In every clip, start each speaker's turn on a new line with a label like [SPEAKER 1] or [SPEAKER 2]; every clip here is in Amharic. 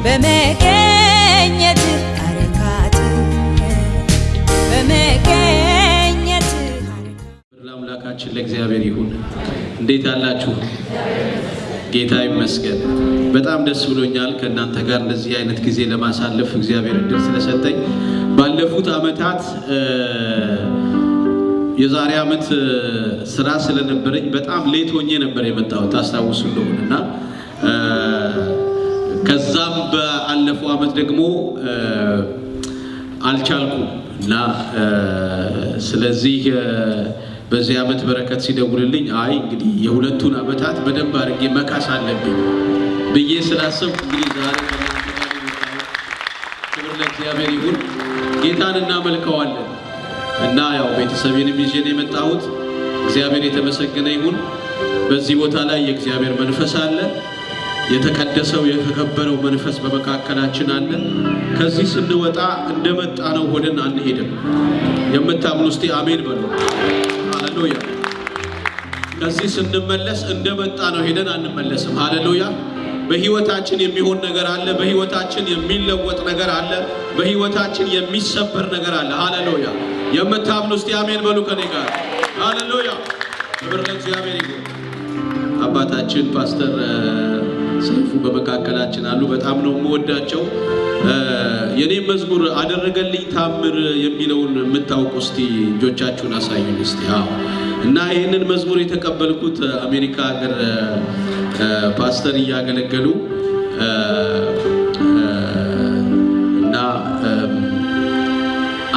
[SPEAKER 1] በመገኘት አረካት በመገኘት
[SPEAKER 2] ለአምላካችን ለእግዚአብሔር ይሁን። እንዴት አላችሁ? ጌታ ይመስገን። በጣም ደስ ብሎኛል ከእናንተ ጋር እንደዚህ አይነት ጊዜ ለማሳለፍ እግዚአብሔር እድል ስለሰጠኝ። ባለፉት ዓመታት የዛሬ ዓመት ስራ ስለነበረኝ በጣም ሌት ሆኜ ነበር የመጣሁት ታስታውሱ እንደሆነና ከዛም ባለፈው ዓመት ደግሞ አልቻልኩም እና ስለዚህ በዚህ ዓመት በረከት ሲደውልልኝ አይ እንግዲህ የሁለቱን ዓመታት በደንብ አድርጌ መካስ አለብኝ ብዬ ስላሰብኩ እንግዲህ ዛሬ ክብር ለእግዚአብሔር ይሁን። ጌታን እናመልከዋለን እና ያው ቤተሰቤንም ይዤ ነው የመጣሁት። እግዚአብሔር የተመሰገነ ይሁን። በዚህ ቦታ ላይ የእግዚአብሔር መንፈስ አለ። የተቀደሰው የተከበረው መንፈስ በመካከላችን አለ። ከዚህ ስንወጣ እንደመጣ ነው ሆነን አንሄድም። የምታምኑ እስቲ አሜን በሉ። ሃሌሉያ። ከዚህ ስንመለስ እንደመጣ ነው ሄደን አንመለስም። ሃሌሉያ። በህይወታችን የሚሆን ነገር አለ። በህይወታችን የሚለወጥ ነገር አለ። በህይወታችን የሚሰበር ነገር አለ። ሃሌሉያ። የምታምኑ እስቲ አሜን በሉ ከኔ ጋር። ሃሌሉያ። ክብር ለእግዚአብሔር ይሁን። አባታችን ፓስተር ሰይፉ በመካከላችን አሉ። በጣም ነው የምወዳቸው። የኔ መዝሙር አደረገልኝ ታምር የሚለውን የምታውቁ እስቲ እጆቻችሁን አሳዩኝ እስቲ። እና ይህንን መዝሙር የተቀበልኩት አሜሪካ ሀገር ፓስተር እያገለገሉ እና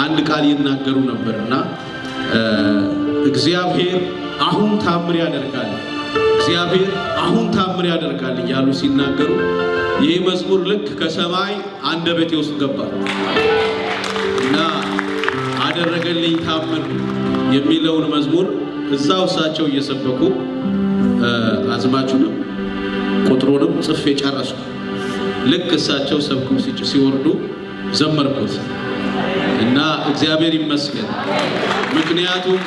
[SPEAKER 2] አንድ ቃል ይናገሩ ነበርና እግዚአብሔር አሁን ታምር ያደርጋል፣ እግዚአብሔር አሁን ታምር ያደርጋል እያሉ ሲናገሩ ይህ መዝሙር ልክ ከሰማይ አንደበቴ ውስጥ ገባ እና አደረገልኝ ታምር የሚለውን መዝሙር እዛው እሳቸው እየሰበኩ አዝማቹንም ቁጥሩንም ጽፌ ጨረስኩ። ልክ እሳቸው ሰብኩ ሲወርዱ ዘመርኩት እና እግዚአብሔር ይመስገን። ምክንያቱም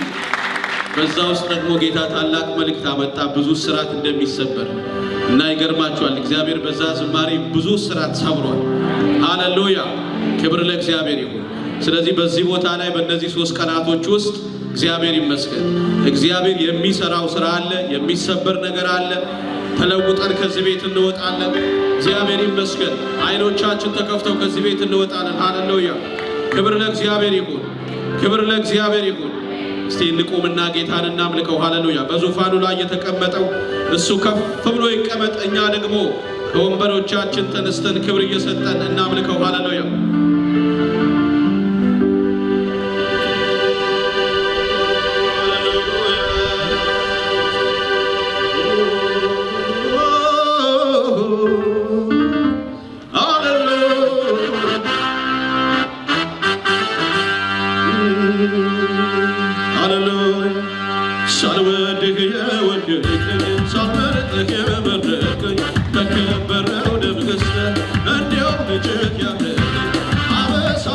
[SPEAKER 2] በዛ ውስጥ ደግሞ ጌታ ታላቅ መልእክት አመጣ፣ ብዙ ስራት እንደሚሰበር እና ይገርማችኋል፣ እግዚአብሔር በዛ ዝማሬ ብዙ ስራት ሰብሯል። ሃሌሉያ። ክብር ለእግዚአብሔር ይሁን። ስለዚህ በዚህ ቦታ ላይ በእነዚህ 3 ቀናቶች ውስጥ እግዚአብሔር ይመስገን እግዚአብሔር የሚሰራው ስራ አለ፣ የሚሰበር ነገር አለ። ተለውጠን ከዚህ ቤት እንወጣለን። እግዚአብሔር ይመስገን። አይኖቻችን ተከፍተው ከዚህ ቤት እንወጣለን። ሃሌሉያ። ክብር ለእግዚአብሔር ይሁን። ክብር ለእግዚአብሔር ይሁን። እስቲ እንቁምና ጌታን እናምልከው። ሃሌሉያ። በዙፋኑ ላይ የተቀመጠው እሱ ከፍ ብሎ ይቀመጥ፣ እኛ ደግሞ ከወንበሮቻችን ተነስተን ክብር እየሰጠን እናምልከው። ሃሌሉያ።
[SPEAKER 3] I'm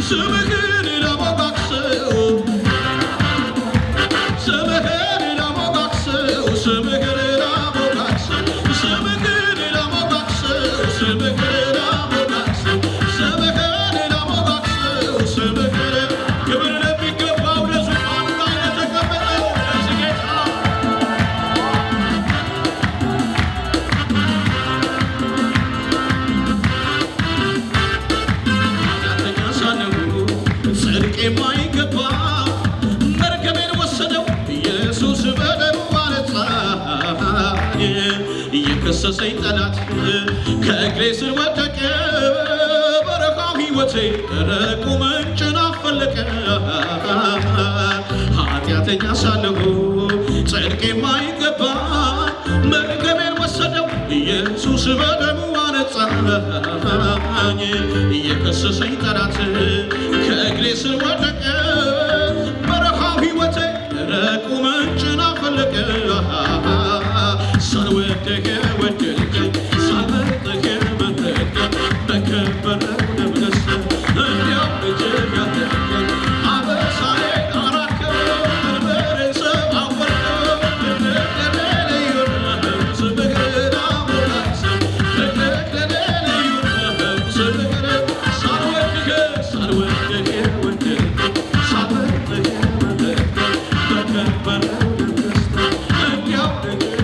[SPEAKER 2] ስምህን ላሞጋግሰው ስምህን ላሞጋግሰው ስምህን ላሞጋግሰው ስምህን ላሞጋግሰው ስምህን ላሞጋግሰው ስምህን ላሞጋግሰው ስምህን ክብር ለሚገባው ለዙፋኑ ላይ ለተቀመጠው ለዚህ ጌታ ጽድቅ የማይገባ መርገሜን ወሰደው ኢየሱስ በደሙ አነጻኝ። የከሰሰኝ ጠላት ከእግሬ ስር ወደቀ። በረሃው ሕይወቴ ደረቁ ምንጭን አፈለቀ። ኃጢአተኛ ሳለሁ ጽድቅ የማይገባ መርገሜን ወሰደው ኢየሱስ በደሙ አነጻኝ። የከሰሰኝ ጠላት ከእግሬ ስር ወደቀ። በረሃው ሕይወቴ ደረቁ ምንጭን አፈለቀ። ሳልወድህ ወደድከኝ ሳልመርጥህ መረጥከኝ በከበረው ደም ገዝተህ እንዲያው ልጅህ ያደረገኝ አበሳዬን አራቅከው ቀንበሬን ሰባበርከው ፍቅርህ ለኔ ልዩ ነው ስምህን አሞጋግሰው ፍቅርህ ለኔ ልዩ ነው ስምህን ሳልወድህ ወደድከኝ ሳልመርጥህ መረጥከኝ በከበረው ደም ገዝተህ እንዲያው ልጅህ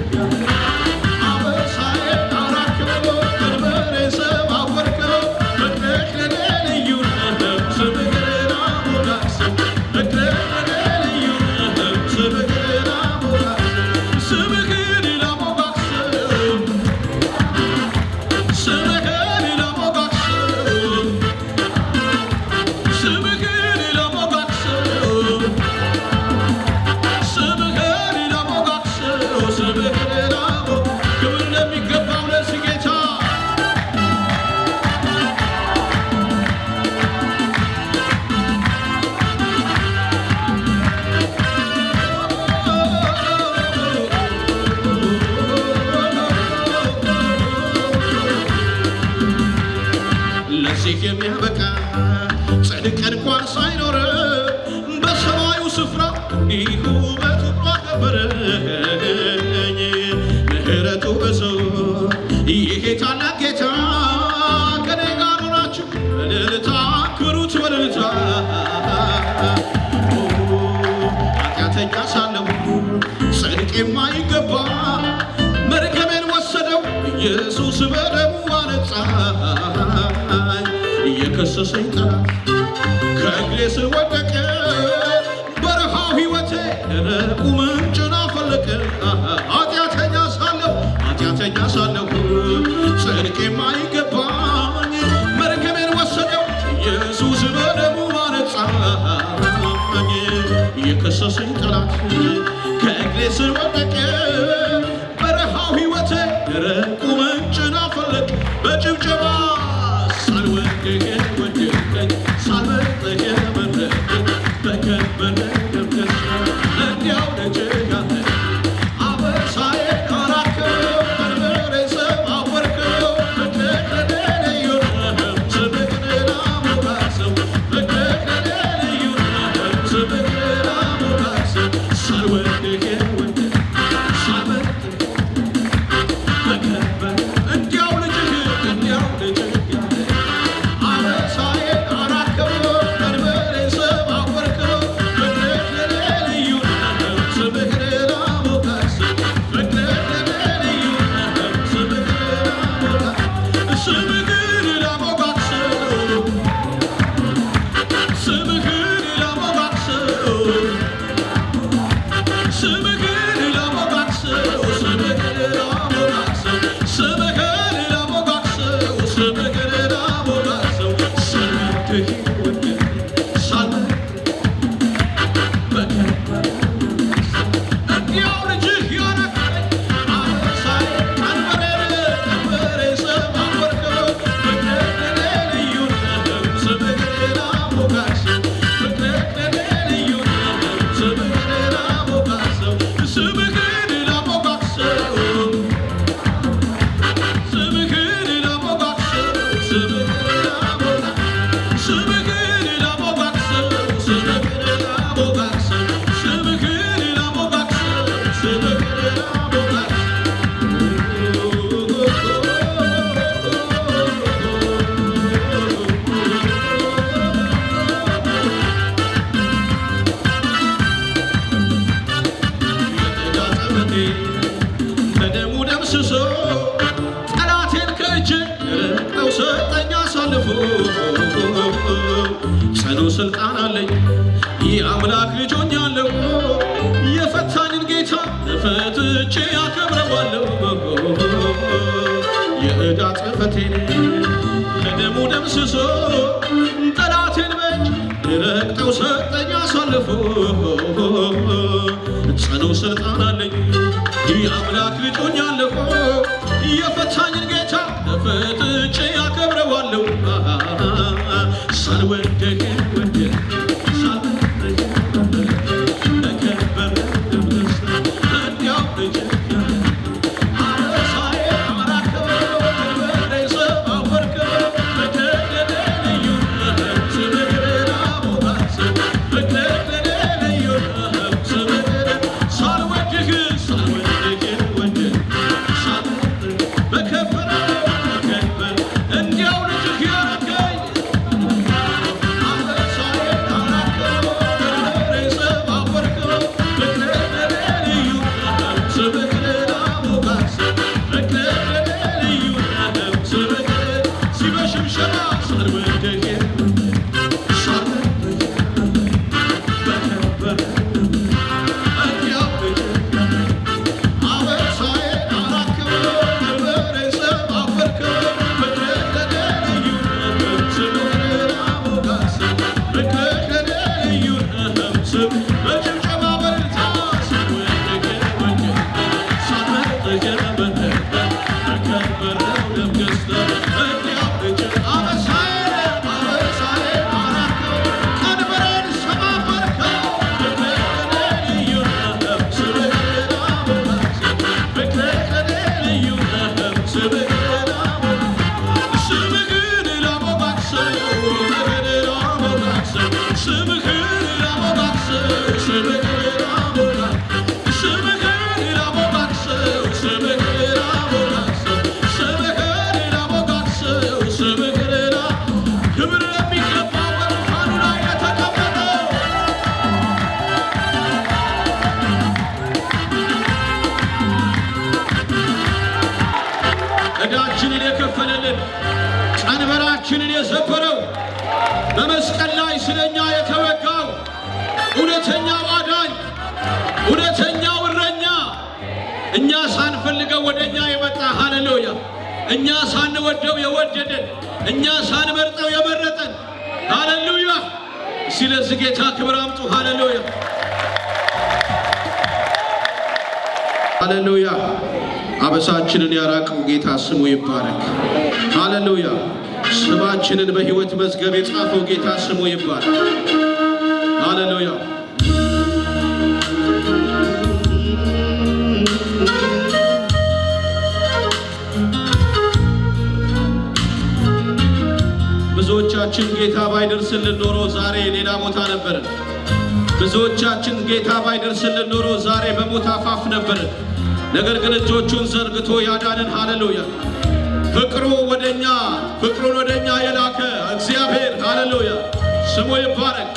[SPEAKER 2] ለዚህ የሚያበቃ ጽድቅ እንኳን ሳይኖር በሰማዩ ስፍራ እንዲሁ በክብሩ አከበረኝ። ምሕረቱ ብዙ ይሄ ታላቅ ጌታ ከኔ ጋር ሆናችሁ በእልልታ አክብሩት በእልልታ። ኃጢአተኛ ሳለሁ ጽድቅ የማይገባ መርገሜን ወሰደው ኢየሱስ በደሙ አነጻኝ። የከሰሰኝ ጠላት ከእግሬ ስር ወደቀ። በረሃው ሕይወቴ ደረቁ ምንጭን አፈለቀ። ኃጢአተኛ ሳለሁ ጽድቅ የማይገባኝ መርገሜን ወሰደው ኢየሱስ በደሙ አነጻኝ። የከሰሰኝ ጠላት ከእግሬ ስር ወደቀ። በረሃው ሕይወቴ ደረቁ ምንጭን አፈለቀ። በጭብጨባ ሳልወድህ ወደድከኝ ሳልመርጥህ መረጥከኝ በከበረው ደም ገዝተህ እንዲያው ልጅህ ያደረገኝ አበሳዬን አራቅከው ቀንበሬን ሰባበርከው ፍቅርህ ለኔ ልዩ ነው ስምህን ላሞጋግሰው ፍቅርህ ለኔ ልዩ ነው ስምህን ላሞጋግሰው ሳልወድህ ወደድከኝ ሳልመርጥህ በከበረው እንዲያው ልጅህ ስምህን ስልጣን አለኝ የአምላክ ልጅ ሆኛለሁ የፈታኝን ጌታ ፈትቼ አከብረዋለሁ የዕዳ ጽሕፈቴን ለደሙ ደምስሶ ጠላቴን በእጅ ረግጠው ሰጠኝ አሳልፎ ጽኑ ስልጣን አለኝ የአምላክ ልጅ ሆኛለሁ የፈታኝን ጌታ ፈትቼ አከብረዋለሁ ሳልወደቅ ወደቅ ዕዳችንን የከፈለልን ቀንበራችንን የሰበረው በመስቀል ላይ ስለኛ የተወጋው እውነተኛው አዳኝ እውነተኛው እረኛ እኛ ሳንፈልገው ወደኛ የመጣ ሃሌሉያ እኛ ሳንወደው የወደደን እኛ ሳንመርጠው የመረጠን ሃሌሉያ ስለዚህ ጌታ ክብር አምጡ ሃሌሉያ ሃሌሉያ አበሳችንን ያራቀው ጌታ ስሙ ይባረክ ሃሌሉያ ስማችንን በሕይወት መዝገብ የጻፈው ጌታ ስሙ ይባረክ ሃሌሉያ ብዙዎቻችን ጌታ ባይደርስልን ኖሮ ዛሬ ሌላ ቦታ ነበርን ብዙዎቻችን ጌታ ባይደርስልን ኖሮ ዛሬ በሞት አፋፍ ነበርን ነገር ግን እጆቹን ዘርግቶ ያዳንን ሃሌሉያ ፍቅሩን ወደኛ የላከ እግዚአብሔር ሃሌሉያ ስሙ ይባረክ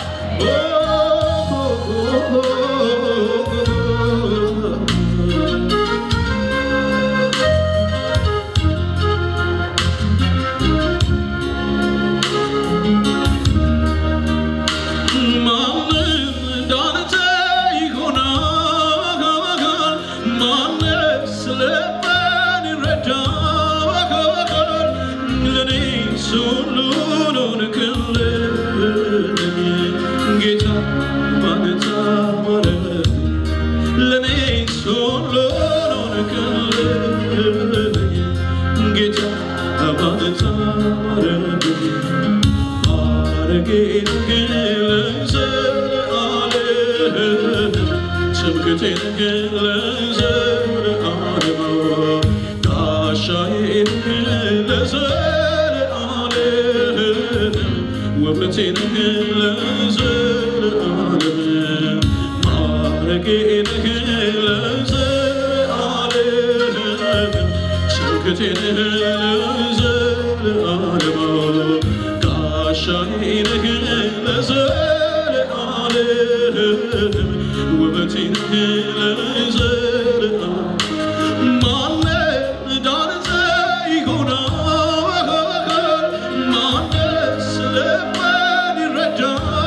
[SPEAKER 2] Done.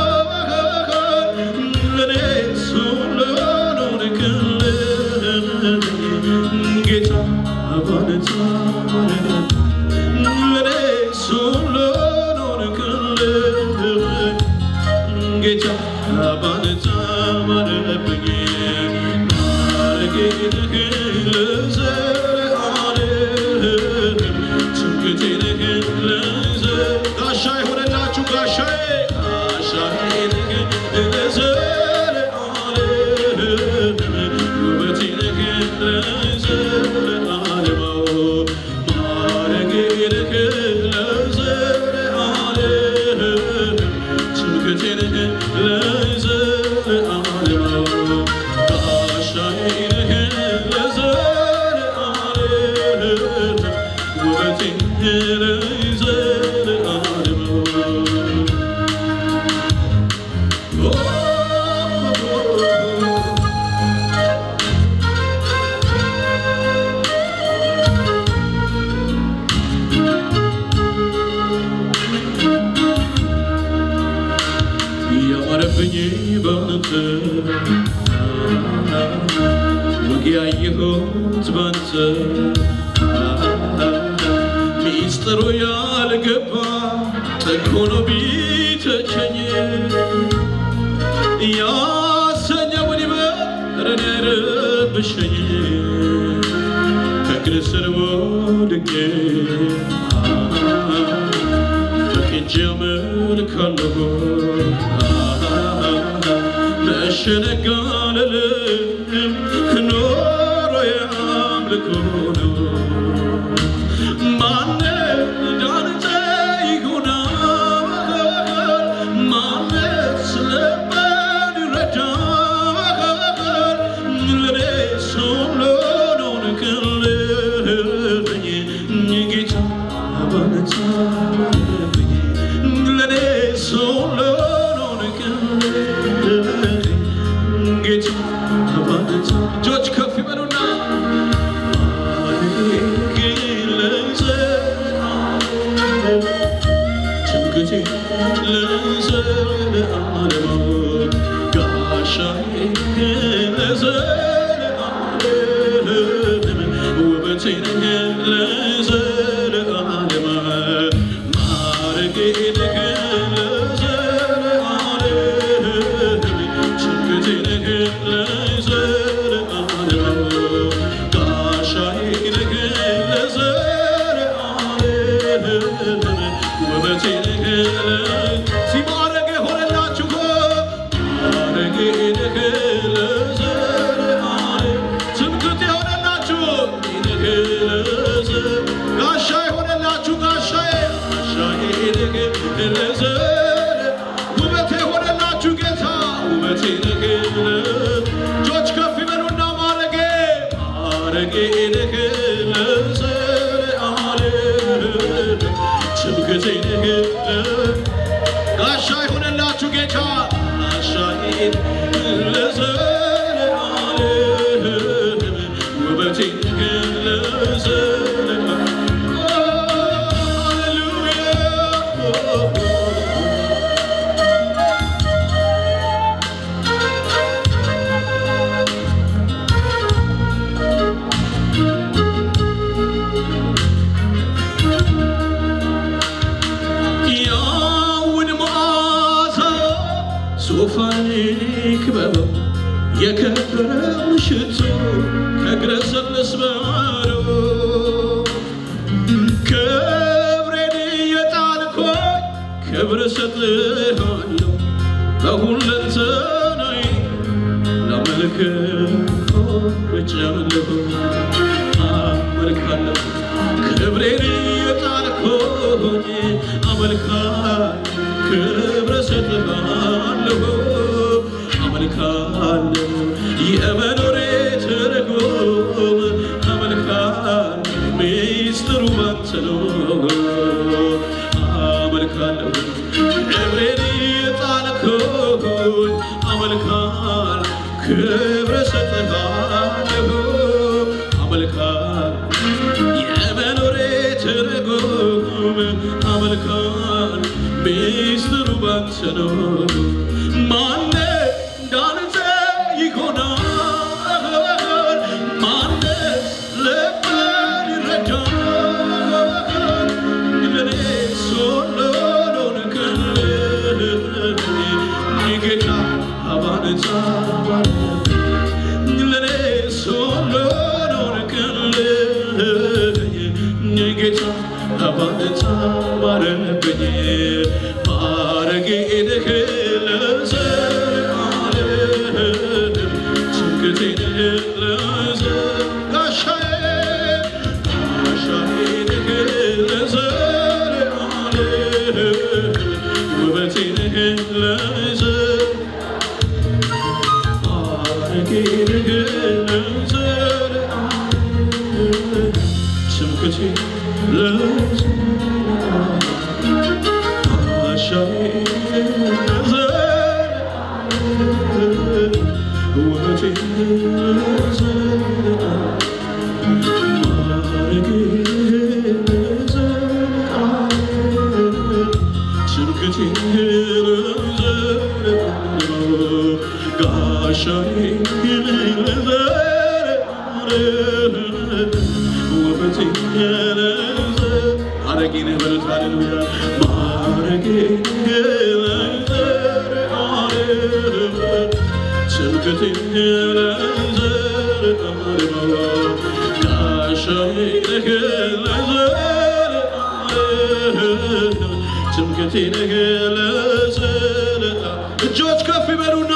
[SPEAKER 2] ጌታ ባንተ ማረብኝ ማረጌነህ ለዘለዓለም ትምክህቴነህ ጋሻ ይሆነላችሁ ጋሻዬ ጋሻዬነህ ለዘለዓለም ውበቴነህ ለዘለዓለም ማረጌነህ ለዘለዓለም ትምክህቴነህ ለዘለዓለም ጋሻዬነህ ለዘለዓለም ውበቴነህ ለዘለዓለም ያማረብኝ ባንተ ወግ ያየሁት ባንተ ሚስጥሩ ያልገባ ጥግ ሆኖ ቢተቸኝ ያሰኘውን ይበል እኔ አይረብሸኝ ከእግርህ ስር ወድቄ ፈቅጄ አመልካለሁ መሸነፍ አልልም ኖሮዬ አምልኮ ነው ማነው እንዳንተ ይሆናል ማነስ ልቤን ይረዳል ለእኔስ ሁሉን ሆንክልኝ ጌታ ባንተ ማረብኝ ለእኔስ ሁሉን ሆንክልኝ ጌታ ባንተ እጆች ከፍ ይበሉና ትምክህቴ ለዘለዓለም ጋሻዬ ለዘለዓለም ውበቴነህ ለዘለዓለም ማረጌነህ ለዘለዓለም ትምክህቴነህ ለዘለዓለም ጋሻዬነህ ለዘለዓለም ውበቴነህ ሲማረግ ሆነላችሁ ማረጌነህ ለዘለዓለም ትምክህት የሆነላችሁ ጋሻ የሆነላችሁ ጋሻዬነህ ለዘለዓለም ውበቴ የሆነላችሁ ጌታ ውበቴነህ እጆች ከፍ ይበሉና ማረጌነህ ለዘለዓለም ትምክህቴነህ ጋሻ የሆነላችሁ ጌታ ጋሻዬን ለዘለዓለም ውበቴነህ ለዘለዓለም ሃሌሉያ ያውን መዓዛ ዙፋን ክበበው የከበረ ምሽቱ ከእግረ ሰለስ በረው ክብሬን የጣልኮኝ ክብር እሰጥሃለሁ በሁለንተናዬ ላመልክህ ቆርጫለሁ አመልካለሁ ክብሬን የጣልኮኝ አመልካለሁ ክብር እሰጥሃለሁ አመልካለሁ የመኖሬ ትርጉም አመልካለሁ ሚስጥሩ ባንተ ነው አመልካለሁ ክብሬን የጣልኩኝ አመልካለሁ ክብር እሰጥሃለሁ አመልካለሁ የመኖሬ ትርጉም አመልካለሁ ሚስጥሩ ባንተ ነው ማነ እንዳንተ ይሆናል ማነስ ልቤን ይረዳል ለእኔስ ሁሉን ሆንክልኝ እጆች ከፍ ይበሉና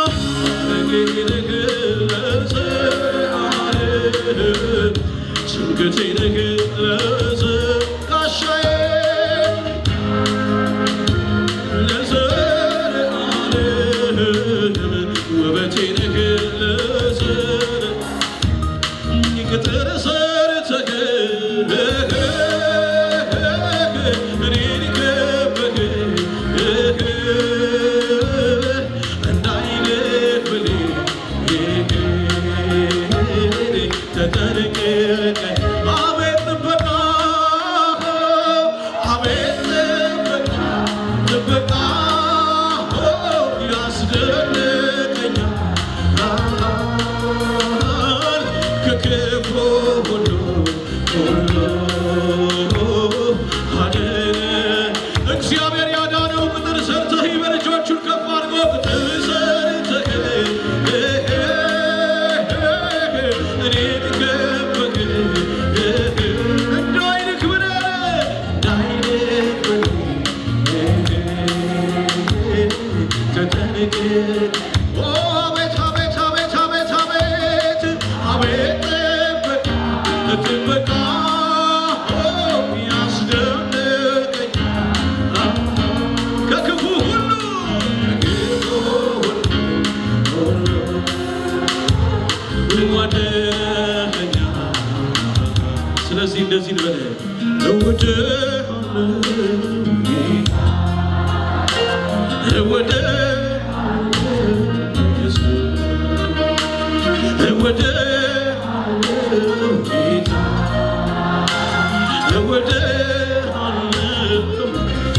[SPEAKER 2] ስለዚህ እንደዚህ ነው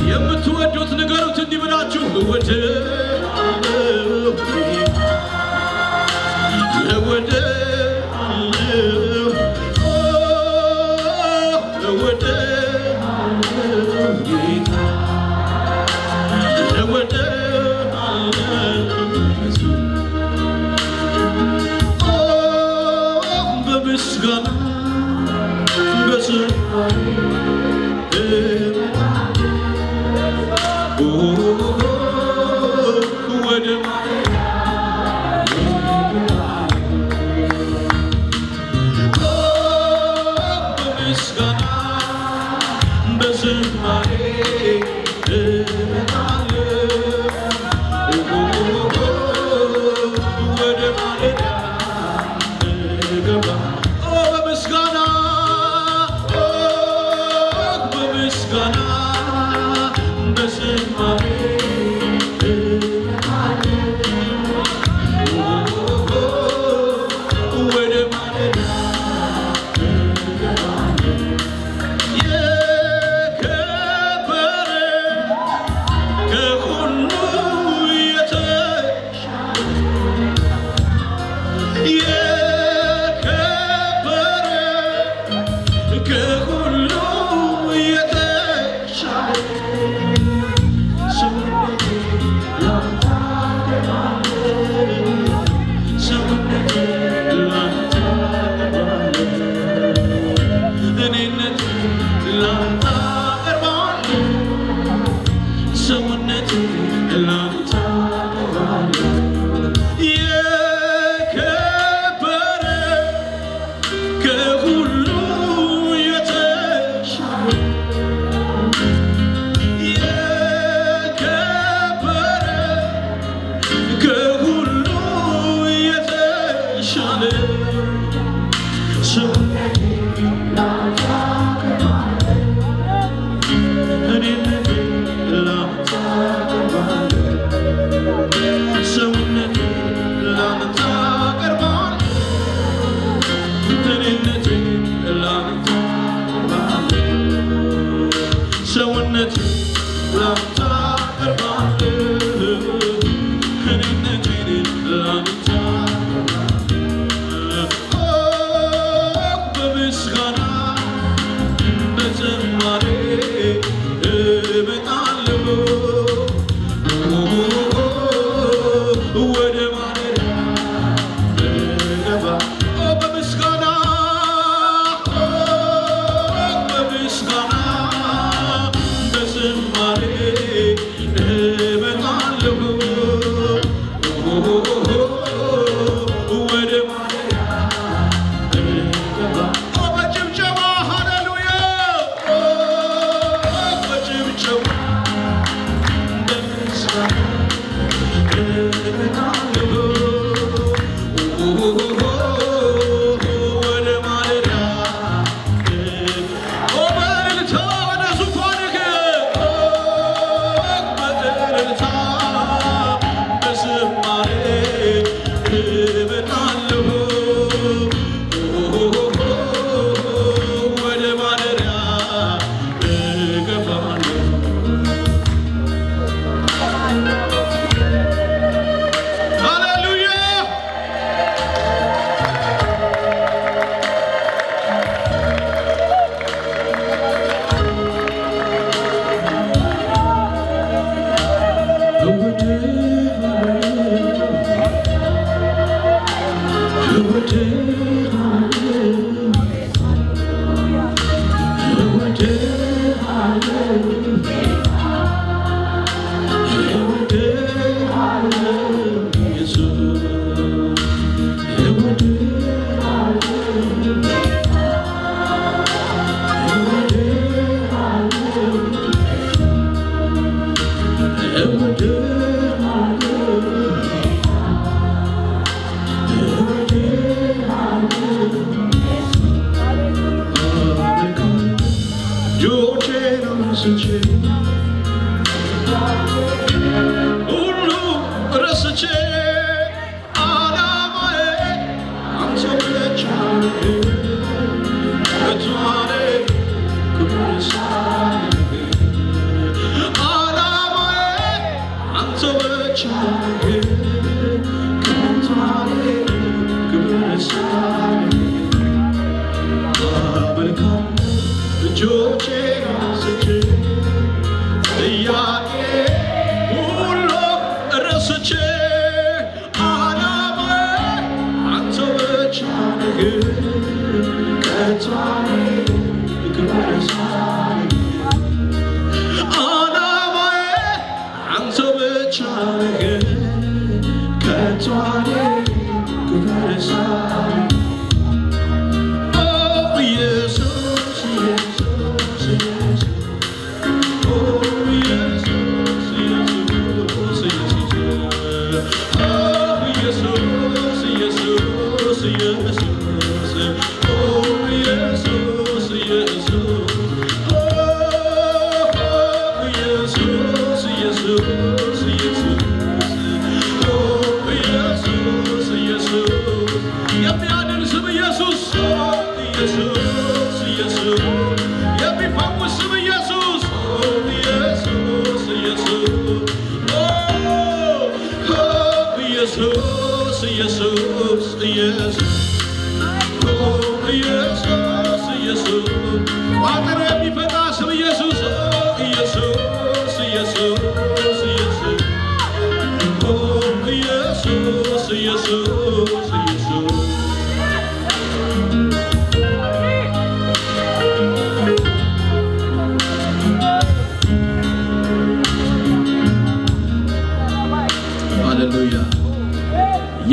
[SPEAKER 2] የምትወዱት ንገሩት እንዲህ ብላችሁ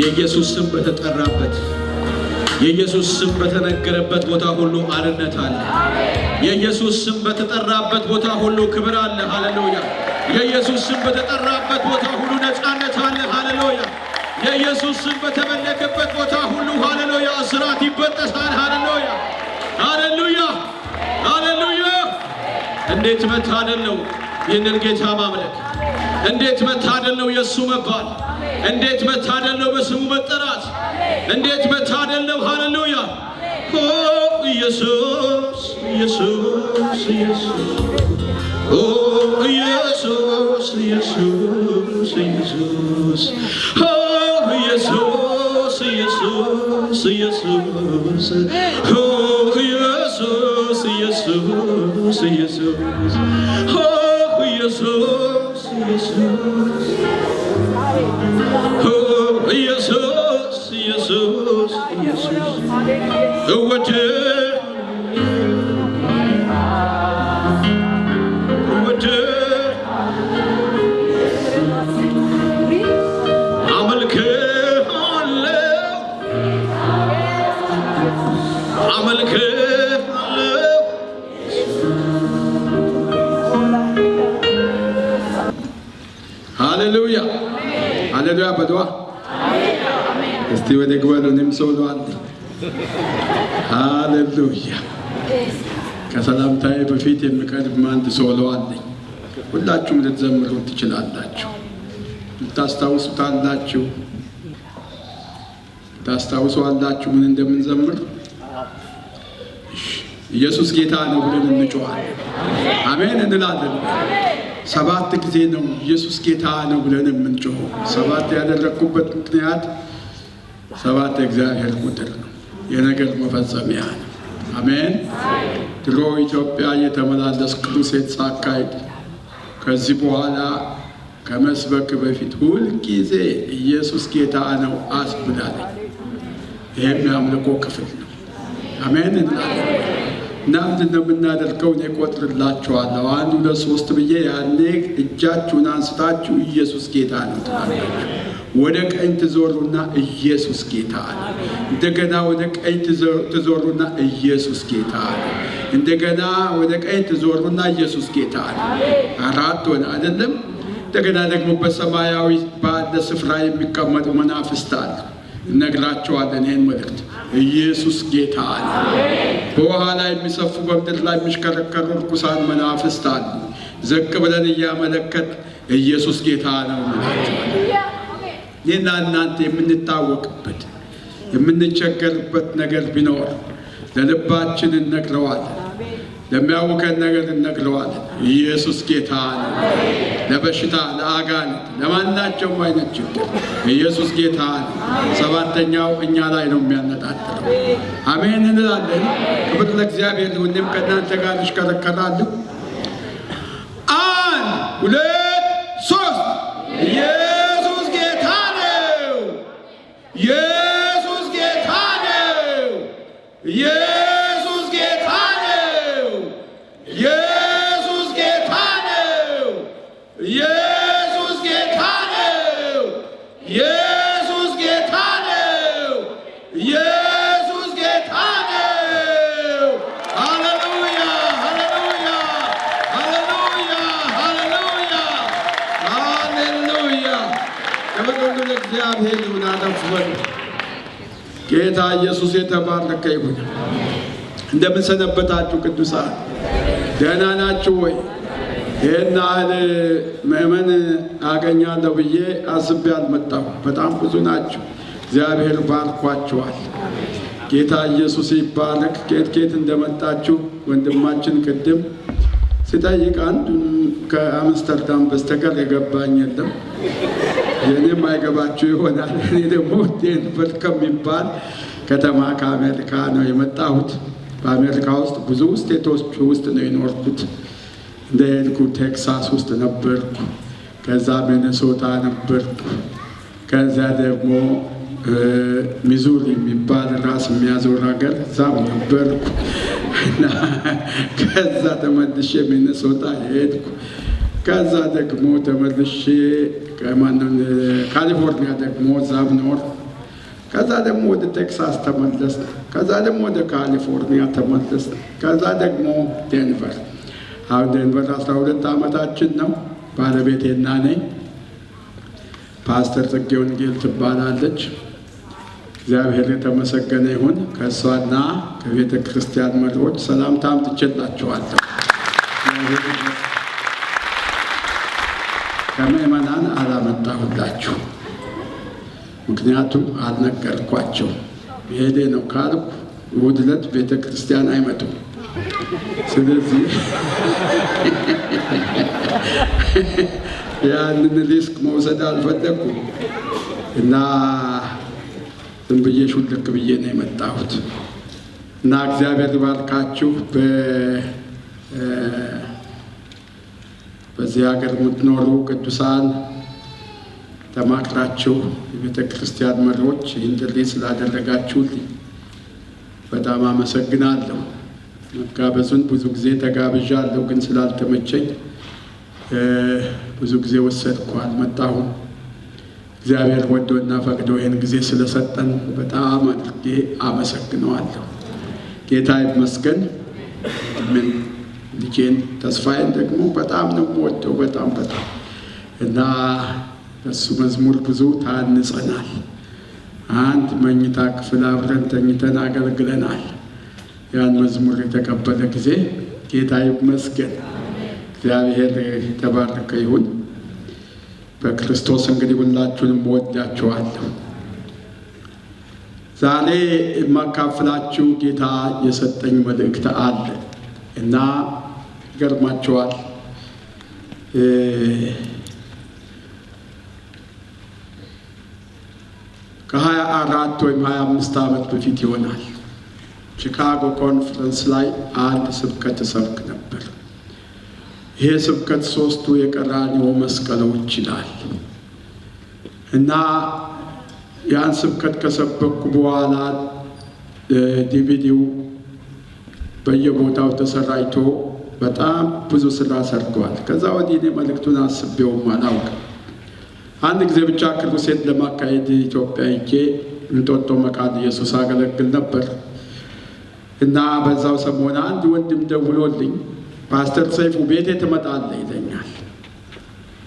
[SPEAKER 2] የኢየሱስ ስም በተጠራበት የኢየሱስ ስም በተነገረበት ቦታ ሁሉ አርነት አለ። የኢየሱስ ስም በተጠራበት ቦታ ሁሉ ክብር አለ። ሃሌሉያ! የኢየሱስ ስም በተጠራበት ቦታ ሁሉ ነፃነት አለ። ሃሌሉያ! የኢየሱስ ስም በተመለከበት ቦታ ሁሉ ሃሌሉያ እስራት ይበጠሳል። ሃሌሉያ! ሃሌሉያ! ሃሌሉያ! እንዴት መታደል ነው ይህንን ጌታ ማምለክ! እንዴት መታደል ነው የእሱ መባል! እንዴት መታደል ነው በስሙ መጠራት! እንዴት መታደል ነው! ሃሌሉያ! ኦ ኢየሱስ ኢየሱስ ኢየሱስ ኦ ኢየሱስ ኢየሱስ ኢየሱስ ኦ ኢየሱስ ኢየሱስ ኢየሱስ ኦ ኢየሱስ ኢየሱስ ኢየሱስ ኦ ኢየሱስ ኢየሱስ ኢየሱስ ኢየሱስ ኢየሱስ ሃሌሉያ!
[SPEAKER 3] ሃሌሉያ በሏ። እስቲ ወደ ግበሉንም ሶሎ አለ። ሃሌሉያ። ከሰላምታዬ በፊት የሚቀድም አንድ ሶሎ አለኝ። ሁላችሁም ልትዘምሩ ትችላላችሁ። ልታስታውሱታላችሁ። ታስታውሱዋላችሁ ምን እንደምንዘምር? ኢየሱስ ጌታ ነው ብለን እንጮኻለን። አሜን እንላለን። 7 ጊዜ ነው ኢየሱስ ጌታ ነው ብለን የምንጮኸው። 7 ያደረኩበት ምክንያት 7 የእግዚአብሔር ቁጥር ነው፣ የነገር መፈጸሚያ ነው። አሜን። ድሮ ኢትዮጵያ የተመላለስ ቅዱሴት ሳካሄድ ከዚህ በኋላ ከመስበክ በፊት ሁል ጊዜ ኢየሱስ ጌታ ነው አስብላለኝ። ይሄም የአምልኮ ክፍል ነው። አሜን እንላለን። እና ምንድን ነው የምናደርገው? እኔ እቆጥርላችኋለሁ 1 2 3 ብዬ ያኔ እጃችሁን አንስታችሁ ኢየሱስ ጌታ ነው ትላላችሁ። ወደ ቀኝ ትዞሩና ኢየሱስ ጌታ ነው። እንደገና ወደ ቀኝ ትዞሩና ኢየሱስ ጌታ ነው። እንደገና ወደ ቀኝ ትዞሩና ኢየሱስ ጌታ ነው። 4 ሆነ አይደለም? እንደገና ደግሞ በሰማያዊ ባለ ስፍራ የሚቀመጡ መናፍስት አሉ። እነግራቸዋለን ይህን መልእክት። ኢየሱስ ጌታ ነው። በውሃ ላይ የሚሰፉ በምድር ላይ የሚሽከረከሩ ርኩሳን መናፍስት አሉ። ዝቅ ብለን እያመለከት ኢየሱስ ጌታ ነው እንላቸዋለን። ይህና እናንተ የምንታወቅበት የምንቸገርበት ነገር ቢኖር ለልባችን እነግረዋለን። ለሚያውከን ነገር እነግረዋለን። ኢየሱስ ጌታ ነው። ለበሽታ፣ ለአጋንንት፣ ለማናቸውም አይነት ችግር ኢየሱስ ጌታ ነው። 7ኛው እኛ ላይ ነው የሚያነጣጥረው። አሜን እንላለን። ክብር ለእግዚአብሔር ይሁን። እኔም ከእናንተ ጋር እሽከረከራለሁ። 1 2 3 ኢየሱስ ጌታ ነው። ኢየሱስ ጌታ ነው። ኢየሱስ ጌታ ነው። ኢየሱስ ጌታ ነው። ኢየሱስ ጌታ ነው። ኢየሱስ ጌታ ነው። ኢየሱስ ጌታ ነው። ሃሌሉያ ሃሌሉያ ሃሌሉያ ሃሌሉያ ሃሌሉያ። ክብር ሁሉ ለእግዚአብሔር ይሁን። አለፍወን ጌታ ኢየሱስ የተባረከ ይሁን። እንደምን ሰነበታችሁ ቅዱሳን? ደህና ናችሁ ወይ? ይህን ያህል ምእመን አገኛለሁ ብዬ አስቤ አልመጣሁም። በጣም ብዙ ናችሁ። እግዚአብሔር ባርኳችኋል። ጌታ ኢየሱስ ይባረክ። ከየት እንደመጣችሁ ወንድማችን ቅድም ሲጠይቅ አንዱን ከአምስተርዳም በስተቀር የገባኝ የለም። የእኔም አይገባችሁ ይሆናል። እኔ ደግሞ ዴንቨር ከሚባል ከተማ ከአሜሪካ ነው የመጣሁት። በአሜሪካ ውስጥ ብዙ ስቴቶች ውስጥ ነው የኖርኩት። እንደሄድኩ ቴክሳስ ውስጥ ነበርኩ። ከዛ ሚኒሶታ ነበርኩ። ከዛ ደግሞ ሚዙሪ የሚባል ራስ የሚያዞር ሀገር እዛም ነበርኩ እና ከዛ ተመልሼ ሚኒሶታ ሄድኩ። ከዛ ደግሞ ተመልሼ ካሊፎርኒያ ደግሞ እዛም ኖር። ከዛ ደግሞ ወደ ቴክሳስ ተመለስ። ከዛ ደግሞ ወደ ካሊፎርኒያ ተመለስ። ከዛ ደግሞ ዴንቨር። አሁን ዴንቨር 12 ዓመታችን ነው። ባለቤቴና ነኝ። ፓስተር ጽጌ ወንጌል ትባላለች። እግዚአብሔር የተመሰገነ ይሁን። ከእሷና ከቤተ ክርስቲያን መሪዎች ሰላምታ አምጥቼላችኋለሁ። ከምእመናን አላመጣሁላችሁ፣ ምክንያቱም አልነገርኳቸው። መሄዴ ነው ካልኩ እሑድ ዕለት ቤተ ክርስቲያን አይመጡም። ስለዚህ ያንን ሪስክ መውሰድ አልፈለኩም እና ዝም ብዬ ሹልክ ብዬ ነው የመጣሁት እና እግዚአብሔር ባርካችሁ። በዚህ ሀገር የምትኖሩ ቅዱሳን ተማክራችሁ የቤተ ክርስቲያን መሪዎች ይህን ጥሪ ስላደረጋችሁልኝ በጣም አመሰግናለሁ። መጋበዙን ብዙ ጊዜ ተጋብዣለሁ፣ ግን ስላልተመቸኝ ብዙ ጊዜ ወሰድኩ፣ አልመጣሁም። እግዚአብሔር ወዶና ፈቅዶ ይህን ጊዜ ስለሰጠን በጣም አድርጌ አመሰግነዋለሁ። ጌታ ይመስገን። ምን ልጄን ተስፋዬን ደግሞ በጣም ነው የምወደው፣ በጣም እና በሱ መዝሙር ብዙ ታንጸናል። አንድ መኝታ ክፍል አብረን ተኝተን አገልግለናል። ያን መዝሙር የተቀበለ ጊዜ ጌታ ይመስገን። እግዚአብሔር የተባረከ ይሁን። በክርስቶስ እንግዲህ ሁላችሁንም ወዳችኋለሁ። ዛሬ የማካፍላችሁ ጌታ የሰጠኝ መልእክት አለ እና ይገርማችኋል። ከ24 ወይም 25 ዓመት በፊት ይሆናል ቺካጎ ኮንፈረንስ ላይ አንድ ስብከት ሰብክ ነበር። ይሄ ስብከት 3ቱ የቀራንዮ መስቀሎች ይላል እና ያን ስብከት ከሰበኩ በኋላ ዲቪዲው በየቦታው ተሰራጭቶ በጣም ብዙ ስራ ሰርቷል። ከዛ ወዲህ እኔ መልእክቱን አስቤውም አላውቅም። አንድ ጊዜ ብቻ ክሩሴድ ለማካሄድ ኢትዮጵያ ሄጄ እንጦጦ መካነ ኢየሱስ አገለግል ነበር እና በዛው ሰሞን አንድ ወንድም ደውሎልኝ ፓስተር ሰይፉ ቤቴ ትመጣለህ ይለኛል።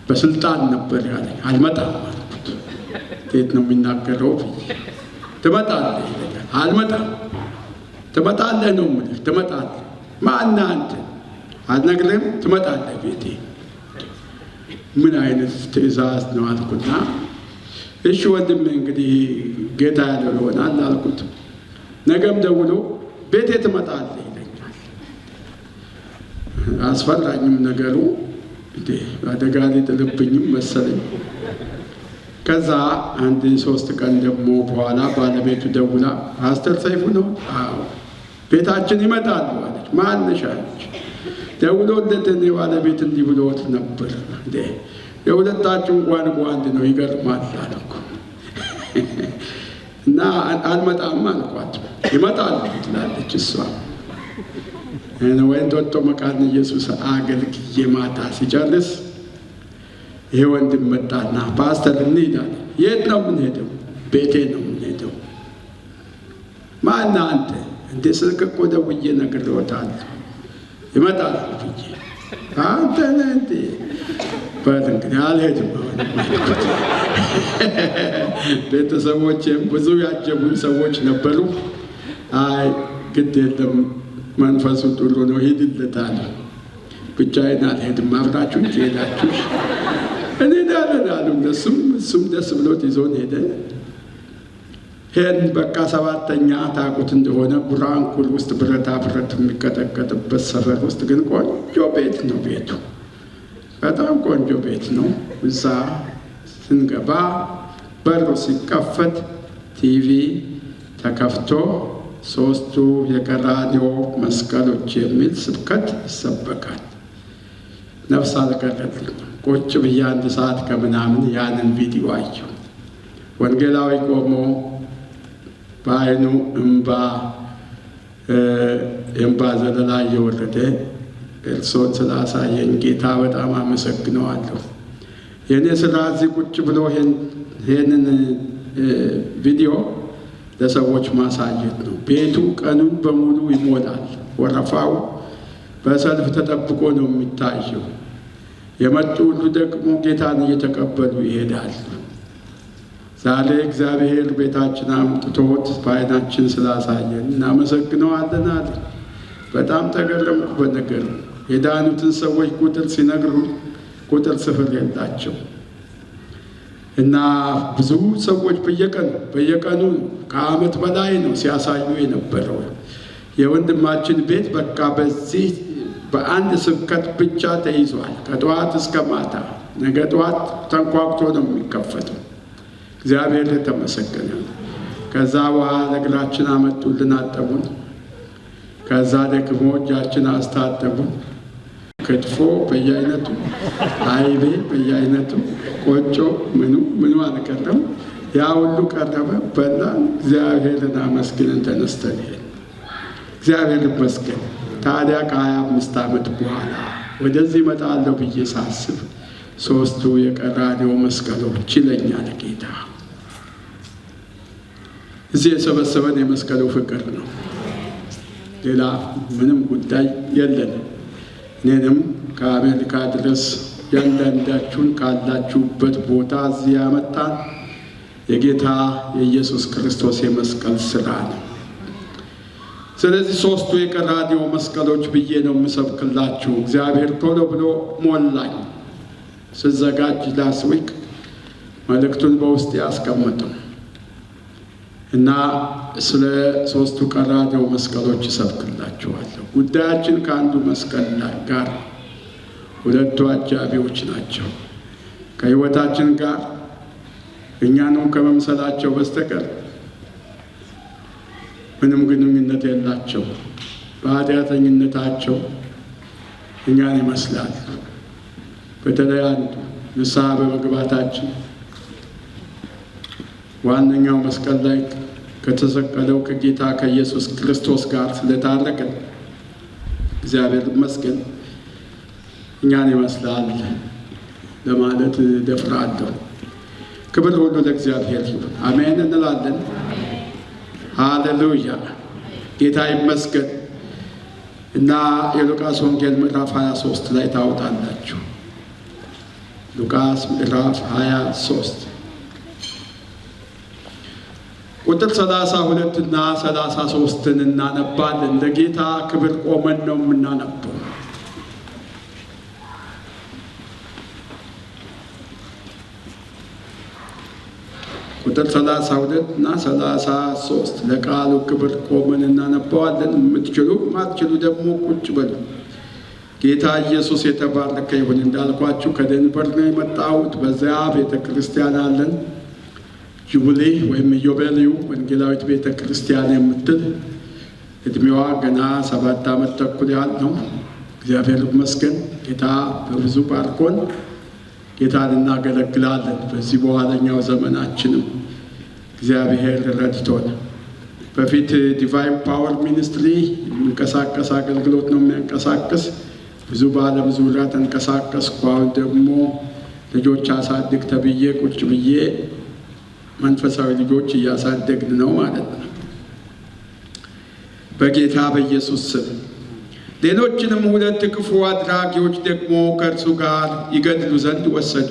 [SPEAKER 3] በስልጣን ነበር ያለኝ። አልመጣም አልኩት። እንዴት ነው የሚናገረው? ትመጣለህ ይለኛል። አልመጣም። ትመጣለህ ነው የምልህ። ትመጣለህ። ማነህ አንተ? አልነግርህም። ትመጣለህ ቤቴ። ምን አይነት ትእዛዝ ነው አልኩና፣ እሺ ወንድም እንግዲህ ጌታ ያለው ይሆናል አልኩት። ነገም ደውሎ ቤቴ ትመጣለህ ይለኛል። አስፈራኝም ነገሩ። አደጋ ሊጥልብኝም መሰለኝ። ከዛ አንድ 3 ቀን ደግሞ በኋላ ባለቤቱ ደውላ ፓስተር ሰይፉ ነው? አዎ ቤታችን ይመጣሉ አለች። ማነሽ አለች። ደውሎለት እኔ ባለቤት እንዲህ ብሎት ነበር። የሁለታችሁ እንኳን ጓንድ ነው፣ ይገርማል አልኩ እና አልመጣም አልኳት። ይመጣሉ ትላለች እሷ። ወይ እንጦጦ መካነ ኢየሱስ አገልግዬ ማታ ሲጨርስ ይሄ ወንድም መጣና ፓስተር እንሄዳለን። የት ነው የምንሄደው? ቤቴ ነው የምንሄደው። ማነህ አንተ? እንደ ስልክ እኮ ደውዬ ነግሬዎታለሁ። ይመጣል ብዬ አንተ ነህ እንዴ? በል እንግዲህ አልሄድም። ቤተሰቦቼም ብዙ ያጀቡኝ ሰዎች ነበሩ። አይ ግድ የለም መንፈሱ ጥሩ ነው ሂድለታል። ብቻዬን አልሄድም፣ አብራችሁ ትሄዳችሁ እንሄዳለን አሉ። እሱም ደስ ብሎት ይዞን ሄደ። ይህን በቃ 7ኛ ታውቁት እንደሆነ ጉራንኩል ውስጥ ብረታ ብረት የሚቀጠቀጥበት ሰፈር ውስጥ ግን ቆንጆ ቤት ነው ቤቱ። በጣም ቆንጆ ቤት ነው። እዛ ስንገባ በሩ ሲከፈት ቲቪ ተከፍቶ 3ቱ የቀራንዮ መስቀሎች የሚል ስብከት ይሰበካል። ነፍስ አልቀረልኝም። ቁጭ ብዬ 1 ሰዓት ከምናምን ያንን ቪዲዮ አየሁ። ወንጌላዊ ቆሞ በዓይኑ እምባ ዘለላ እየወረደ እርሶን ስላሳየኝ ጌታ በጣም አመሰግነዋለሁ። የእኔ ስራ እዚህ ቁጭ ብሎ ይህንን ቪዲዮ ለሰዎች ማሳየት ነው። ቤቱ ቀኑን በሙሉ ይሞላል። ወረፋው በሰልፍ ተጠብቆ ነው የሚታየው። የመጡ ሁሉ ደግሞ ጌታን እየተቀበሉ ይሄዳሉ። ዛሬ እግዚአብሔር ቤታችን አምጥቶት በዓይናችን ስላሳየን እናመሰግነዋለን አለ። በጣም ተገረምኩ በነገሩ። የዳኑትን ሰዎች ቁጥር ሲነግሩ ቁጥር ስፍር የላቸው እና ብዙ ሰዎች በየቀኑ ከዓመት በላይ ነው ሲያሳዩ የነበረው። የወንድማችን ቤት በቃ በዚህ በአንድ ስብከት ብቻ ተይዟል። ከጠዋት እስከ ማታ። ነገ ጠዋት ተንኳኩቶ ነው የሚከፈተው። እግዚአብሔር የተመሰገነ። ከዛ በኋላ እግራችን አመጡልን፣ አጠቡን። ከዛ ደግሞ እጃችን አስታጠቡን። ክትፎ በየአይነቱ፣ አይቤ በየአይነቱ፣ ቆጮ ምኑ አልቀረም። ያ ሁሉ ቀረበ፣ በላን። እግዚአብሔርን አመስግነን ተነስተን ይሄን እግዚአብሔር ይመስገን። ታዲያ ከ25 ዓመት በኋላ ወደዚህ እመጣለሁ ብዬ ሳስብ 3ቱ የቀራንዮ መስቀሎች ይለኛል ጌታ። እዚህ የሰበሰበን የመስቀሉ ፍቅር ነው። ሌላ ምንም ጉዳይ የለንም። እኔንም ከአሜሪካ ድረስ ያንዳንዳችሁን ካላችሁበት ቦታ እዚህ ያመጣን የጌታ የኢየሱስ ክርስቶስ የመስቀል ሥራ ነው። ስለዚህ ሦስቱ የቀራንዮ መስቀሎች ብዬ ነው የምሰብክላችሁ። እግዚአብሔር ቶሎ ብሎ ሞላኝ። ስዘጋጅ ላስት ዊክ መልእክቱን በውስጥ ያስቀመጠው እና ስለ ሦስቱ ቀራንዮ መስቀሎች እሰብክላችኋለሁ። ጉዳያችን ከአንዱ መስቀል ጋር ሁለቱ አጃቢዎች ናቸው። ከሕይወታችን ጋር እኛኑ ከመምሰላቸው በስተቀር ምንም ግንኙነት የላቸው። በኃጢአተኝነታቸው እኛን ይመስላል። በተለይ አንዱ ንስሐ በመግባታችን ዋነኛው መስቀል ላይ ከተሰቀለው ከጌታ ከኢየሱስ ክርስቶስ ጋር ስለታረቅን እግዚአብሔር ይመስገን እኛን ይመስላል ለማለት ደፍራለሁ። ክብር ሁሉ ለእግዚአብሔር ይሁን። አሜን እንላለን። ሃሌሉያ፣ ጌታ ይመስገን። እና የሉቃስ ወንጌል ምዕራፍ 23 ላይ ታውጣላችሁ። ሉቃስ ምዕራፍ 23 ቁጥር 32 እና 33 እናነባለን። ለጌታ ክብር ቆመን ነው የምናነበው። ቁጥር 32 እና 33 ለቃሉ ክብር ቆመን እናነባዋለን። የምትችሉ ማትችሉ ደግሞ ቁጭ በሉ። ጌታ ኢየሱስ የተባረከ ይሁን። እንዳልኳችሁ ከደንቨር ነው የመጣሁት። በዚያ ቤተ ክርስቲያን አለን፣ ጁብሊ ወይም ኢዮቤልዩ ወንጌላዊት ቤተ ክርስቲያን የምትል እድሜዋ ገና 7 ዓመት ተኩል ያህል ነው። እግዚአብሔር ይመስገን። ጌታ በብዙ ባርኮን ጌታን እናገለግላለን። በዚህ በኋለኛው ዘመናችንም እግዚአብሔር ረድቶን በፊት ዲቫይን ፓወር ሚኒስትሪ የሚንቀሳቀስ አገልግሎት ነው የሚያንቀሳቅስ። ብዙ በዓለም ዙሪያ ተንቀሳቀስኩ። አሁን ደግሞ ልጆች አሳድግ ተብዬ ቁጭ ብዬ መንፈሳዊ ልጆች እያሳደግን ነው ማለት ነው በጌታ በኢየሱስ ስም። ሌሎችንም 2 ክፉ አድራጊዎች ደግሞ ከእርሱ ጋር ይገድሉ ዘንድ ወሰዱ።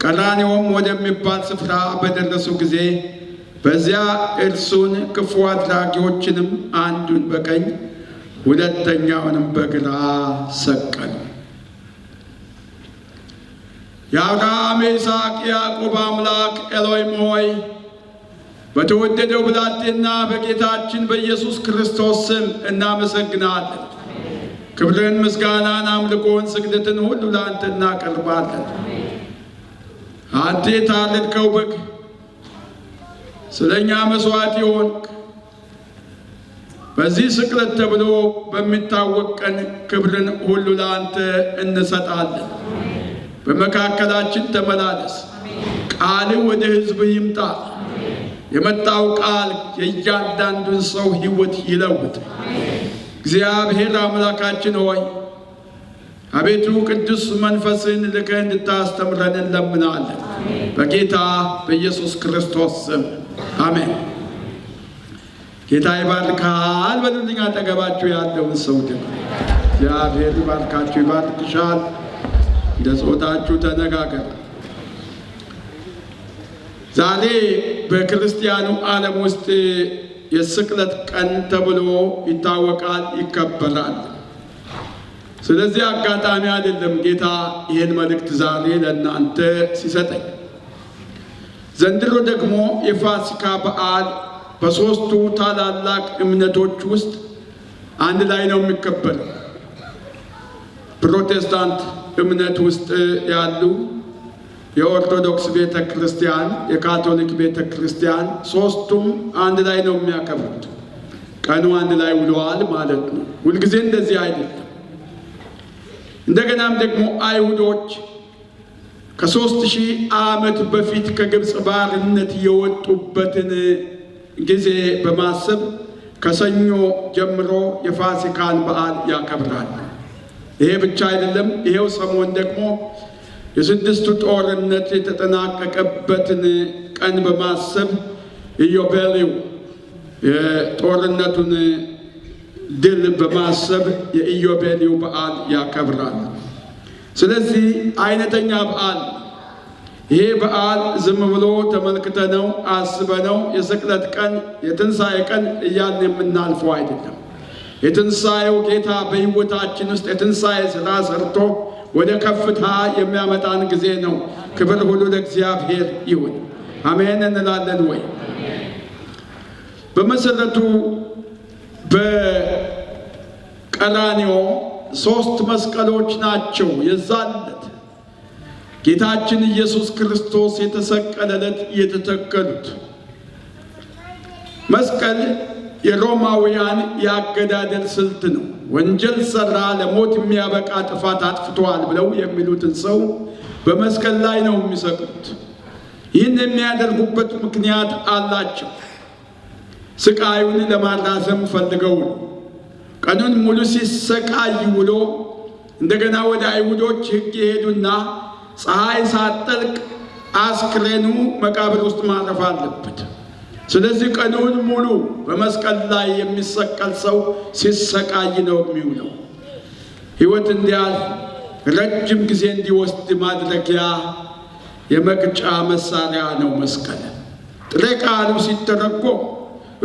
[SPEAKER 3] ቀራንዮም ወደሚባል ስፍራ በደረሱ ጊዜ በዚያ እርሱን ክፉ አድራጊዎችንም አንዱን በቀኝ ሁለተኛውንም በግራ ሰቀሉ። የአብርሃም የይስሐቅ የያዕቆብ አምላክ ኤሎሂም ሆይ በተወደደው ብላቴና በጌታችን በኢየሱስ ክርስቶስ ስም እናመሰግናለን። ክብርን፣ ምስጋናን፣ አምልኮን፣ ስግደትን ሁሉ ለአንተ እናቀርባለን። አንተ የታረድከው በግ፣ ስለ እኛ መሥዋዕት የሆንክ፣ በዚህ ስቅለት ተብሎ በሚታወቅ ቀን ክብርን ሁሉ ለአንተ እንሰጣለን። በመካከላችን ተመላለስ። ቃልህ ወደ ሕዝብ ይምጣ። የመጣው ቃል የእያንዳንዱን ሰው ሕይወት ይለውጥ። እግዚአብሔር አምላካችን ሆይ አቤቱ ቅዱስ መንፈስን ልከህ እንድታስተምረን እንለምናለን። በጌታ በኢየሱስ ክርስቶስ ስም አሜን። ጌታ ይባርካል በሉልኝ። አጠገባችሁ ያለውን ሰው ግን እግዚአብሔር ይባርካችሁ፣ ይባርክሻል። እንደ ጾታችሁ ተነጋገሩ። ዛሬ በክርስቲያኑ ዓለም ውስጥ የስቅለት ቀን ተብሎ ይታወቃል፣ ይከበራል። ስለዚህ አጋጣሚ አይደለም ጌታ ይህን መልእክት ዛሬ ለእናንተ ሲሰጠኝ። ዘንድሮ ደግሞ የፋሲካ በዓል በሦስቱ ታላላቅ እምነቶች ውስጥ አንድ ላይ ነው የሚከበረው። ፕሮቴስታንት እምነት ውስጥ ያሉ የኦርቶዶክስ ቤተ ክርስቲያን፣ የካቶሊክ ቤተ ክርስቲያን ሦስቱም አንድ ላይ ነው የሚያከብሩት። ቀኑ አንድ ላይ ውለዋል ማለት ነው። ሁልጊዜ እንደዚህ አይደለም። እንደገናም ደግሞ አይሁዶች ከ3000 ዓመት በፊት ከግብፅ ባርነት የወጡበትን ጊዜ በማሰብ ከሰኞ ጀምሮ የፋሲካን በዓል ያከብራል። ይሄ ብቻ አይደለም። ይሄው ሰሞን ደግሞ የስድስቱ ጦርነት የተጠናቀቀበትን ቀን በማሰብ ኢዮቤልዩ የጦርነቱን ድል በማሰብ የኢዮቤልዩ በዓል ያከብራል። ስለዚህ አይነተኛ በዓል ይሄ በዓል ዝም ብሎ ተመልክተነው አስበነው የስቅለት ቀን የትንሣኤ ቀን እያልን የምናልፈው አይደለም። የትንሣኤው ጌታ በሕይወታችን ውስጥ የትንሣኤ ሥራ ሰርቶ ወደ ከፍታ የሚያመጣን ጊዜ ነው። ክብር ሁሉ ለእግዚአብሔር ይሁን። አሜን እንላለን ወይ? በመሰረቱ በቀራንዮ 3 መስቀሎች ናቸው የዛለት ጌታችን ኢየሱስ ክርስቶስ የተሰቀለለት የተተከሉት። መስቀል የሮማውያን የአገዳደል ስልት ነው። ወንጀል ሰራ፣ ለሞት የሚያበቃ ጥፋት አጥፍቷል ብለው የሚሉትን ሰው በመስቀል ላይ ነው የሚሰቅሉት። ይህን የሚያደርጉበት ምክንያት አላቸው። ስቃዩን ለማራዘም ፈልገው ነው። ቀኑን ሙሉ ሲሰቃይ ውሎ እንደገና ወደ አይሁዶች ሕግ የሄዱና ፀሐይ ሳትጠልቅ አስክሬኑ መቃብር ውስጥ ማረፍ አለበት። ስለዚህ ቀኑን ሙሉ በመስቀል ላይ የሚሰቀል ሰው ሲሰቃይ ነው የሚውለው። ሕይወት እንዲያልፍ ረጅም ጊዜ እንዲወስድ ማድረጊያ የመቅጫ መሳሪያ ነው መስቀል። ጥሬ ቃሉ ሲተረጎም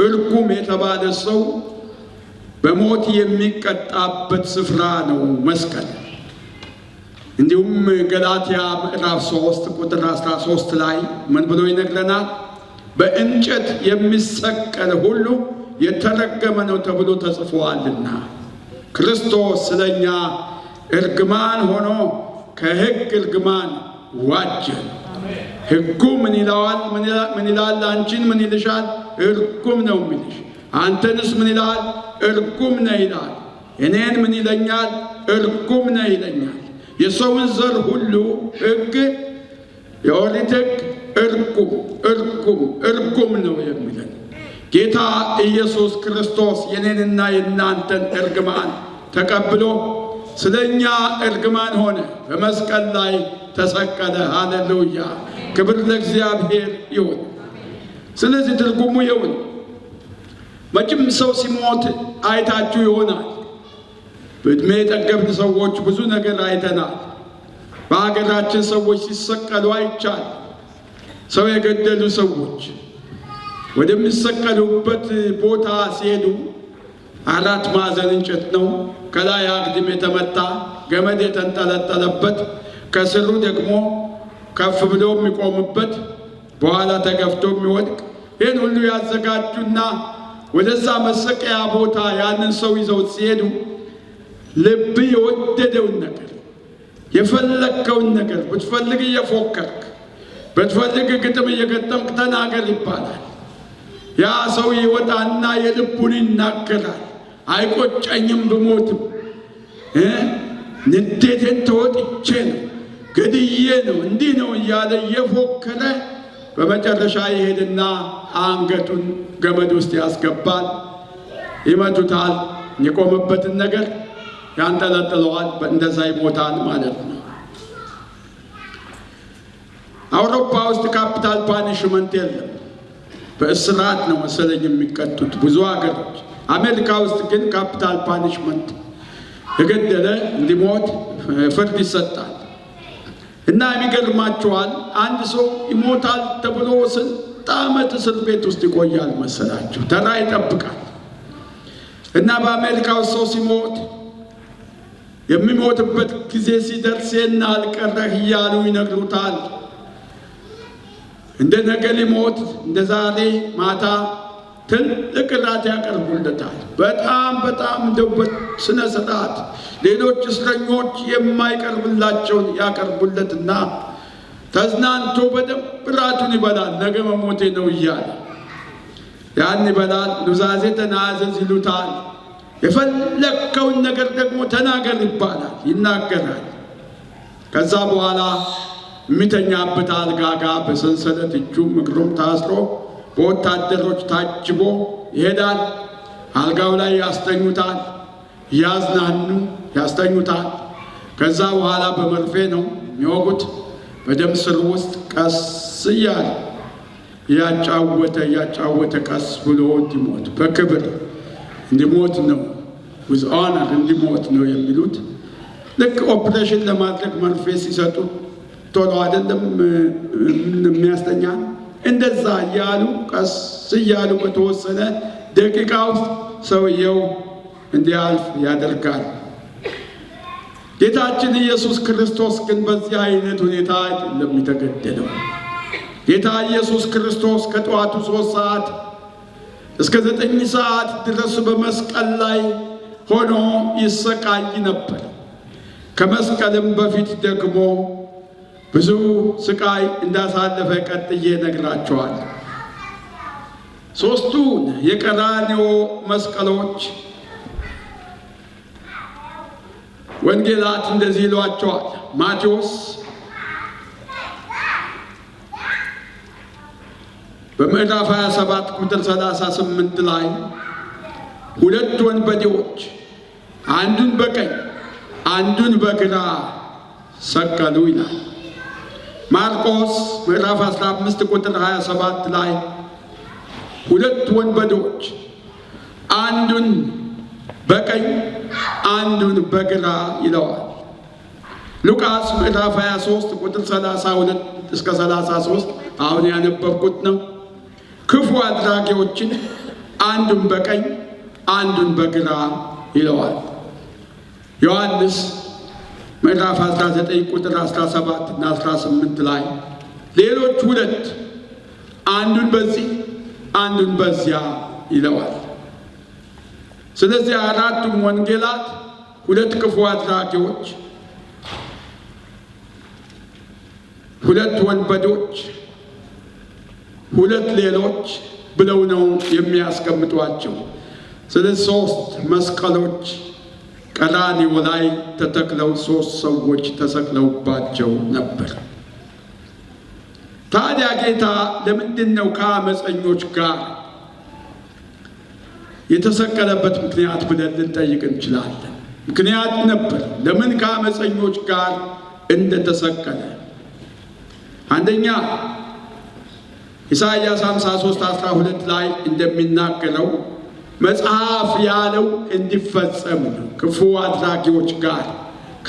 [SPEAKER 3] እርጉም የተባለ ሰው በሞት የሚቀጣበት ስፍራ ነው መስቀል። እንዲሁም ገላትያ ምዕራፍ 3 ቁጥር 13 ላይ ምን ብሎ ይነግረናል? በእንጨት የሚሰቀል ሁሉ የተረገመ ነው ተብሎ ተጽፏልና ክርስቶስ ስለኛ እርግማን ሆኖ ከሕግ እርግማን ዋጀን። ሕጉ ምን ይለዋል? ምን ይላል? አንቺን ምን ይልሻል? እርጉም ነው የሚልሽ። አንተንስ ምን ይላል? እርጉም ነህ ይላል። እኔን ምን ይለኛል? እርጉም ነህ ይለኛል። የሰውን ዘር ሁሉ ሕግ የኦሪት ሕግ እርጉም ነው የሚለን ጌታ ኢየሱስ ክርስቶስ የኔንና የእናንተን እርግማን ተቀብሎ ስለኛ እርግማን ሆነ፣ በመስቀል ላይ ተሰቀለ። ሃሌሉያ! ክብር ለእግዚአብሔር ይሁን። ስለዚህ ትርጉሙ ይሁን። መቼም ሰው ሲሞት አይታችሁ ይሆናል። በዕድሜ የጠገብን ሰዎች ብዙ ነገር አይተናል። በሀገራችን ሰዎች ሲሰቀሉ አይቻል። ሰው የገደሉ ሰዎች ወደሚሰቀሉበት ቦታ ሲሄዱ 4 ማዕዘን እንጨት ነው። ከላይ አግድም የተመታ ገመድ የተንጠለጠለበት፣ ከስሩ ደግሞ ከፍ ብሎ የሚቆምበት፣ በኋላ ተገፍቶ የሚወድቅ፣ ይህን ሁሉ ያዘጋጁና ወደዛ መሰቀያ ቦታ ያንን ሰው ይዘው ሲሄዱ ልብ የወደደውን ነገር የፈለከውን ነገር ብትፈልግ እየፎከርክ ብትፈልግ ግጥም እየገጠምክ ተናገር ይባላል። ያ ሰው ይወጣና የልቡን ይናገራል። አይቆጨኝም ብሞትም ንዴቴን ተወጥቼ ነው ገድዬ ነው እንዲህ ነው እያለ እየፎከረ በመጨረሻ ይሄድና አንገቱን ገመድ ውስጥ ያስገባል። ይመቱታል። የቆመበትን ነገር ያንጠለጥለዋል። እንደዛ ይሞታል ማለት ነው። አውሮፓ ውስጥ ካፒታል ፓኒሽመንት የለም። በእስራት ነው መሰለኝ የሚቀጡት ብዙ ሀገሮች። አሜሪካ ውስጥ ግን ካፒታል ፓኒሽመንት የገደለ እንዲሞት ፍርድ ይሰጣል። እና የሚገርማችኋል አንድ ሰው ይሞታል ተብሎ ስንት ዓመት እስር ቤት ውስጥ ይቆያል መሰላችሁ? ተራ ይጠብቃል። እና በአሜሪካ ውስጥ ሰው ሲሞት የሚሞትበት ጊዜ ሲደርስ እና አልቀረህ እያሉ ይነግሩታል። እንደ ነገ ሊሞት እንደ ዛሬ ማታ ትልቅ እራት ያቀርቡለታል። በጣም እንደው በስነ ስርዓት ሌሎች እስረኞች የማይቀርብላቸውን ያቀርቡለትና ተዝናንቶ በደንብ እራቱን ይበላል። ነገ መሞቴ ነው እያለ ያን ይበላል። ኑዛዜ ተናዘዝ ይሉታል። የፈለከውን ነገር ደግሞ ተናገር ይባላል። ይናገራል። ከዛ በኋላ የሚተኛበት አልጋ ጋር በሰንሰለት እጁም እግሩም ታስሮ በወታደሮች ታጅቦ ይሄዳል። አልጋው ላይ ያስተኙታል። ያዝናኑ ያስተኙታል። ከዛ በኋላ በመርፌ ነው የሚወጉት። በደም ስር ውስጥ ቀስ እያለ እያጫወተ ቀስ ብሎ እንዲሞት በክብር እንዲሞት ነው with honor እንዲሞት ነው የሚሉት። ልክ ኦፕሬሽን ለማድረግ መርፌ ሲሰጡ ቶሎ አይደለም የሚያስተኛ፣ እንደዛ እያሉ ቀስ እያሉ በተወሰነ ደቂቃ ውስጥ ሰውየው እንዲያልፍ ያደርጋል። ጌታችን ኢየሱስ ክርስቶስ ግን በዚህ አይነት ሁኔታ አይደለም የተገደለው። ጌታ ኢየሱስ ክርስቶስ ከጠዋቱ 3 ሰዓት እስከ 9 ሰዓት ድረስ በመስቀል ላይ ሆኖ ይሰቃይ ነበር። ከመስቀልም በፊት ደግሞ ብዙ ስቃይ እንዳሳለፈ ቀጥዬ ነግራቸዋለሁ። 3ቱን የቀራንዮ መስቀሎች ወንጌላት እንደዚህ ይሏቸዋል። ማቴዎስ በምዕራፍ 27 ቁጥር 38 ላይ 2 ወንበዴዎች አንዱን በቀኝ አንዱን በግራ ሰቀሉ ይላል። ማርቆስ ምዕራፍ 15 ቁጥር 27 ላይ 2 ወንበዴዎች አንዱን በቀኝ አንዱን በግራ ይለዋል። ሉቃስ ምዕራፍ 23 ቁጥር 32 እስከ 33 አሁን ያነበብኩት ነው። ክፉ አድራጊዎችን አንዱን በቀኝ አንዱን በግራ ይለዋል። ዮሐንስ ምዕራፍ 19 ቁጥር 17 እና 18 ላይ ሌሎች 2 አንዱን በዚህ አንዱን በዚያ ይለዋል። ስለዚህ 4ቱም ወንጌላት 2 ክፉ አድራጊዎች፣ 2 ወንበዶች፣ 2 ሌሎች ብለው ነው የሚያስቀምጧቸው። ስለዚህ 3 መስቀሎች ቀራንዮ ላይ ተተክለው 3 ሰዎች ተሰቅለውባቸው ነበር። ታዲያ ጌታ ለምንድን ነው ከአመፀኞች ጋር የተሰቀለበት ምክንያት ብለን ልንጠይቅ እንችላለን። ምክንያት ነበር ለምን ከአመፀኞች ጋር እንደተሰቀለ። አንደኛ ኢሳይያስ 53:12 ላይ እንደሚናገረው መጽሐፍ ያለው እንዲፈጸም ነው። ክፉ አድራጊዎች ጋር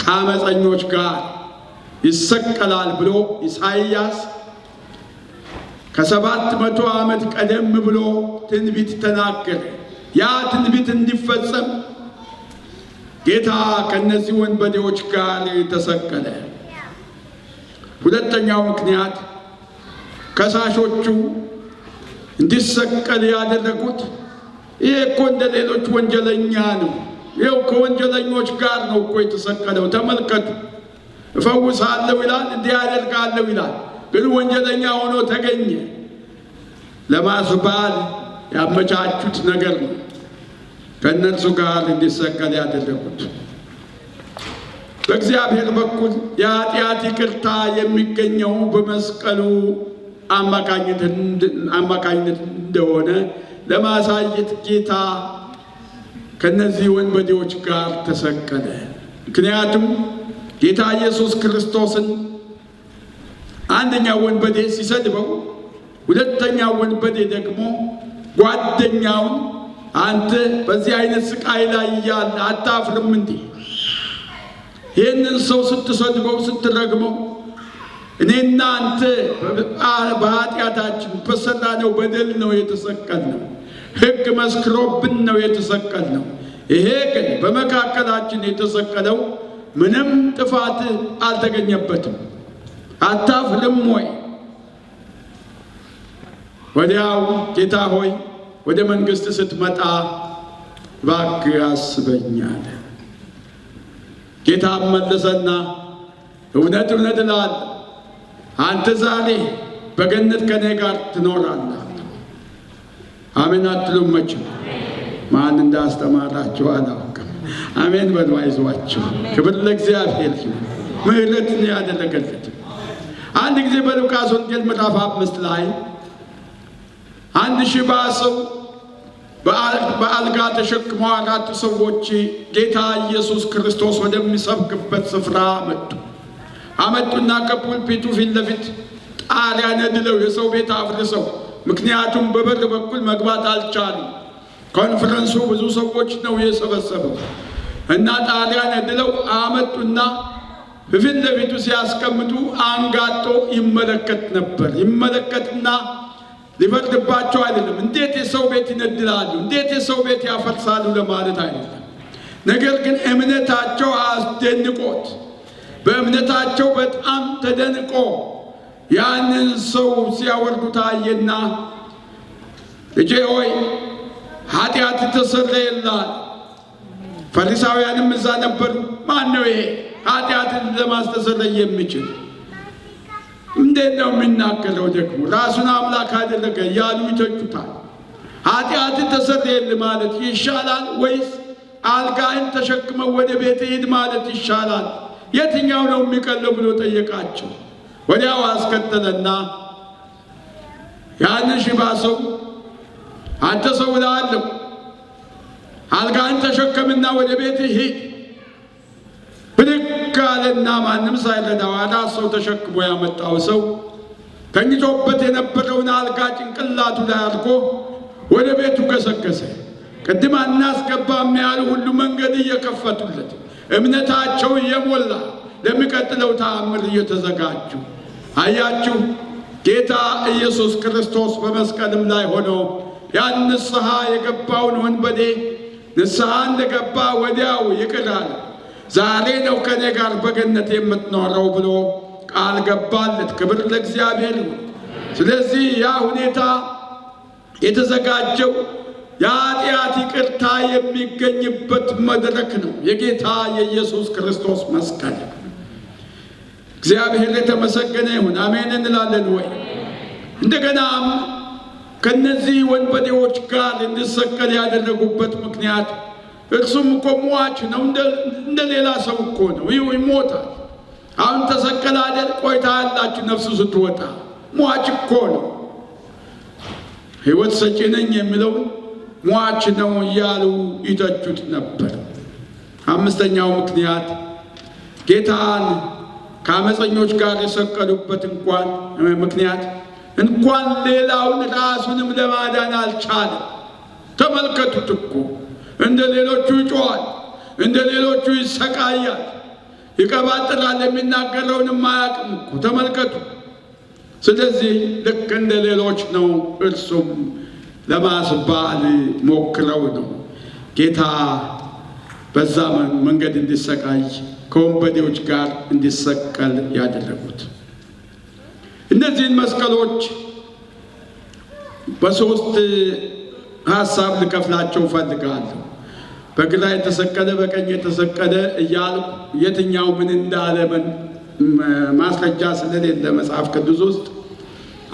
[SPEAKER 3] ከአመፀኞች ጋር ይሰቀላል ብሎ ኢሳይያስ ከ700 ዓመት ቀደም ብሎ ትንቢት ተናገረ። ያ ትንቢት እንዲፈጸም ጌታ ከነዚህ ወንበዴዎች ጋር ተሰቀለ። ሁለተኛው ምክንያት ከሳሾቹ እንዲሰቀል ያደረጉት ይሄ እኮ እንደ ሌሎች ወንጀለኛ ነው፣ ይኸው ከወንጀለኞች ጋር ነው እኮ የተሰቀለው፣ ተመልከቱ፣ እፈውሳለሁ ይላል፣ እንዲህ ያደርጋለሁ ይላል፣ ግን ወንጀለኛ ሆኖ ተገኘ ለማስባል ያመቻቹት ነገር ነው ከእነርሱ ጋር እንዲሰቀል ያደረጉት። በእግዚአብሔር በኩል የኃጢአት ይቅርታ የሚገኘው በመስቀሉ አማካኝነት እንደሆነ ለማሳየት ጌታ ከነዚህ ወንበዴዎች ጋር ተሰቀለ። ምክንያቱም ጌታ ኢየሱስ ክርስቶስን አንደኛው ወንበዴ ሲሰድበው፣ ሁለተኛው ወንበዴ ደግሞ ጓደኛውን አንተ በዚህ አይነት ስቃይ ላይ እያለ አታፍርም እንዴ? ይህንን ሰው ስትሰድበው ስትረግመው እኔና አንተ በኃጢአታችን በሰራነው በደል ነው የተሰቀልነው፣ ሕግ መስክሮብን ነው የተሰቀልነው። ይሄ ግን በመካከላችን የተሰቀለው ምንም ጥፋት አልተገኘበትም፣ አታፍርም ወይ? ወዲያው ጌታ ሆይ ወደ መንግሥት ስትመጣ እባክህ አስበኝ አለ። ጌታ መለሰና እውነት እውነት እልሃለሁ አንተ ዛሬ በገነት ከኔ ጋር ትኖራለህ። አሜን አትሉም? መቼም ማን እንዳስተማራችሁ አላውቅም። አሜን በሉ፣ አይዟችሁ። ክብር ለእግዚአብሔር ይሁን፣ ምሕረትን ያደረገለት። አንድ ጊዜ በሉቃስ ወንጌል ምዕራፍ 5 ላይ አንድ ሽባ ሰው በአልጋ ተሸክመው 4 ሰዎች ጌታ ኢየሱስ ክርስቶስ ወደሚሰብክበት ስፍራ አመጡና ከፑልፒቱ ፊት ለፊት ጣሪያ ነድለው የሰው ቤት አፍርሰው፣ ምክንያቱም በበር በኩል መግባት አልቻሉም። ኮንፈረንሱ ብዙ ሰዎች ነው የሰበሰበው። እና ጣሪያን እድለው አመጡና በፊት ለፊቱ ሲያስቀምጡ አንጋጦ ይመለከት ነበር። ይመለከትና ሊፈርድባቸው አይደለም፣ እንዴት የሰው ቤት ይነድላሉ፣ እንዴት የሰው ቤት ያፈርሳሉ ለማለት አይደለም። ነገር ግን እምነታቸው አስደንቆት በእምነታቸው በጣም ተደንቆ ያንን ሰው ሲያወርዱት አየና ልጄ ሆይ ኃጢአት ተሰረየልሃል። ፈሪሳውያንም እዛ ነበሩ። ማን ነው ይሄ ኃጢአትን ለማስተሰረይ የሚችል? እንዴት ነው የሚናገረው? ደግሞ ራሱን አምላክ አደረገ እያሉ ይተቹታል። ኃጢአትን ተሰረየልህ ማለት ይሻላል ወይስ አልጋህን ተሸክመው ወደ ቤት ሂድ ማለት ይሻላል? የትኛው ነው የሚቀለው ብሎ ጠየቃቸው። ወዲያው አስከተለና ያንን ሽባ ሰው አንተ ሰው እልሃለሁ አልጋህን ተሸከምና ወደ ቤት ሂድ። ብድግ አለና ማንም ሳይረዳው አራት ሰው ተሸክሞ ያመጣው ሰው ተኝቶበት የነበረውን አልጋ ጭንቅላቱ ላይ አድርጎ ወደ ቤቱ ገሰገሰ። ቅድም አናስገባም ያሉ ሁሉ መንገድ እየከፈቱለት እምነታቸው እየሞላ ለሚቀጥለው ተአምር እየተዘጋጁ አያችሁ። ጌታ ኢየሱስ ክርስቶስ በመስቀልም ላይ ሆኖ ያን ንስሐ የገባውን ወንበዴ ንስሐ እንደገባ ወዲያው ይቅር አለ። ዛሬ ነው ከኔ ጋር በገነት የምትኖረው ብሎ ቃል ገባለት። ክብር ለእግዚአብሔር ይሁን። ስለዚህ ያ ሁኔታ የተዘጋጀው የኃጢአት ይቅርታ የሚገኝበት መድረክ ነው፣ የጌታ የኢየሱስ ክርስቶስ መስቀል። እግዚአብሔር የተመሰገነ ይሁን። አሜን እንላለን ወይ? እንደገናም ከነዚህ ወንበዴዎች ጋር እንዲሰቀል ያደረጉበት ምክንያት እርሱም እኮ ሟች ነው፣ እንደ ሌላ ሰው እኮ ነው፣ ይሞታል። አሁን ተሰቀለ አይደል? ቆይታ ያላችሁ ነፍሱ ስትወጣ ሟች እኮ ነው። ሕይወት ሰጪ ነኝ የሚለው ሟች ነው እያሉ ይተቹት ነበር። አምስተኛው ምክንያት ጌታን ከአመፀኞች ጋር የሰቀሉበት ምክንያት እንኳን ሌላውን ራሱንም ለማዳን አልቻለም። ተመልከቱት እኮ እንደ ሌሎቹ ይጮኻል፣ እንደ ሌሎቹ ይሰቃያል፣ ይቀባጥራል፣ የሚናገረውንም አያውቅም እኮ ተመልከቱ። ስለዚህ ልክ እንደ ሌሎች ነው። እርሱም ለማስባል ሞክረው ነው ጌታ በዛ መንገድ እንዲሰቃይ ከወንበዴዎች ጋር እንዲሰቀል ያደረጉት። እነዚህን መስቀሎች በሶስት ሀሳብ ልከፍላቸው ፈልጋለሁ። በግራ የተሰቀለ፣ በቀኝ የተሰቀለ እያልኩ የትኛው ምን እንዳለ ማስረጃ ስለሌለ መጽሐፍ ቅዱስ ውስጥ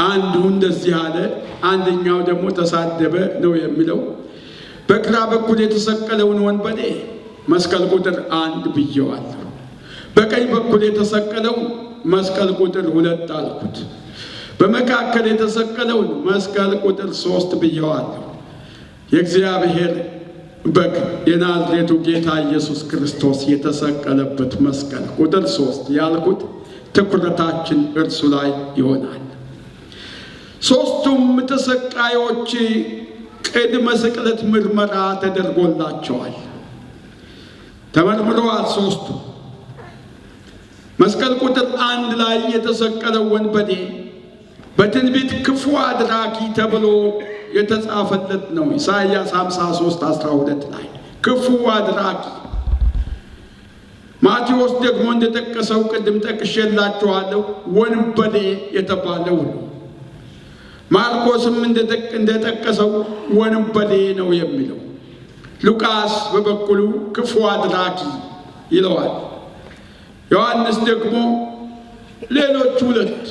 [SPEAKER 3] አንዱ እንደዚህ አለ፣ አንደኛው ደግሞ ተሳደበ ነው የሚለው። በግራ በኩል የተሰቀለውን ወንበዴ መስቀል ቁጥር 1 ብየዋለሁ። በቀኝ በኩል የተሰቀለው መስቀል ቁጥር 2 አልኩት። በመካከል የተሰቀለውን መስቀል ቁጥር 3 ብየዋለሁ። የእግዚአብሔር በግ የናዝሬቱ ጌታ ኢየሱስ ክርስቶስ የተሰቀለበት መስቀል ቁጥር 3 ያልኩት ትኩረታችን እርሱ ላይ ይሆናል። ሦስቱም ተሰቃዮች ቅድመ ስቅለት ምርመራ ተደርጎላቸዋል፣ ተመርምረዋል። ሦስቱ መስቀል ቁጥር 1 ላይ የተሰቀለው ወንበዴ በትንቢት ክፉ አድራጊ ተብሎ የተጻፈለት ነው። ኢሳይያስ 53:12 ላይ ክፉ አድራጊ። ማቴዎስ ደግሞ እንደጠቀሰው ቅድም ጠቅሼላችኋለሁ ወንበዴ የተባለው ነው። ማርቆስም እንደጠቀሰው ወንበዴ ነው የሚለው። ሉቃስ በበኩሉ ክፉ አድራጊ ይለዋል። ዮሐንስ ደግሞ ሌሎች ሁለት፣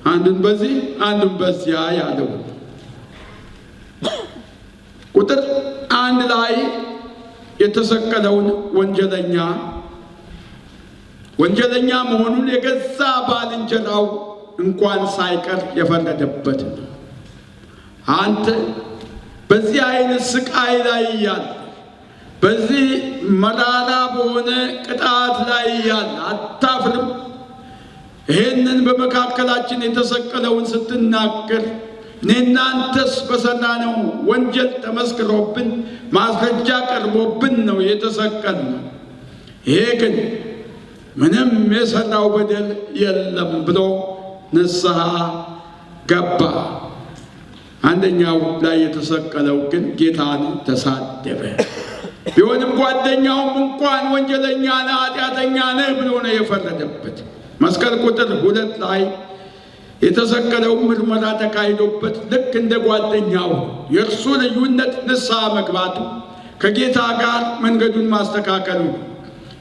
[SPEAKER 3] አንዱን በዚህ አንዱን በዚያ ያለው። ቁጥር 1 ላይ የተሰቀለውን ወንጀለኛ መሆኑን የገዛ ባልንጀራው እንኳን ሳይቀር የፈረደበት ነው። አንተ በዚህ አይነት ስቃይ ላይ እያለ፣ በዚህ መራራ በሆነ ቅጣት ላይ እያለ አታፍርም? ይሄንን በመካከላችን የተሰቀለውን ስትናገር እናንተስ በሰራነው ወንጀል ተመስክሮብን ማስረጃ ቀርቦብን ነው የተሰቀልነው። ይሄ ግን ምንም የሰራው በደል የለም ብሎ ንስሐ ገባ። አንደኛው ላይ የተሰቀለው ግን ጌታን ተሳደበ። ቢሆንም ጓደኛውም እንኳን ወንጀለኛ ነህ፣ ኃጢአተኛ ነህ ብሎ ነው የፈረደበት። መስቀል ቁጥር 2 ላይ የተሰቀለው ምርመራ ተካሂዶበት ልክ እንደ ጓደኛው የእርሱ ልዩነት ንስሐ መግባቱ፣ ከጌታ ጋር መንገዱን ማስተካከሉ፣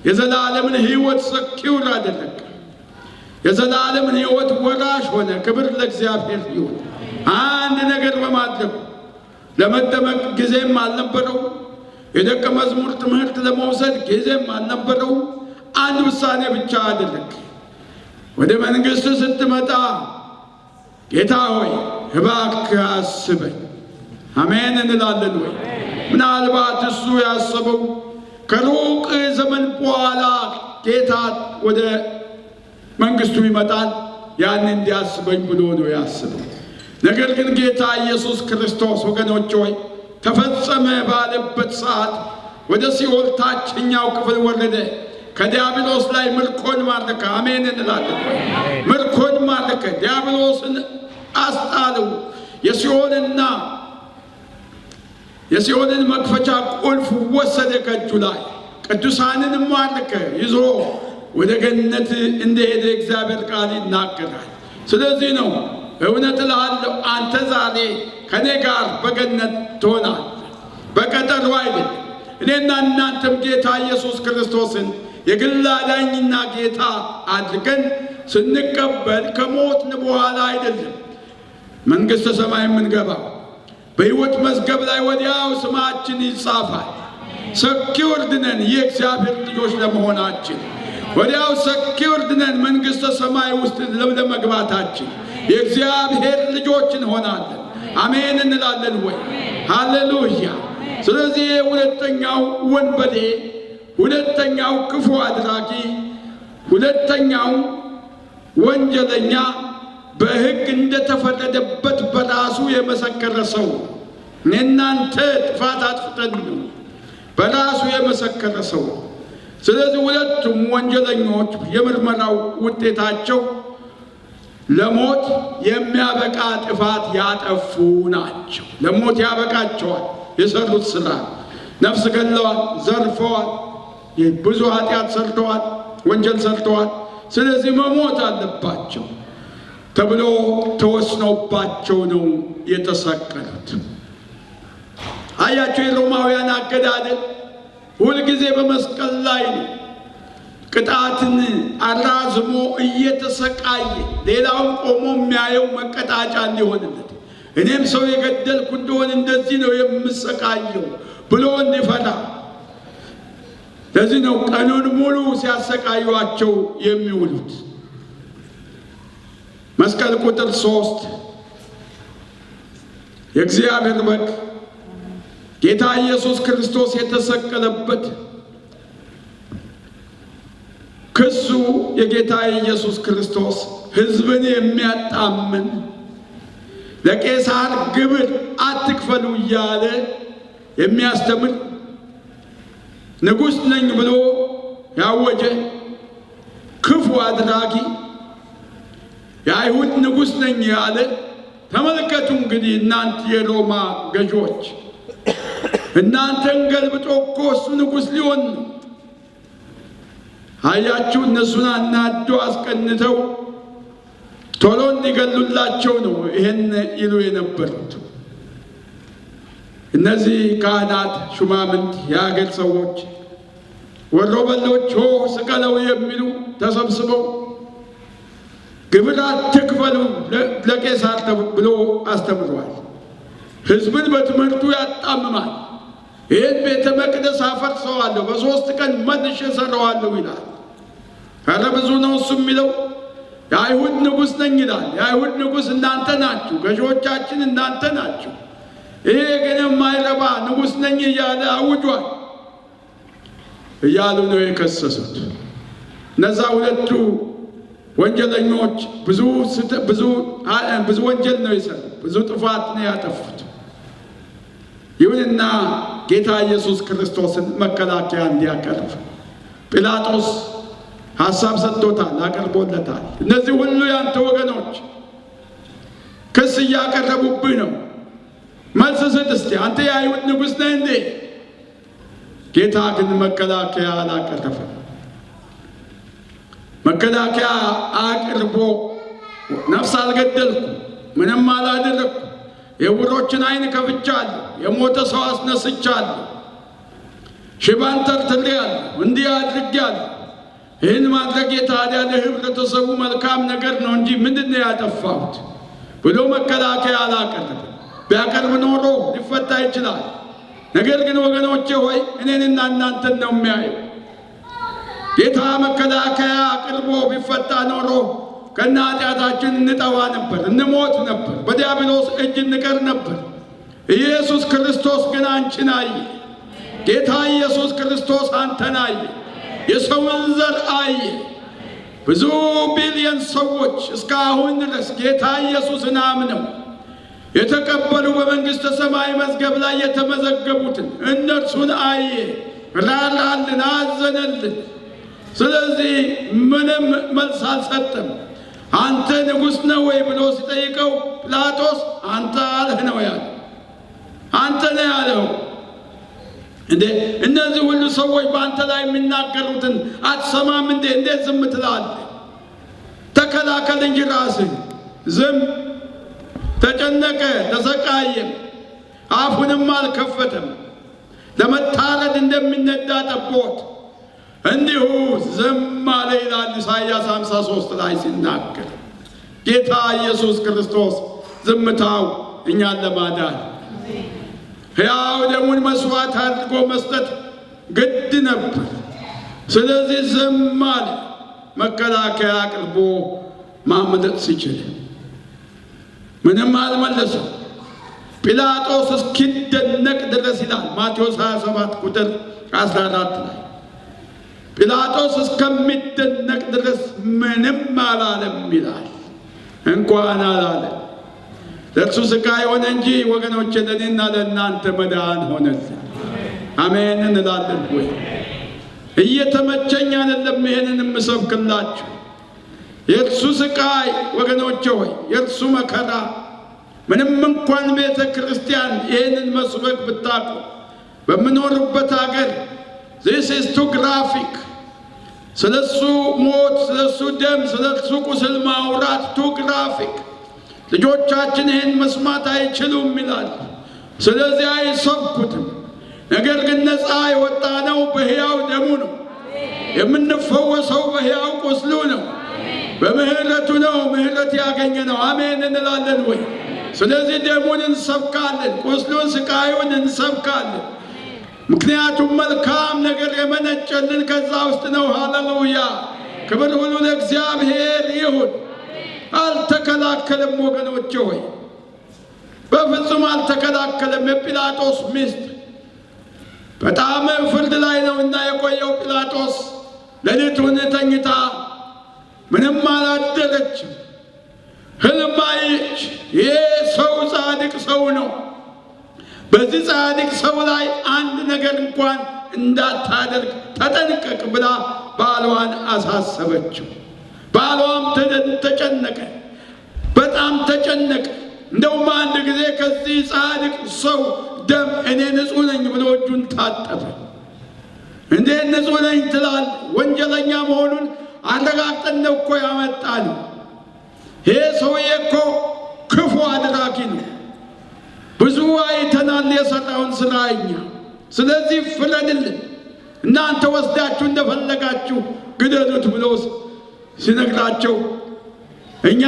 [SPEAKER 3] የዘላለምን ሕይወት ሰኪውር አደረገ። የዘላለምን ሕይወት ወራሽ ሆነ። ክብር ለእግዚአብሔር ይሁን። አንድ ነገር በማድረጉ ለመጠመቅ ጊዜም አልነበረው። የደቀ መዝሙር ትምህርት ለመውሰድ ጊዜም አልነበረው። አንድ ውሳኔ ብቻ አደረገ። ወደ መንግሥት ስትመጣ ጌታ ሆይ እባክህ አስበኝ። አሜን እንላለን ወይ? ምናልባት እሱ ያሰበው ከሩቅ ዘመን በኋላ ጌታ ወደ መንግሥቱ ይመጣል፣ ያን እንዲያስበኝ ብሎ ነው ያስበው። ነገር ግን ጌታ ኢየሱስ ክርስቶስ ወገኖች ሆይ ተፈጸመ ባለበት ሰዓት ወደ ሲኦል ታችኛው ክፍል ወረደ። ከዲያብሎስ ላይ ምርኮን ማረከ። አሜን እንላለን። ምርኮን ማረከ። ዲያብሎስን አስጣለው። የሲኦልን መክፈቻ ቁልፍ ወሰደ ከእጁ ላይ። ቅዱሳንን ማረከ። ይዞ ወደ ገነት እንደሄደ እግዚአብሔር ቃል ይናገራል። ስለዚህ ነው እውነት እልሃለሁ አንተ ዛሬ ከኔ ጋር በገነት ትሆናለህ። በቀጠሮ አይደለም። እኔና እናንተም ጌታ ኢየሱስ ክርስቶስን የግል አዳኝና ጌታ አድርገን ስንቀበል ከሞትን በኋላ አይደለም መንግሥተ ሰማይ የምንገባው። በሕይወት መዝገብ ላይ ወዲያው ስማችን ይጻፋል። ሰኪውርድ ነን የእግዚአብሔር ልጆች ለመሆናችን። ወዲያው ሰኪውርድ ነን መንግሥተ ሰማይ ውስጥ ለመግባታችን። የእግዚአብሔር ልጆች እንሆናለን። አሜን እንላለን ወይ? ሃሌሉያ። ስለዚህ ሁለተኛው ወንበዴ፣ ሁለተኛው ክፉ አድራጊ፣ ሁለተኛው ወንጀለኛ በሕግ እንደተፈረደበት በራሱ የመሰከረ ሰው። እናንተ ጥፋት አጥፍተን ነው በራሱ የመሰከረ ሰው። ስለዚህ ሁለቱም ወንጀለኞች የምርመራው ውጤታቸው ለሞት የሚያበቃ ጥፋት ያጠፉ ናቸው። ለሞት ያበቃቸዋል የሰሩት ስራ። ነፍስ ገለዋል፣ ዘርፈዋል፣ ብዙ ኃጢአት ሰርተዋል፣ ወንጀል ሰርተዋል። ስለዚህ መሞት አለባቸው ተብሎ ተወስኖባቸው ነው የተሰቀሉት። አያቸው የሮማውያን አገዳደል ሁልጊዜ በመስቀል ላይ ነው። ቅጣትን አራዝሞ እየተሰቃየ ሌላውን ቆሞ የሚያየው መቀጣጫ እንዲሆንለት፣ እኔም ሰው የገደልኩ እንደሆን እንደዚህ ነው የምሰቃየው ብሎ እንዲፈራ። ለዚህ ነው ቀኑን ሙሉ ሲያሰቃዩአቸው የሚውሉት። መስቀል ቁጥር 3 የእግዚአብሔር በግ ጌታ ኢየሱስ ክርስቶስ የተሰቀለበት ክሱ የጌታ ኢየሱስ ክርስቶስ ሕዝብን የሚያጣምን ለቄሳር ግብር አትክፈሉ እያለ የሚያስተምር ንጉሥ ነኝ ብሎ ያወጀ ክፉ አድራጊ የአይሁድ ንጉሥ ነኝ ያለ። ተመልከቱ እንግዲህ እናንተ የሮማ ገዦች፣ እናንተን ገልብጦ እኮ እሱ ንጉሥ ሊሆን ነው። አያችሁ፣ እነሱን አናዶ አስቀንተው ቶሎ እንዲገሉላቸው ነው ይሄን ይሉ የነበሩት። እነዚህ ካህናት፣ ሹማምንት፣ የአገር ሰዎች፣ ወሮበሎች ስቀለው የሚሉ ተሰብስበው ግብር አትክፈሉ ለቄሳር ብሎ አስተምሯል። ሕዝብን በትምህርቱ ያጣምማል። ይህን ቤተ መቅደስ አፈርሰዋለሁ፣ በ3 ቀን መልሼ እሰራዋለሁ ይላል። ኧረ ብዙ ነው እሱ የሚለው። የአይሁድ ንጉሥ ነኝ ይላል። የአይሁድ ንጉሥ እናንተ ናችሁ፣ ገዢዎቻችን እናንተ ናችሁ። ይሄ ግን የማይረባ ንጉሥ ነኝ እያለ አውጇል እያሉ ነው የከሰሱት። እነዛ ሁለቱ ወንጀለኞች ብዙ ወንጀል ነው የሰሩ፣ ብዙ ጥፋት ነው ያጠፉት። ይሁንና ጌታ ኢየሱስ ክርስቶስን መከላከያ እንዲያቀርብ ጲላጦስ ሐሳብ ሰጥቶታል፣ አቅርቦለታል። እነዚህ ሁሉ ያንተ ወገኖች ክስ እያቀረቡብህ ነው፣ መልስ ስጥ እስቲ፣ አንተ የአይሁድ ንጉሥ ነህ እንዴ? ጌታ ግን መከላከያ አላቀረበም። መከላከያ አቅርቦ ነፍስ አልገደልኩ፣ ምንም አላደረግኩ፣ የዕውሮችን ዓይን ከፍቻለሁ፣ የሞተ ሰው አስነስቻለሁ፣ ሽባን ተርትሬአለሁ፣ እንዲህ አድርጌአለሁ፣ ይህን ማድረግ ታዲያ ለህብረተሰቡ መልካም ነገር ነው እንጂ ምንድን ነው ያጠፋሁት ብሎ መከላከያ አላቀረበም። ቢያቀርብ ኖሮ ሊፈታ ይችላል። ነገር ግን ወገኖቼ ሆይ እኔንና እናንተን ነው የሚያየው። ጌታ መከላከያ አቅርቦ ቢፈታ ኖሮ ከነ ኃጢአታችን እንጠፋ ነበር፣ እንሞት ነበር፣ በዲያብሎስ እጅ እንቀር ነበር። ኢየሱስ ክርስቶስ ግን አንቺን አየ። ጌታ ኢየሱስ ክርስቶስ አንተን አየ፣ የሰውን ዘር አየ። ብዙ ቢሊየን ሰዎች እስካሁን ድረስ ጌታ ኢየሱስን አምነው የተቀበሉ በመንግሥተ ሰማይ መዝገብ ላይ የተመዘገቡትን እነርሱን አየ፣ ራራልን፣ አዘነልን። ስለዚህ ምንም መልስ አልሰጠም። አንተ ንጉሥ ነህ ወይ ብሎ ሲጠይቀው ጲላጦስ አንተ አልህ ነው ያለው። አንተ ነህ ያለው። እንዴ እነዚህ ሁሉ ሰዎች በአንተ ላይ የሚናገሩትን አትሰማም እንዴ? እንዴት ዝም ትላለህ? ተከላከል እንጂ ራስህ። ዝም ተጨነቀ፣ ተሰቃየም፣ አፉንም አልከፈተም። ለመታረድ እንደሚነዳ ጠቦት እንዲሁ ዝም አለ ይላል ኢሳይያስ 53 ላይ ሲናገር። ጌታ ኢየሱስ ክርስቶስ ዝምታው እኛን ለማዳን ሕያው ደሙን መስዋዕት አድርጎ መስጠት ግድ ነበር። ስለዚህ ዝም አለ፣ መከላከያ አቅርቦ ማምለጥ ሲችል ምንም አልመለሰም። ጲላጦስ እስኪደነቅ ድረስ ይላል ማቴዎስ 27 ቁጥር 14 ላይ ጲላጦስ እስከሚደነቅ ድረስ ምንም አላለም ይላል። እንኳን አላለም። ለእርሱ ሥቃይ ሆነ እንጂ ወገኖቼ ለእኔና ለእናንተ መዳን ሆነልን። አሜን እንላለን ወይ? እየተመቸኝ አይደለም ይሄንን የምሰብክላችሁ። የእርሱ ሥቃይ ወገኖቼ ሆይ፣ የእርሱ መከራ ምንም እንኳን ቤተ ክርስቲያን ይሄንን መስበክ ብታውቁ በምኖርበት ሀገር this is too graphic ስለሱ ሞት፣ ስለሱ ደም፣ ስለሱ ቁስል ማውራት too graphic። ልጆቻችን ይህን መስማት አይችሉም ይላል። ስለዚህ አይሰብኩትም። ነገር ግን ነፃ የወጣነው በሕያው ደሙ ነው። የምንፈወሰው በሕያው ቁስሉ ነው፣ በምህረቱ ነው። ምህረት ያገኘ ነው። አሜን እንላለን ወይ? ስለዚህ ደሙን እንሰብካለን፣ ቁስሉን፣ ስቃዩን እንሰብካለን። ምክንያቱም መልካም ነገር የመነጨልን ከዛ ውስጥ ነው። ሃሌሉያ! ክብር ሁሉ ለእግዚአብሔር ይሁን። አልተከላከለም ወገኖቼ ሆይ፣ በፍጹም አልተከላከለም። የጲላጦስ ሚስት በጣም ፍርድ ላይ ነውና የቆየው ጲላጦስ ሌሊቱን ተኝታ ምንም አላደረችም። ሕልም አየች። ይህ ሰው ጻድቅ ሰው ነው፣ በዚህ ጻድቅ ሰው ላይ አንድ ነገር እንኳን እንዳታደርግ ተጠንቀቅ ብላ ባሏን አሳሰበችው። ባሏም ተጨነቀ፣ በጣም ተጨነቀ። እንደውም አንድ ጊዜ ከዚህ ጻድቅ ሰው ደም እኔ ንጹሕ ነኝ ብሎ እጁን ታጠበ። እንዴት ንጹሕ ነኝ ትላል? ወንጀለኛ መሆኑን አረጋግጠን ነው እኮ ያመጣል። ይሄ ሰውዬ እኮ ክፉ አድራጊ ነው። ብዙ አይተናል የሰራውን ስራ እኛ። ስለዚህ ፍረድልን፣ እናንተ ወስዳችሁ እንደፈለጋችሁ ግደሉት ብሎ ሲነግራቸው እኛ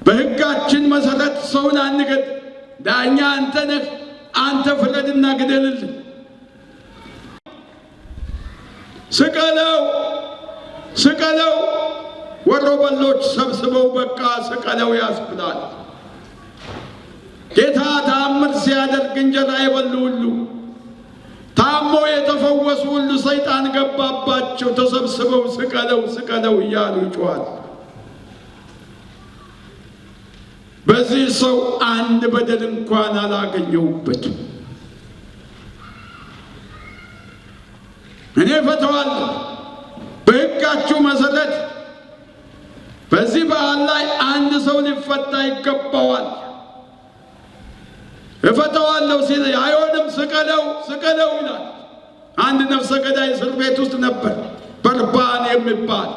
[SPEAKER 3] በሕጋችን መሰረት ሰውን አንገድ፣ ዳኛ አንተ ነህ፣ አንተ ፍረድና ግደልልን። ስቀለው ስቀለው፣ ወሮበሎች ሰብስበው በቃ ስቀለው ያስብላል። ጌታ ተአምር ሲያደርግ እንጀራ የበሉ ሁሉ ታሞ የተፈወሱ ሁሉ ሰይጣን ገባባቸው። ተሰብስበው ስቀለው ስቀለው እያሉ ይጮኻሉ። በዚህ ሰው አንድ በደል እንኳን አላገኘሁበትም። እኔ ፈተዋለሁ በሕጋችሁ መሰረት በዚህ በዓል ላይ አንድ ሰው ሊፈታ ይገባዋል። እፈተዋለሁ ሲል አይሆንም ስቀለው ስቀለው ይላል። አንድ ነፍሰ ገዳይ እስር ቤት ውስጥ ነበር፣ በርባን የሚባል።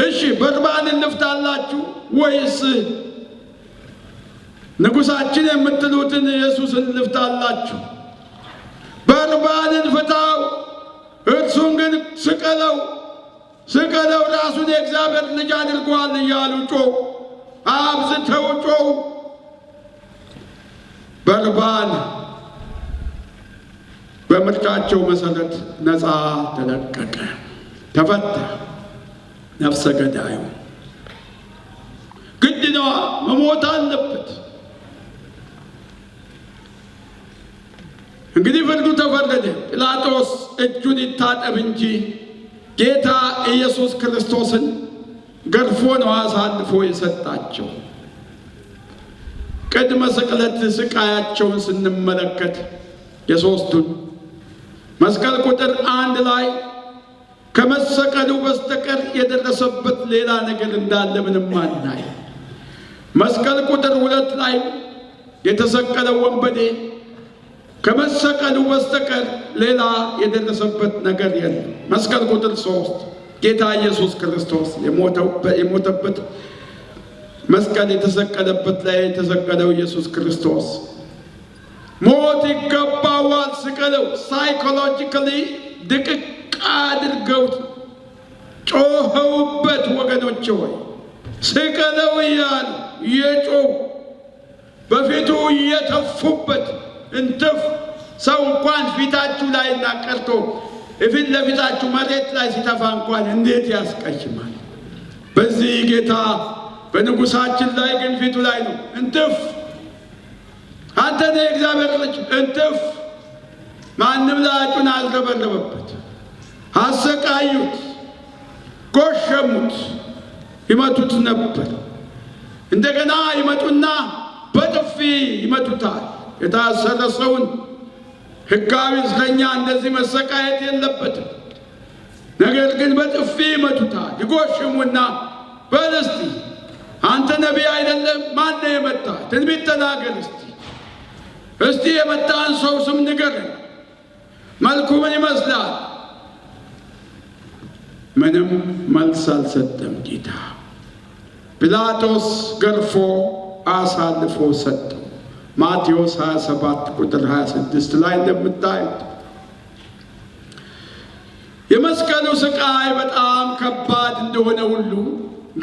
[SPEAKER 3] እሺ በርባንን እንፍታላችሁ ወይስ ንጉሳችን የምትሉትን ኢየሱስን እንፍታላችሁ? በርባንን ፍታው፣ እርሱን ግን ስቀለው ስቀለው፣ ራሱን የእግዚአብሔር ልጅ አድርጓል እያሉ ጮኹ፣ አብዝተው ጮኹ። በርባን በምርጫቸው መሰረት ነፃ ተለቀቀ፣ ተፈታ። ነፍሰ ገዳዩ ግድ ነዋ፣ መሞት አለበት። እንግዲህ ፍርዱ ተፈረደ። ጲላጦስ እጁን ይታጠብ እንጂ ጌታ ኢየሱስ ክርስቶስን ገርፎ ነው አሳልፎ የሰጣቸው። ቅድመ ስቅለት ስቃያቸውን ስንመለከት የሦስቱን መስቀል ቁጥር 1 ላይ ከመሰቀሉ በስተቀር የደረሰበት ሌላ ነገር እንዳለ ምንም አናይ። መስቀል ቁጥር 2 ላይ የተሰቀለው ወንበዴ ከመሰቀሉ በስተቀር ሌላ የደረሰበት ነገር የለም። መስቀል ቁጥር 3 ጌታ ኢየሱስ ክርስቶስ የሞተበት መስቀል የተሰቀለበት ላይ የተሰቀለው ኢየሱስ ክርስቶስ ሞት ይገባዋል ስቀለው፣ ሳይኮሎጂካሊ ድቅቅ አድርገው ጮኸውበት። ወገኖች ሆይ ስቀለው እያሉ እየጮሁ በፊቱ እየተፉበት እንትፍ። ሰው እንኳን ፊታችሁ ላይ እና ቀርቶ ፊት ለፊታችሁ መሬት ላይ ሲተፋ እንኳን እንዴት ያስቀይማል! በዚህ ጌታ በንጉሳችን ላይ ግን ፊቱ ላይ ነው እንትፍ። አንተ ነህ የእግዚአብሔር ልጅ እንትፍ። ማንም ላጩን አልረበረበበት። አሰቃዩት፣ ጎሸሙት፣ ይመቱት ነበር። እንደገና ይመጡና በጥፊ ይመቱታል። የታሰረ ሰውን ሕጋዊ እስረኛ እንደዚህ መሰቃየት የለበትም። ነገር ግን በጥፊ ይመቱታል፣ ይጎሽሙና በል እስቲ አንተ ነቢይ አይደለም? ማነው የመታ? ትንቢት ተናገር እስቲ የመታን ሰው ስም ንገረን፣ መልኩ ምን ይመስላል? ምንም መልስ አልሰጠም ጌታ። ጲላጦስ ገርፎ አሳልፎ ሰጠው። ማቴዎስ 27 ቁጥር 26 ላይ እንደምታዩት የመስቀሉ ስቃይ በጣም ከባድ እንደሆነ ሁሉ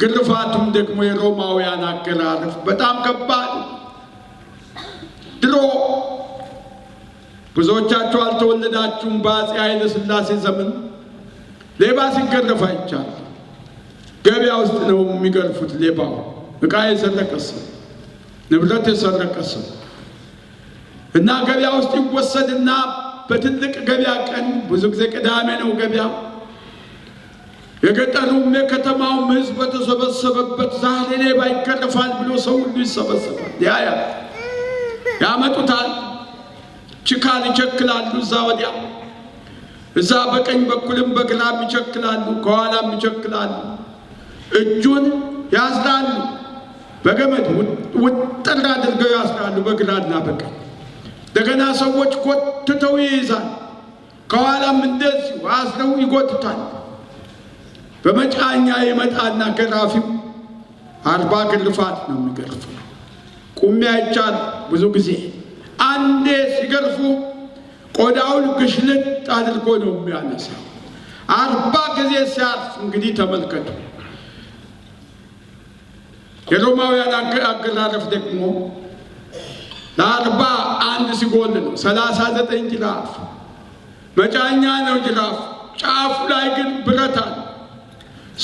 [SPEAKER 3] ግርፋቱም ደግሞ የሮማውያን አገራረፍ በጣም ከባድ። ድሮ ብዙዎቻችሁ አልተወለዳችሁም። በአፄ ኃይለ ሥላሴ ዘመን ሌባ ሲገረፍ አይቻል። ገበያ ውስጥ ነው የሚገርፉት ሌባው። ዕቃ የሰረቀ ሰው፣ ንብረት የሰረቀ ሰው እና ገበያ ውስጥ ይወሰድና በትልቅ ገበያ ቀን፣ ብዙ ጊዜ ቅዳሜ ነው ገበያ፣ የገጠሩም የከተማውም ሕዝብ በተሰበሰበበት ዛሬ ሌባ ይገረፋል ብሎ ሰው ሁሉ ይሰበሰባል። ያመጡታል። ችካል ይቸክላሉ። እዛ ወዲያ እዛ በቀኝ በኩልም በግራም ይቸክላሉ፣ ከኋላም ይቸክላሉ። እጁን ያስራሉ፣ በገመድ ውጥር አድርገው ያስራሉ፣ በግራና በቀኝ። እንደገና ሰዎች ጎትተው ይይዛል፣ ከኋላም እንደዚሁ አስረው ይጎትታል። በመጫኛ ይመጣና ገራፊው 40 ግርፋት ነው የሚገርፈው። ቁሜ አይቻል ብዙ ጊዜ። አንዴ ሲገርፉ ቆዳውን ግሽልጥ አድርጎ ነው የሚያነሳው። 40 ጊዜ ሲያርፍ እንግዲህ ተመልከቱ። የሮማውያን አገራረፍ ደግሞ ለ40 አንድ ሲጎል ነው 39 ጅራፍ። መጫኛ ነው ጅራፍ፣ ጫፉ ላይ ግን ብረት አለ።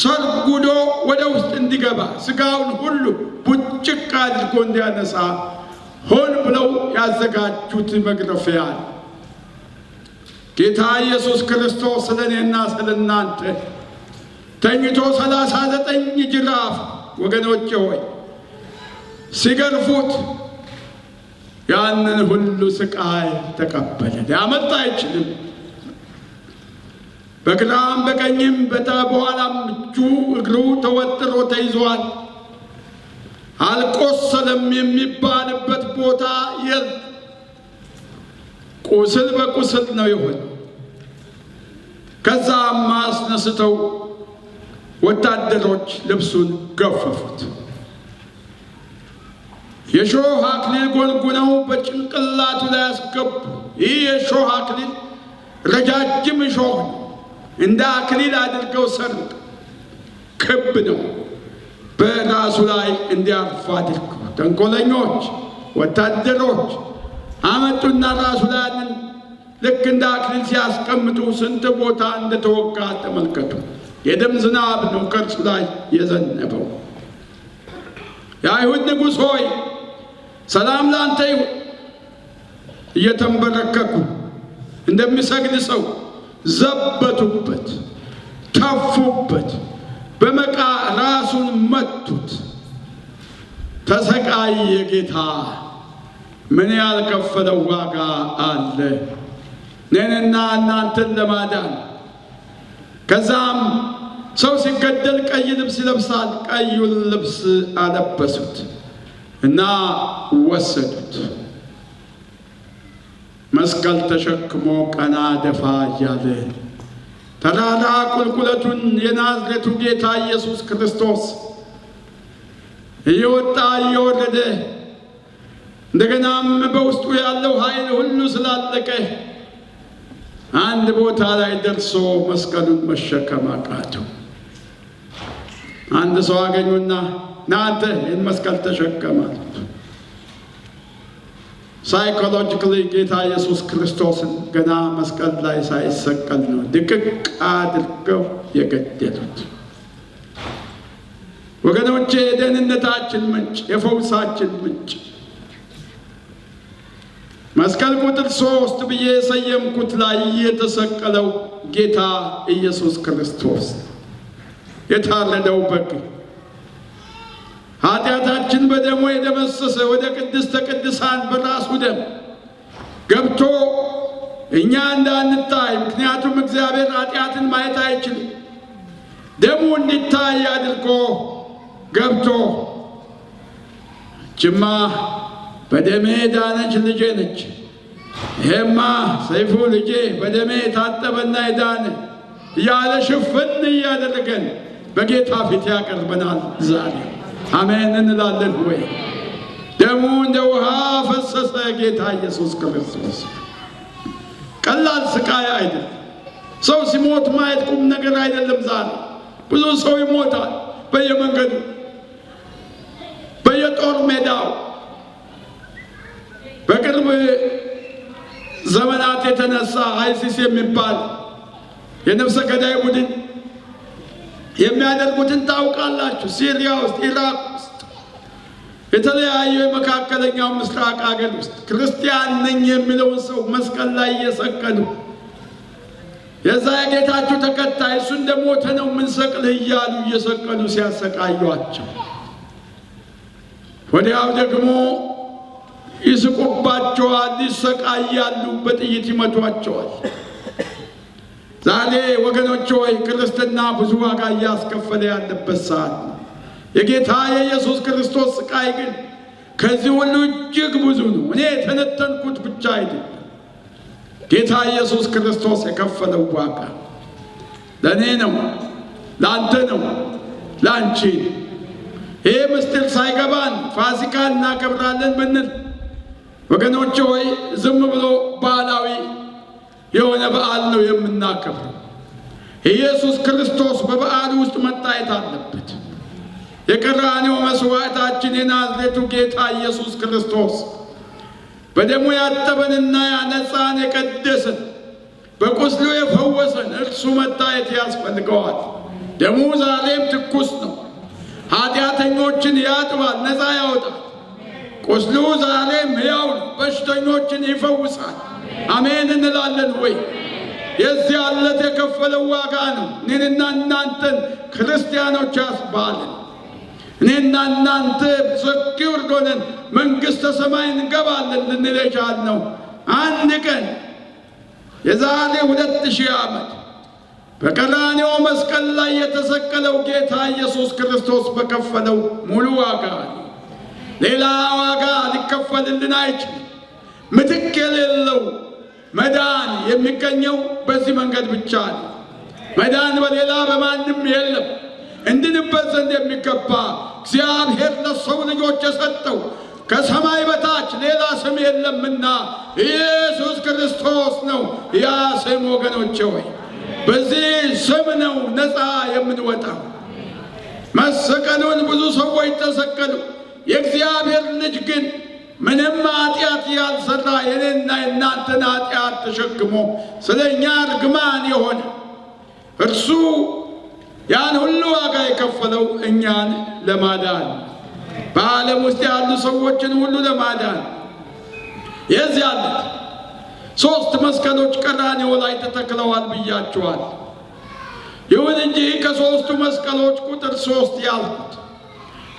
[SPEAKER 3] ሰርጉዶ ወደ ውስጥ እንዲገባ ስጋውን ሁሉ ቡጭቅ አድርጎ እንዲያነሳ ሆን ብለው ያዘጋጁት መግረፊያ። ጌታ ኢየሱስ ክርስቶስ ስለኔና ስለናንተ ተኝቶ 39 ጅራፍ ወገኖቼ ሆይ ሲገርፉት ያንን ሁሉ ስቃይ ተቀበለ። ሊያመልጥ አይችልም። በግራም በቀኝም በኋላም እጁ እግሩ ተወጥሮ ተይዟል። አልቆሰለም የሚባልበት ቦታ የለም። ቁስል በቁስል ነው የሆነው። ከዛም አስነስተው ወታደሮች ልብሱን ገፈፉት። የሾህ አክሊል ጎንጉነው በጭንቅላቱ ላይ አስገቡ። ይህ የሾህ አክሊል ረጃጅም ሾህ ነው። እንደ አክሊል አድርገው ሰሩት። ክብ ነው። በራሱ ላይ እንዲያርፍ አድርገው ተንኮለኞች ወታደሮች አመጡና ራሱ ላይ ልክ እንደ አክሊል ሲያስቀምጡ ስንት ቦታ እንደተወጋ ተመልከቱ። የደም ዝናብ ነው ከእርሱ ላይ የዘነበው። የአይሁድ ንጉሥ ሆይ ሰላም ላንተ ይሁን። እየተንበረከኩ እንደሚሰግድ ሰው ዘበቱበት፣ ተፉበት፣ በመቃ ራሱን መቱት። ተሰቃየ ጌታ። ምን ያልከፈለው ዋጋ አለ እኔንና እናንተን ለማዳን። ከዛም ሰው ሲገደል ቀይ ልብስ ይለብሳል። ቀዩን ልብስ አለበሱት እና ወሰዱት። መስቀል ተሸክሞ ቀና ደፋ እያለ ተራራ ቁልቁለቱን የናዝሬቱ ጌታ ኢየሱስ ክርስቶስ እየወጣ እየወረደ እንደገናም በውስጡ ያለው ኃይል ሁሉ ስላለቀ አንድ ቦታ ላይ ደርሶ መስቀሉን መሸከም አቃተው። አንድ ሰው አገኙና ናንተ ይህን መስቀል ተሸከማል። ሳይኮሎጂካሊ ጌታ ኢየሱስ ክርስቶስን ገና መስቀል ላይ ሳይሰቀል ነው ድቅቅ አድርገው የገደሉት። ወገኖቼ የደህንነታችን ምንጭ፣ የፈውሳችን ምንጭ መስቀል ቁጥር 3 ብዬ የሰየምኩት ላይ የተሰቀለው ጌታ ኢየሱስ ክርስቶስ የታረደው በግ ኃጢአታችን በደሙ የደመሰሰ ወደ ቅድስተ ቅዱሳን በራሱ ደም ገብቶ እኛ እንዳንታይ፣ ምክንያቱም እግዚአብሔር ኃጢአትን ማየት አይችልም፣ ደሙ እንዲታይ አድርጎ ገብቶ ጅማ በደሜ ዳነች ልጄ ነች፣ ይሄማ ሰይፉ ልጄ በደሜ የታጠበና የዳነ እያለ ሽፍን እያደረገን በጌታ ፊት ያቀርበናል ዛሬ። አሜን እንላለን ወይ? ደሙ እንደ ውሃ ፈሰሰ ጌታ ኢየሱስ ክርስቶስ። ቀላል ስቃይ አይደለም። ሰው ሲሞት ማየት ቁም ነገር አይደለም። ዛሬ ብዙ ሰው ይሞታል በየመንገዱ፣ በየጦር ሜዳው። በቅርብ ዘመናት የተነሳ አይሲስ የሚባል የነፍሰ ገዳይ ቡድን የሚያደርጉትን ታውቃላችሁ። ሲሪያ ውስጥ፣ ኢራቅ ውስጥ፣ የተለያዩ የመካከለኛው ምስራቅ ሀገር ውስጥ ክርስቲያን ነኝ የሚለውን ሰው መስቀል ላይ እየሰቀሉ የዛ የጌታችሁ ተከታይ እሱ እንደሞተ ነው የምንሰቅልህ እያሉ እየሰቀሉ ሲያሰቃዩአቸው፣ ወዲያው ደግሞ ይስቁባቸዋል፣ ይሰቃያሉ፣ በጥይት ይመቷቸዋል። ዛሬ ወገኖች ሆይ ክርስትና ብዙ ዋጋ እያስከፈለ ያለበት ሰዓት ነው። የጌታ የኢየሱስ ክርስቶስ ስቃይ ግን ከዚህ ሁሉ እጅግ ብዙ ነው። እኔ የተነተንኩት ብቻ አይደለም። ጌታ ኢየሱስ ክርስቶስ የከፈለው ዋጋ ለእኔ ነው፣ ለአንተ ነው፣ ለአንቺ። ይህ ምስጢር ሳይገባን ፋሲካ እናከብራለን ብንል ወገኖች ሆይ ዝም ብሎ ባህላዊ የሆነ በዓል ነው የምናከብረው። ኢየሱስ ክርስቶስ በበዓሉ ውስጥ መታየት አለበት። የቀራንዮ መስዋዕታችን የናዝሬቱ ጌታ ኢየሱስ ክርስቶስ በደሙ ያጠበንና ያነጻን የቀደሰን በቁስሉ የፈወሰን እርሱ መታየት ያስፈልገዋል። ደሙ ዛሬም ትኩስ ነው። ኃጢአተኞችን ያጥባል፣ ነፃ ያወጣል። ቁስሉ ዛሬም ሕያው ነው፣ በሽተኞችን ይፈውሳል። አሜን እንላለን ወይ? የዚህ ዓለት የከፈለው ዋጋ ነው እኔንና እናንተን ክርስቲያኖች ያስባልን። እኔና እናንተ ሰኪውር ሆነን መንግሥተ ሰማይ እንገባለን ልንል የቻልነው አንድ ቀን የዛሬ 2000 ዓመት በቀራንዮ መስቀል ላይ የተሰቀለው ጌታ ኢየሱስ ክርስቶስ በከፈለው ሙሉ ዋጋ ነው። ሌላ ዋጋ ሊከፈልልን አይችልም። ምትክ የሌለው መዳን የሚገኘው በዚህ መንገድ ብቻ ነው። መዳን በሌላ በማንም የለም። እንድንበት ዘንድ የሚገባ እግዚአብሔር ለሰው ልጆች የሰጠው ከሰማይ በታች ሌላ ስም የለምና ኢየሱስ ክርስቶስ ነው ያ ስም። ወገኖቼ ሆይ በዚህ ስም ነው ነፃ የምንወጣው። መሰቀሉን ብዙ ሰዎች ተሰቀሉ። የእግዚአብሔር ልጅ ግን ምንም ኃጢአት ያልሰራ የኔና የእናንተን ኃጢአት ተሸክሞ ስለ እኛ እርግማን የሆነ እርሱ ያን ሁሉ ዋጋ የከፈለው እኛን ለማዳን በዓለም ውስጥ ያሉ ሰዎችን ሁሉ ለማዳን። የዚህ ዓለት 3 መስቀሎች ቀራንዮ ላይ ተተክለዋል ብያቸዋል። ይሁን እንጂ ከ3ቱ መስቀሎች ቁጥር 3 ያልኩት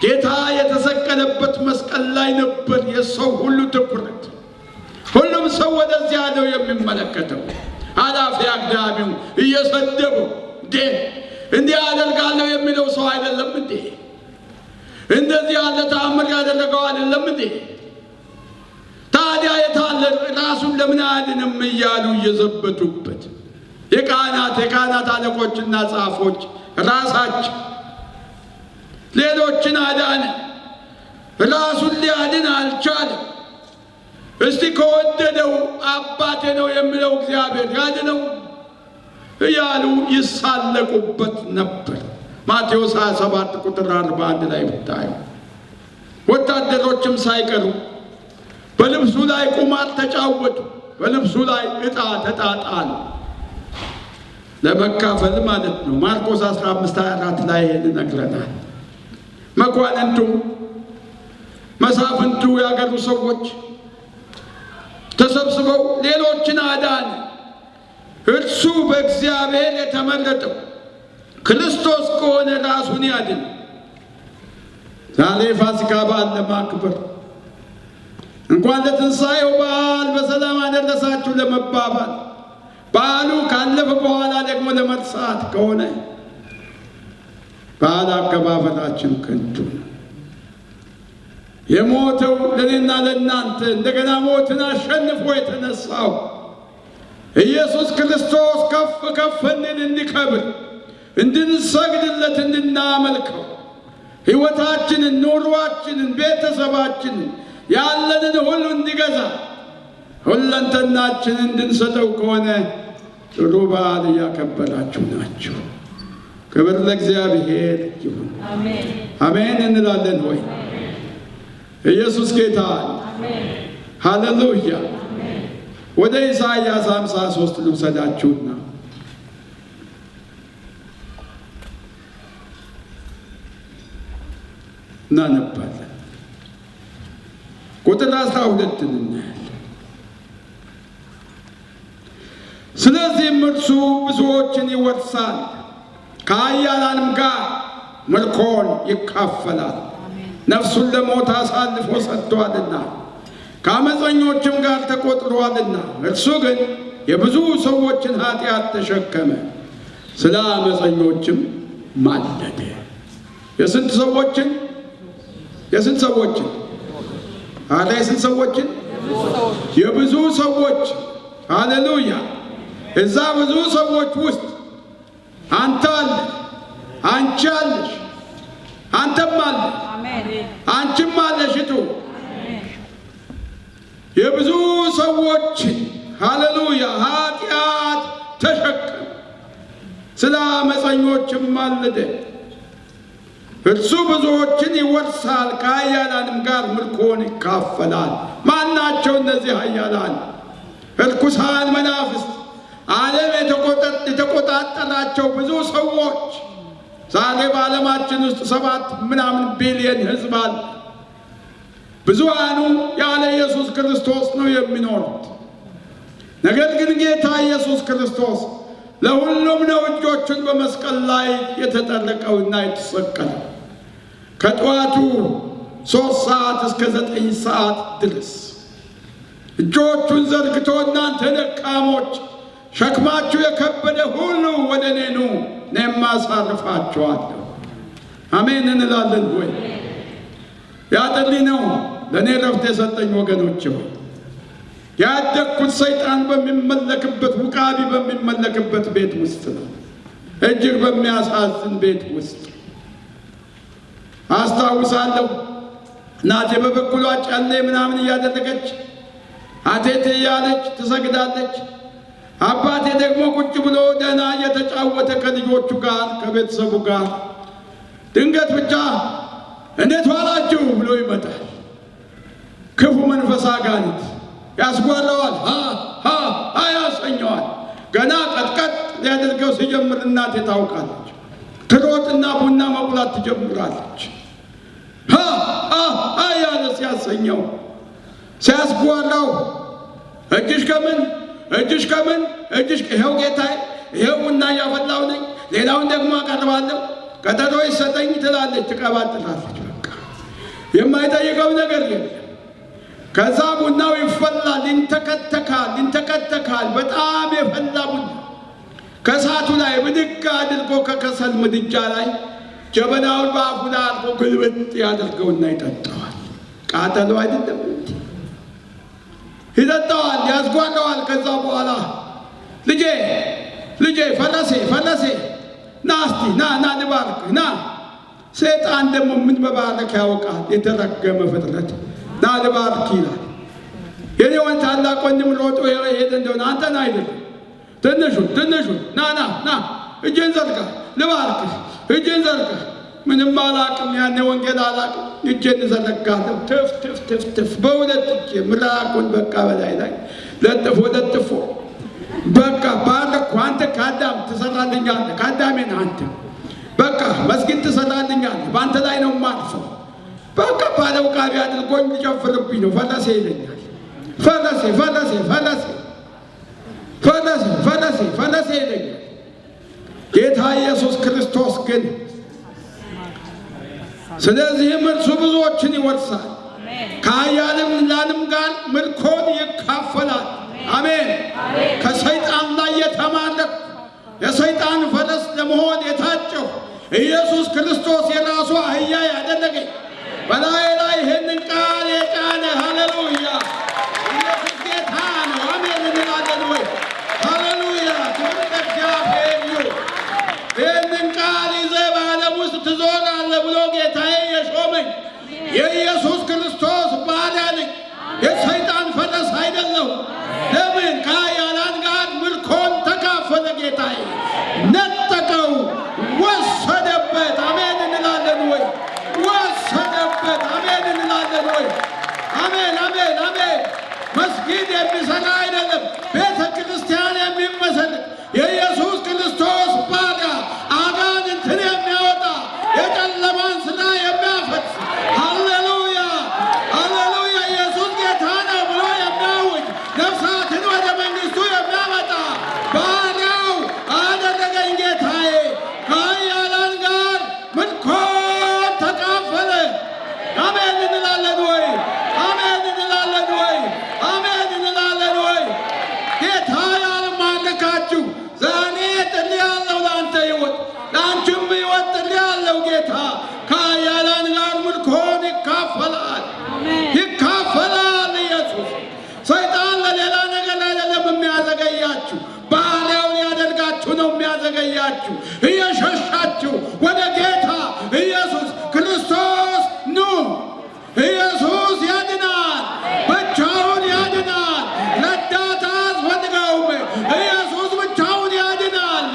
[SPEAKER 3] ጌታ የተሰቀለበት መስቀል ላይ ነበር የሰው ሁሉ ትኩረት። ሁሉም ሰው ወደዚያ ነው የሚመለከተው። አላፊ አግዳሚው እየሰደበው እንዲህ አደርጋለሁ የሚለው ሰው አይደለም እንዴ? እንደዚህ ያለ ተአምር ያደረገው አይደለም እንዴ? ታዲያ የታለ ራሱን ለምን አያድንም እያሉ እየዘበቱበት የካህናት አለቆችና ጻፎች ራሳቸው ሌሎችን አዳነ፣ ራሱን ሊያድን አልቻለም። እስቲ ከወደደው አባቴ ነው የሚለው እግዚአብሔር ያድነው እያሉ ይሳለቁበት ነበር። ማቴዎስ 27 ቁጥር 41 ላይ ብታዩ ወታደሮችም ሳይቀሩ በልብሱ ላይ ቁማር ተጫወቱ፣ በልብሱ ላይ ዕጣ ተጣጣሉ። ለመካፈል ማለት ነው። ማርቆስ 15:24 ላይ ይሄን ነግረናል። መኳንንቱ፣ መሳፍንቱ፣ ያገሩ ሰዎች ተሰብስበው ሌሎችን አዳነ። እርሱ በእግዚአብሔር የተመረጠው ክርስቶስ ከሆነ ራሱን ያድን። ዛሬ ፋሲካ በዓል ለማክበር እንኳን ለትንሣኤው በዓል በሰላም አደረሳችሁ ለመባባል በዓሉ ካለፈ በኋላ ደግሞ ለመርሳት ከሆነ በዓል አከባበራችን ከንቱ ነው። የሞተው ለእኔና ለእናንተ እንደገና ሞትን አሸንፎ የተነሳው ኢየሱስ ክርስቶስ ከፍ ከፍ እንዲከብር እንድንሰግድለት እንድናመልከው ሕይወታችንን፣ ኑሯችንን፣ ቤተሰባችንን ያለንን ሁሉ እንዲገዛ ሁለንተናችንን እንድንሰጠው ከሆነ ጥሩ በዓል እያከበራችሁ ናችሁ። ክብር ለእግዚአብሔር ይሁን። አሜን እንላለን ሆይ ኢየሱስ ጌታ ሃሌሉያ። ወደ ኢሳይያስ 53 ልውሰዳችሁና እናነባለን። ቁጥር 12 እናያለን። ስለዚህም እርሱ ብዙዎችን ይወርሳል፣ ከኃያላንም ጋር ምርኮን ይካፈላል። ነፍሱን ለሞት አሳልፎ ሰጥቷልና ከአመፀኞችም ጋር ተቆጥሯልና። እርሱ ግን የብዙ ሰዎችን ኃጢአት ተሸከመ፣ ስለ አመፀኞችም ማለደ። የስንት ሰዎችን? የስንት ሰዎችን? የስንት ሰዎችን? የብዙ ሰዎች። ሃሌሉያ። እዛ ብዙ ሰዎች ውስጥ አንተ አለ፣ አንቺ አለሽ፣ አንተም አለ፣ አንቺም አለሽቱ። የብዙ ሰዎች ሃሌሉያ ኃጢአት ተሸከመ፣ ስለ አመፀኞችም ማለደ። እርሱ ብዙዎችን ይወርሳል፣ ከኃያላንም ጋር ምርኮን ይካፈላል። ማናቸው እነዚህ ኃያላን? እርኩሳን መናፍስት፣ ዓለም የተቆጣጠራቸው ብዙ ሰዎች። ዛሬ በዓለማችን ውስጥ 7 ቢሊዮን ሕዝብ አለ። ብዙሃኑ ያለ ኢየሱስ ክርስቶስ ነው የሚኖሩት። ነገር ግን ጌታ ኢየሱስ ክርስቶስ ለሁሉም ነው እጆቹን በመስቀል ላይ የተጠለቀውና የተሰቀለው። ከጠዋቱ 3 ሰዓት እስከ 9 ሰዓት ድረስ እጆቹን ዘርግቶ እናንተ ደካሞች ሸክማችሁ የከበደ ሁሉ ወደ እኔ ኑ እኔም አሳርፋችኋለሁ። አሜን እንላለን ወይ? ያ ጥሪ ነው ለእኔ ረፍት የሰጠኝ ወገኖች ሆይ። ያደግኩት ሰይጣን በሚመለክበት ውቃቢ በሚመለክበት ቤት ውስጥ ነው። እጅግ በሚያሳዝን ቤት ውስጥ አስታውሳለሁ። እናቴ በበኩሏ ጨሌ ምናምን እያደረገች አቴቴ እያለች ትሰግዳለች። አባቴ ደግሞ ቁጭ ብሎ ደህና እየተጫወተ ከልጆቹ ጋር ከቤተሰቡ ጋር ድንገት ብቻ እንዴት ዋላችሁ ብሎ ይመጣል። ክፉ መንፈስ አጋንንት ያስጓለዋል፣ ያሰኘዋል። ገና ቀጥቀጥ ሊያደርገው ሲጀምር እናቴ ታውቃለች። ትሮጥና ቡና መቁላት ትጀምራለች። ያለ ሲያሰኘው ሲያስጓላው እጅሽ ከምን ይኸው ጌታዬ፣ ይኸው ቡና እያፈላሁ ነኝ፣ ሌላውን ደግሞ አቀርባለሁ፣ ቀጠሮ ይሰጠኝ ትላለች፣ ትቀባጥላለች። በቃ የማይጠይቀው ነገር የለም። ከዛ ቡናው ይፈላል፣ ይንተከተካል። በጣም የፈላ ቡና ከእሳቱ ላይ ብድግ አድርጎ ከከሰል ምድጃ ላይ ጀበናውን በአፉ ላይ አድርጎ ግልብጥ ያደርገውና ይጠጣዋል። ቃጠሎ አይደለም ይጠጣዋል፣ ያስጓለዋል። ከዛ በኋላ ልጄ ፈለሴ ና እስቲ ና ልባርክ ና። ሰይጣን ደግሞ ምን በባረክ ያውቃል? የተረገመ ፍጥረት ና ልባርክ ይላል። የኔ ወንድ ታላቅ ወንድም ሮጦ ሄደ እንደሆነ አንተን አይደለም ትንሹ ና እጄን ዘርጋ ልባርክ፣ እጄን ዘርጋ። ምንም አላቅም፣ ያኔ ወንጌል አላቅም። እጄን ዘረጋለሁ። ትፍ በሁለት እጄ ምራቁን በቃ በላይ ላይ ለጥፎ በቃ ባረኩ። አንተ ከአዳም ትሰራልኛለህ፣ ከአዳሜ ነህ አንተ። በቃ መስጊድ ትሰራልኛለህ፣ በአንተ ላይ ነው የማልፈው። በቃ ባለው ቃቢ አድርጎኝ ሊጨፍርብኝ ነው። ፈለሴ ይለኛል። ፈለሴ ይለኛል። ጌታ ኢየሱስ ክርስቶስ ግን ስለዚህም እርሱ ብዙዎችን ይወርሳል፣ ከኃያላንም ጋር ምርኮን ይካፈላል። አሜን። ከሰይጣን ላይ የተማረኩ የሰይጣን ፈረስ ለመሆን የታጨሁ ኢየሱስ ክርስቶስ የራሱ አህያ ያደረገኝ በላይ ላይ ይህንን ቃል የጫነ ሃሌሉያ! ኢየሱስ ጌታ ነው። አሜን እንላለን ወይ? ሃሌሉያ! ክብር ለእግዚአብሔር ይሁን። ይህንን ቃል ይዘህ በዓለም ውስጥ ትዞራለህ ብሎ ጌታዬ የሾመኝ የኢየሱስ ክርስቶስ ባሪያ ነኝ። የሰይጣን ፈረስ አይደለሁም። ለምን? ከኃያላን ጋር ምርኮን ተካፈለ ጌታዬ። ነጠቀው፣ ወሰደበት። አሜን እንላለን ወይ? ወሰደበት። አሜን እንላለን ወይ? አሜን። መስጊድ የሚሰራ አይደለም፣ ቤተ ክርስቲያን የሚመሰል የኢየሱስ ክርስቶስ ባሪያ አጋንንትን የሚያወጣ የጨለማን ስራ የሚያፈርስ ሃሌሉያ! ኢየሱስ ጌታ ነው ብሎ የሚያውጅ ነፍሳትን ወደ መንግስቱ የሚያመጣ ባሪያው አደረገኝ ጌታዬ። ከኃያላን ጋር ምርኮን ተካፈለ። አሜን እንላለን ወይ? ጌታ ያልማልካችሁ ዛሬ ጥሪ ያለው ለአንተ ሕይወት፣ ለአንቺም ሕይወት ጥሪ ያለው ጌታ ከኃያላን ጋር ምርኮን ይካፈላል። ኢየሱስ ሰይጣን ለሌላ ነገር አይደለም የሚያዘገያችሁ፣ ባሪያው ሊያደርጋችሁ ነው የሚያዘገያችሁ። እየሸሻችሁ ወደ ጌታ ኢየሱስ ክርስቶስ ኑ። ኢየሱስ ያድናል፣ ብቻውን ያድናል። ረዳት አያስፈልገውም። ኢየሱስ ብቻውን ያድናል።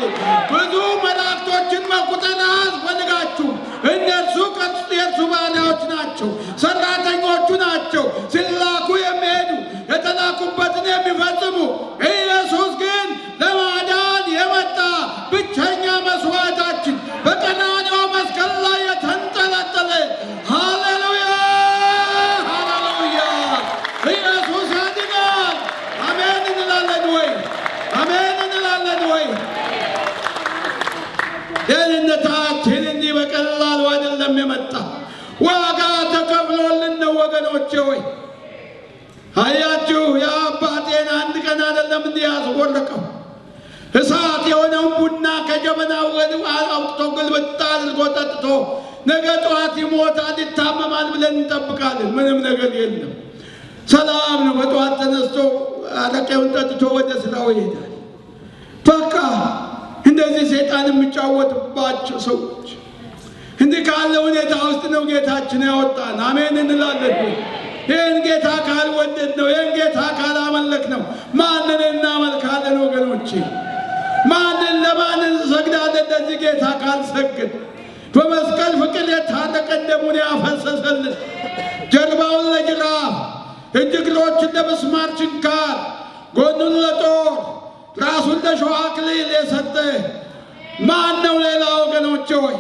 [SPEAKER 3] ብዙ መላእክቶችን መቁጠር አያስፈልጋችሁም። እነርሱ የእርሱ ባሪያዎች ናቸው፣ ሰራተኞቹ ናቸው። ሲላኩ የሚሄዱ የተላኩበትን የሚፈጽሙ። ኢየሱስ ግን ለማዳን የመጣ ብቸኛ መስዋዕታችን በቀራንዮ መስቀል ላይ የተንጠለጠለ ሃሌሉያ! ኢየሱስ ያድናል። አሜን እንላለን ወይ? ወገኖቼ ሆይ አያችሁ፣ የአባቴን አንድ ቀን አይደለም እንዲህ ያስወረቀው እሳት የሆነውን ቡና ከጀበናው አውጥቶ ግልብጥ አድርጎ ጠጥቶ ነገ ጠዋት ይሞታል ይታመማል ብለን እንጠብቃለን። ምንም ነገር የለም፣ ሰላም ነው። በጠዋት ተነስቶ አረቄውን ጠጥቶ ወደ ስራው ይሄዳል። በቃ እንደዚህ ሰይጣን የሚጫወትባቸው ሰዎች እንዲህ ካለ ሁኔታ ውስጥ ነው ጌታችን ያወጣን። አሜን እንላለን። ይህን ጌታ ካልወደድ ነው፣ ይህን ጌታ ካላመለክ ነው ማንን እናመልካለን ወገኖቼ? ማንን ለማንን እንሰግዳለን? ለዚህ ጌታ ካልሰግድ በመስቀል ፍቅር የታጠቀን ደሙን ያፈሰሰልን ጀርባውን ለጅራፍ እግሮችን ለምስማር ችንካር ጎኑን ለጦር ራሱን ለሾህ አክሊል የሰጠ ማን ነው ሌላ ወገኖቼ ሆይ?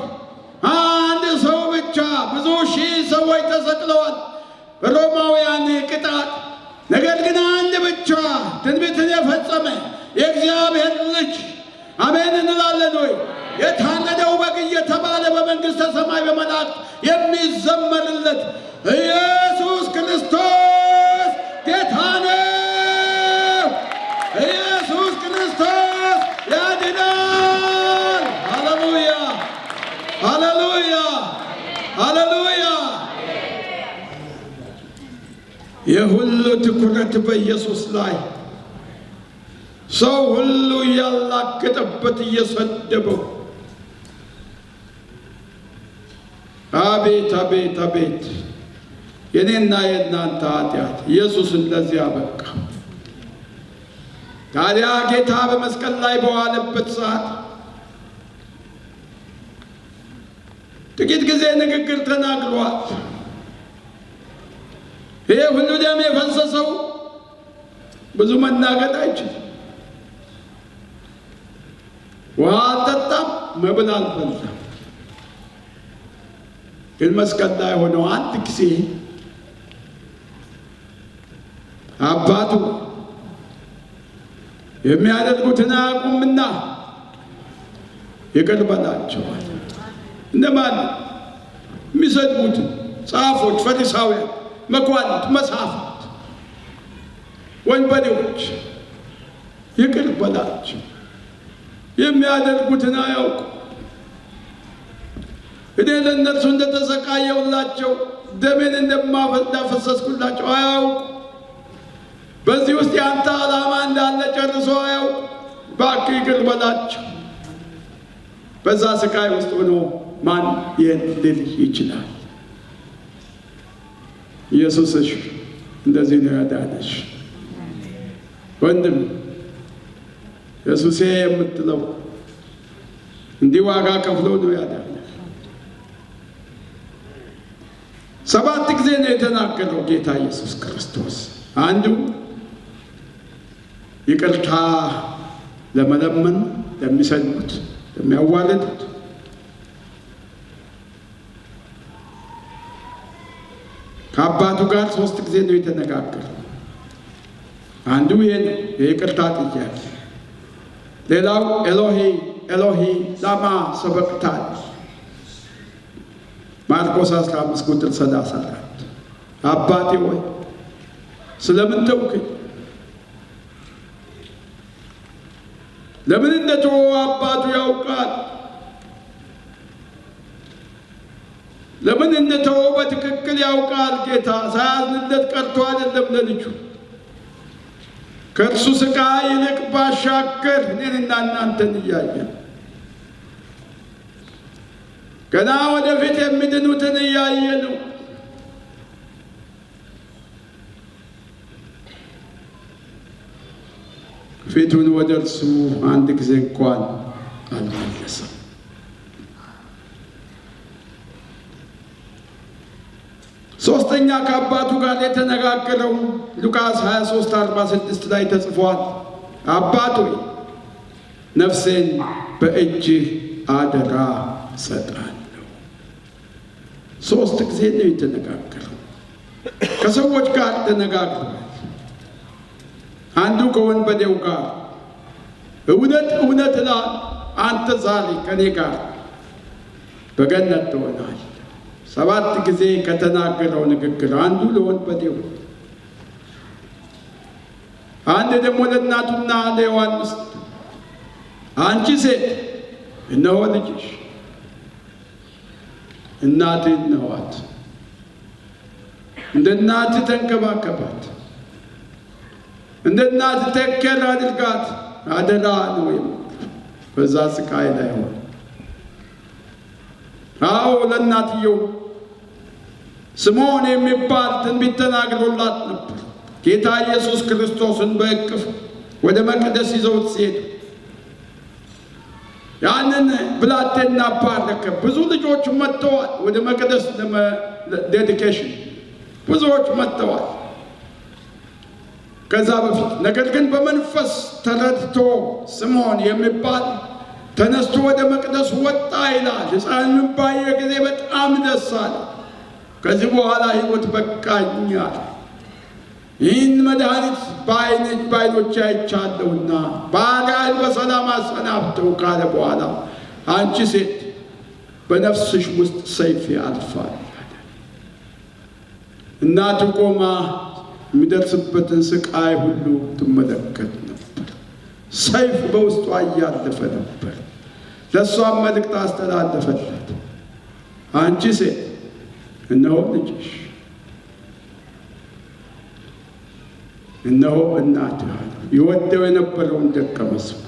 [SPEAKER 3] አንድ ሰው ብቻ። ብዙ ሺህ ሰዎች ተሰቅለዋል በሮማውያን ቅጣት። ነገር ግን አንድ ብቻ ትንቢትን የፈጸመ የእግዚአብሔር ልጅ አሜን እንላለን ወይ? የታረደው በግ እየተባለ በመንግሥተ ሰማይ በመላእክት የሚዘመርለት ኢየሱስ ክርስቶስ ጌታ ነው። ኢየሱስ ክርስቶስ ያድናል። ሃሌሉያ ሃሌሉያ ሃሌሉያ። የሁሉ ትኩረት በኢየሱስ ላይ፣ ሰው ሁሉ እያላገጠበት እየሰደበው፣ አቤት አቤት አቤት የኔና የእናንተ ኃጢአት ኢየሱስን ለዚህ አበቃ። ታዲያ ጌታ በመስቀል ላይ በዋለበት ሰዓት ጥቂት ጊዜ ንግግር ተናግሯል። ይሄ ሁሉ ደም የፈሰሰው ብዙ መናገር አይችልም። ውሃ አልጠጣም፣ መብል አልበላም። ግን መስቀል ላይ ሆነው አንድ ጊዜ አባቱ የሚያደርጉትን አያውቁምና ይቅር በላቸዋል። እነማን? የሚሰድቡትን ጻፎች፣ ፈሪሳውያን፣ መኳንንት፣ መሳፍንት፣ ወንበዴዎች ይቅር በላቸው። የሚያደርጉትን አያውቁ። እኔ ለእነርሱ እንደተሰቃየሁላቸው ደሜን እንዳፈሰስኩላቸው አያውቁ። በዚህ ውስጥ የአንተ ዓላማ እንዳለ ጨርሶ አያውቁ። እባክህ ይቅር በላቸው። በዛ ስቃይ ውስጥ ሆኖ ማን ይህን ሊል ይችላል? ኢየሱስሽ እንደዚህ ነው ያዳነሽ። ወንድም ኢየሱሴ የምትለው እንዲህ ዋጋ ከፍሎ ነው ያዳነሽ። 7 ጊዜ ነው የተናገረው ጌታ ኢየሱስ ክርስቶስ። አንዱ ይቅርታ ለመለመን ለሚሰድቡት፣ ለሚያዋርዱት፣ ከአባቱ ጋር 3 ጊዜ ነው የተነጋገረው። አንዱ ይሄ ነው የይቅርታ ጥያቄ። ሌላው ኤሎሄ ኤሎሄ ላማ ሰበቅታኒ ማርቆስ 15 ቁጥር 34 አባቴ ሆይ ስለምን ተውከኝ? ለምን እንደተወው አባቱ ያውቃል። ለምን እንደተወው በትክክል ያውቃል። ጌታ ሳያዝንለት ቀርቶ አይደለም ለልጁ። ከእርሱ ስቃይ ይልቅ ባሻገር እኔንና እናንተን እያየን ገና ወደፊት የሚድኑትን እያየ ነው። ፊቱን ወደ እርሱ አንድ ጊዜ እንኳን አልመለሰም። ሶስተኛ ከአባቱ ጋር የተነጋገረው ሉቃስ 23:46 ላይ ተጽፏል። አባት ሆይ ነፍሴን በእጅህ አደራ ሰጣለሁ። 3 ጊዜ ነው የተነጋገረው። ከሰዎች ጋር ተነጋግሯል። አንዱ ከወንበዴው ጋር እውነት እውነት እልሃለሁ አንተ ዛሬ ከኔ ጋር በገነት ትሆናለህ 7 ጊዜ ከተናገረው ንግግር አንዱ ለወንበዴው፣ አንድ ደግሞ ለእናቱና ለዮሐንስ አንቺ ሴት እነሆ ልጅሽ፣ እናትህ እነኋት፣ እንደ እናትህ ተንከባከባት፣ እንደ እናትህ ተከር አድርጋት፣ አደራ ነው በዛ ስቃይ ላይ ሆነ። አዎ ለእናትየው ስምዖን የሚባል ትንቢት ተናግሮላት ነበር። ጌታ ኢየሱስ ክርስቶስን በእቅፍ ወደ መቅደስ ይዘውት ሲሄዱ ያንን ብላቴና ባረከ። ብዙ ልጆች መጥተዋል ወደ መቅደስ ዴዲኬሽን፣ ብዙዎች መጥተዋል ከዛ በፊት። ነገር ግን በመንፈስ ተረድቶ ስምዖን የሚባል ተነስቶ ወደ መቅደስ ወጣ ይላል። ሕፃኑን ባየ ጊዜ በጣም ደስ አለ። ከዚህ በኋላ ሕይወት በቃኛል፣ ይህን መድኃኒት በዓይኖቼ አይቻለሁና ባሪያህን በሰላም አሰናብተው ካለ በኋላ አንቺ ሴት በነፍስሽ ውስጥ ሰይፍ ያልፋል። እናቱ ቆማ የሚደርስበትን ስቃይ ሁሉ ትመለከት ነበር። ሰይፍ በውስጧ እያለፈ ነበር። ለእሷም መልእክት አስተላለፈላት። አንቺ ሴት እነሆ ልጅሽ፣ እነሆ እናትህ አለ። ይወደው የነበረውን ደቀ መዝሙር።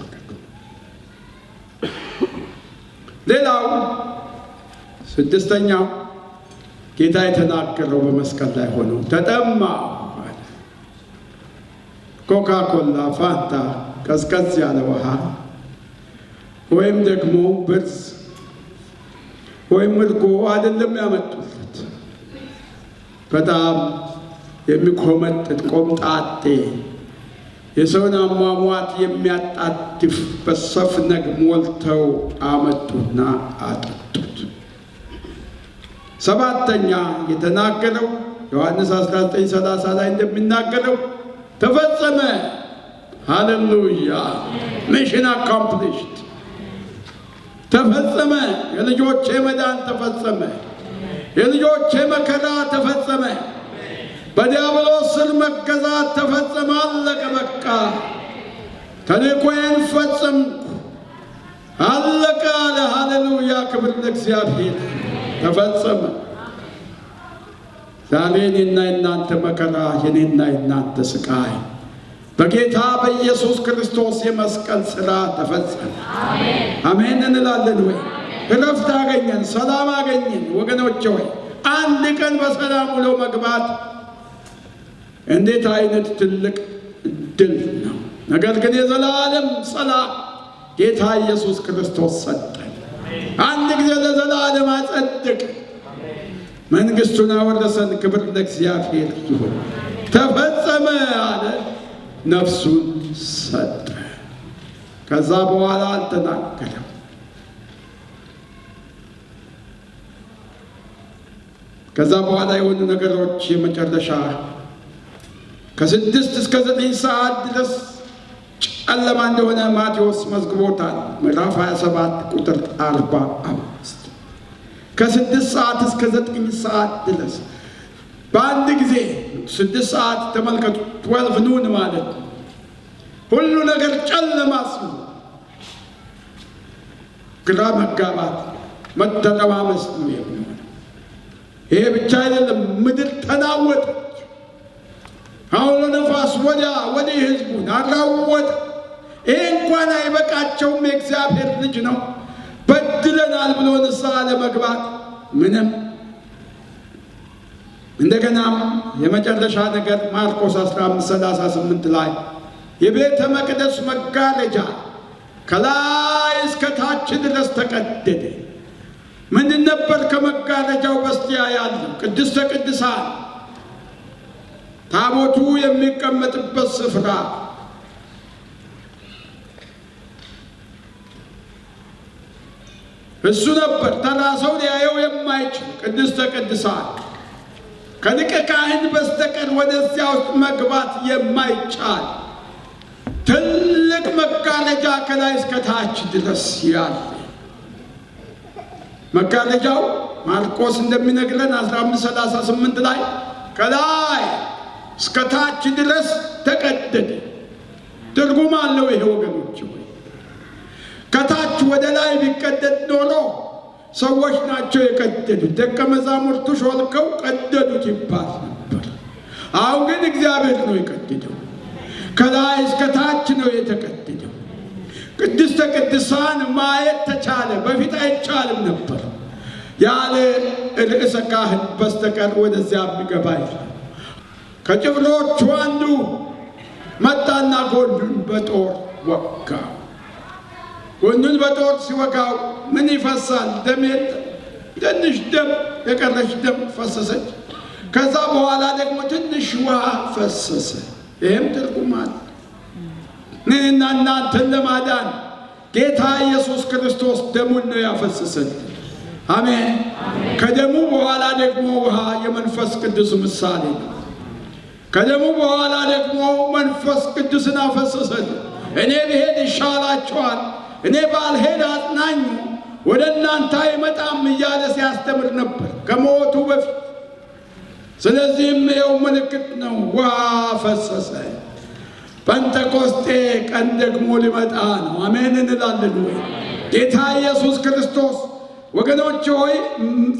[SPEAKER 3] ሌላው 6ኛው ጌታ የተናገረው በመስቀል ላይ ሆነው ተጠማሁ አለ። ኮካ ኮላ፣ ፋንታ፣ ቀዝቀዝ ያለ ውሃ ወይም ደግሞ ብርዝ ወይም እርጎ አይደለም ያመጡለት። በጣም የሚኮመጥጥ ቆምጣጤ የሰውን አሟሟት የሚያጣድፍ በሰፍነግ ሞልተው አመጡና አጠጡት። 7ኛ የተናገረው ዮሐንስ 19:30 ላይ እንደሚናገረው ተፈጸመ። ሃሌሉያ! ሚሽን አካምፕሊሽድ፣ ተፈጸመ። የልጆቼ መዳን ተፈጸመ። የልጆቼ መከራ ተፈጸመ። በዲያብሎስ ስር መገዛት ተፈጸመ። አለቀ በቃ። ተልእኮዬን ፈጸምኩ። አለቀ አለ። ሃሌሉያ! ክብር ለእግዚአብሔር። ተፈጸመ። ዛሬ የኔና የናንተ መከራ፣ የኔና የናንተ ስቃይ በጌታ በኢየሱስ ክርስቶስ የመስቀል ሥራ ተፈጸመ። አሜን እንላለን ወይ? እረፍት አገኘን፣ ሰላም አገኘን። ወገኖቼ ሆይ አንድ ቀን በሰላም ውሎ መግባት እንዴት አይነት ትልቅ ድል ነው! ነገር ግን የዘላለም ሰላም ጌታ ኢየሱስ ክርስቶስ ሰጠን። አንድ ጊዜ ለዘላለም አጸደቅ፣ መንግሥቱን አወረሰን። ክብር ለእግዚአብሔር ይሁን። ተፈጸመ አለ፣ ነፍሱን ሰጠ። ከዛ በኋላ አልተናገረም። ከዛ በኋላ የሆኑ ነገሮች የመጨረሻ ከ6 እስከ 9 ሰዓት ድረስ ጨለማ እንደሆነ ማቴዎስ መዝግቦታል። ምዕራፍ 27 ቁጥር 45 ከ6 ሰዓት እስከ 9 ሰዓት ድረስ በአንድ ጊዜ 6 ሰዓት ተመልከቱ፣ 12 ኑን ማለት ነው። ሁሉ ነገር ጨለማ ሲሆን ግራ መጋባት፣ መተረማመስ ነው የሚሆነው። ይሄ ብቻ አይደለም፣ ምድር ተናወጠች። አውሎ ነፋስ ወዲያ ወዲህ ሕዝቡን አራወጠ። ይሄ እንኳን አይበቃቸውም። የእግዚአብሔር ልጅ ነው በድለናል ብሎ ንስሐ ለመግባት ምንም። እንደገናም የመጨረሻ ነገር ማርቆስ 15:38 ላይ የቤተ መቅደስ መጋረጃ ከላይ እስከ ታች ድረስ ተቀደደ። ምንድን ነበር ከመጋረጃው በስቲያ ያለው? ቅድስተ ቅዱሳን ታቦቱ የሚቀመጥበት ስፍራ። እሱ ነበር ተራ ሰው ሊያየው የማይችል ቅድስተ ቅዱሳን፣ ከሊቀ ካህን በስተቀር ወደዚያ ውስጥ መግባት የማይቻል ትልቅ መጋረጃ ከላይ እስከ ታች ድረስ ያለ። መጋረጃው ማርቆስ እንደሚነግረን 15:38 ላይ ከላይ እስከ ታች ድረስ ተቀደደ። ትርጉም አለው ይሄ ወገኖች። ከታች ወደ ላይ ቢቀደድ ኖሮ ሰዎች ናቸው የቀደዱት፣ ደቀ መዛሙርቱ ሾልከው ቀደዱት ይባል ነበር። አሁን ግን እግዚአብሔር ነው የቀደደው። ከላይ እስከ ታች ነው የተቀደደው። ቅድስተ ቅዱሳን ማየት ተቻለ። በፊት አይቻልም ነበር። ያለ ርዕሰ ካህን በስተቀር ወደዚያ የሚገባ የለም። ከጭፍሮቹ አንዱ መጣና ጎኑን በጦር ወጋው። ጎኑን በጦር ሲወጋው ምን ይፈሳል? ደም የለም። ትንሽ ደም፣ የቀረች ደም ፈሰሰች። ከዛ በኋላ ደግሞ ትንሽ ውሃ ፈሰሰ። ይህም ትርጉም አለ። እኔና እናንተን ለማዳን ጌታ ኢየሱስ ክርስቶስ ደሙን ነው ያፈሰሰልን። አሜን። ከደሙ በኋላ ደግሞ ውሃ የመንፈስ ቅዱስ ምሳሌ ነው። ከደሙ በኋላ ደግሞ መንፈስ ቅዱስን አፈሰሰልን። እኔ ብሄድ ይሻላችኋል፣ እኔ ባልሄድ አጽናኙ ወደ እናንተ አይመጣም እያለ ሲያስተምር ነበር ከሞቱ በፊት። ስለዚህም ይኸው ምልክት ነው፣ ውሃ ፈሰሰ። ጴንጤቆስጤ ቀን ደግሞ ሊመጣ ነው። አሜን እንላለን ወይ? ጌታ ኢየሱስ ክርስቶስ ወገኖች ሆይ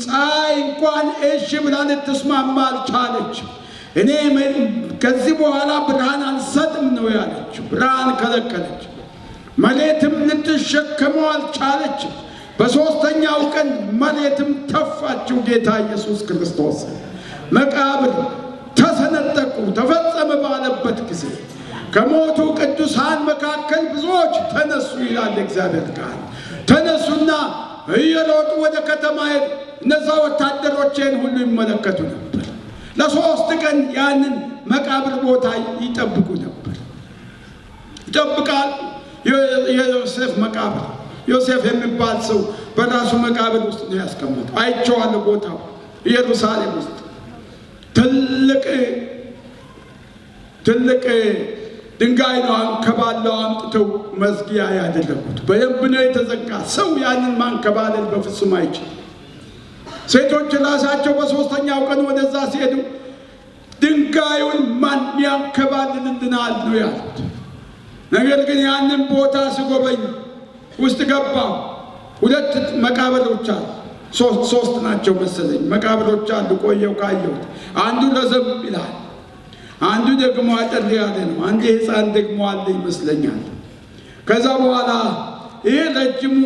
[SPEAKER 3] ፀሐይ እንኳን እሺ ብላ ልትስማማ አልቻለች። እኔ ከዚህ በኋላ ብርሃን አልሰጥም ነው ያለችው። ብርሃን ከለከለች። መሬትም ልትሸከመው አልቻለች። በሦስተኛው ቀን መሬትም ተፋችው ጌታ ኢየሱስ ክርስቶስ። መቃብር ተሰነጠቁ ተፈጸመ ባለበት ጊዜ ከሞቱ ቅዱሳን መካከል ብዙዎች ተነሱ ይላል እግዚአብሔር ቃል። ተነሱና እየሮጡ ወደ ከተማ ሄዱ። እነዛ ወታደሮችን ሁሉ ይመለከቱ ነበር። ለ3 ቀን ያንን መቃብር ቦታ ይጠብቁ ነበር። ይጠብቃል። የዮሴፍ መቃብር፣ ዮሴፍ የሚባል ሰው በራሱ መቃብር ውስጥ ነው ያስቀመጠው። አይቼዋለሁ። ቦታው ኢየሩሳሌም ውስጥ ትልቅ ድንጋይ ነው አንከባለው አምጥተው መዝጊያ ያደረጉት። በደንብ ነው የተዘጋ። ሰው ያንን ማንከባለል በፍጹም አይችልም። ሴቶች ራሳቸው በ3ኛው ቀን ወደዛ ሲሄዱ ድንጋዩን ማን ያንከባልልልናል ነው ያሉት። ነገር ግን ያንን ቦታ ሲጎበኝ ውስጥ ገባው። 2 መቃብሮች አሉ። 3 ናቸው መሰለኝ መቃብሮች አሉ። ቆየው ካየሁት አንዱ ረዘም ይላል፣ አንዱ ደግሞ አጠር ያለ ነው። አንድ ሕፃን ደግሞ አለ ይመስለኛል። ከዛ በኋላ ይሄ ረጅሙ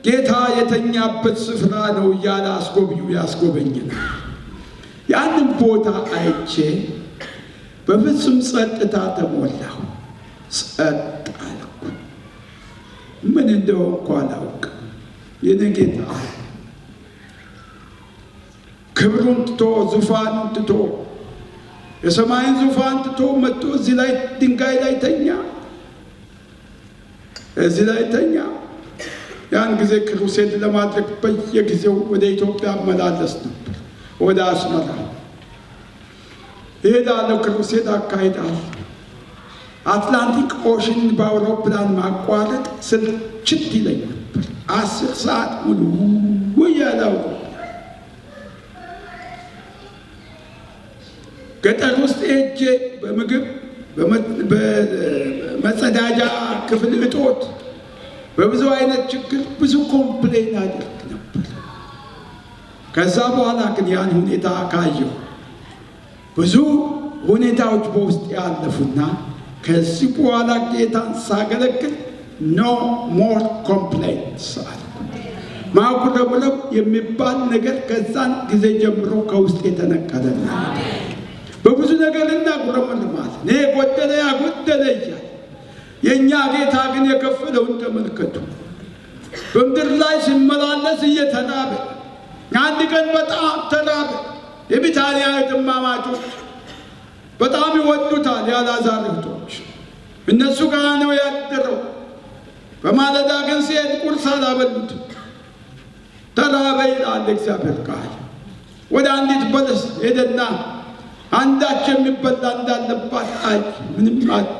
[SPEAKER 3] ጌታ የተኛበት ስፍራ ነው እያለ አስጎብኙ ያስጎበኘናል። ያንን ቦታ አይቼ በፍጹም ጸጥታ ተሞላሁ። ጸጥ አልኩ። ምን እንደሆንኩ አላውቅም። የኔ ጌታ ክብሩን ትቶ ዙፋኑን ትቶ የሰማይን ዙፋን ትቶ መጥቶ እዚህ ላይ ድንጋይ ላይ ተኛ። እዚህ ላይ ተኛ። ያን ጊዜ ክሩሴድ ለማድረግ በየጊዜው ወደ ኢትዮጵያ መላለስ ነበር። ወደ አስመራ እሄዳለሁ። ክሩሴድ አካሂዳለሁ። አትላንቲክ ኦሽን በአውሮፕላን ማቋረጥ ስልችት ይለኝ ነበር። 10 ሰዓት ሙሉ ውያለው። ገጠር ውስጥ ሄጄ በምግብ በመጸዳጃ ክፍል እጦት በብዙ አይነት ችግር ብዙ ኮምፕሌን አድርግ ነበር። ከዛ በኋላ ግን ያን ሁኔታ ካየሁ ብዙ ሁኔታዎች በውስጥ ያለፉና ከዚህ በኋላ ጌታን ሳገለግል ኖ ሞር ኮምፕሌንትስ አለ። ማጉረምረም የሚባል ነገር ከዛን ጊዜ ጀምሮ ከውስጥ የተነቀለ ነው። በብዙ ነገር እናጉረመርማለን። እኔ ጎደለ ያጎደለ እያለ የእኛ ጌታ ግን የከፈለውን ተመልከቱ። በምድር ላይ ሲመላለስ እየተራበ አንድ ቀን በጣም ተራበ። የቢታንያ እህትማማቾች በጣም ይወዱታል የአልዓዛር እህቶች። እነሱ ጋር ነው ያደረው። በማለዳ ግን ሲሄድ ቁርስ አላበሉት። ተራበ ይላል እግዚአብሔር ቃል። ወደ አንዲት በለስ ሄደና አንዳች የሚበላ እንዳለባት አይ ምንም አጣ።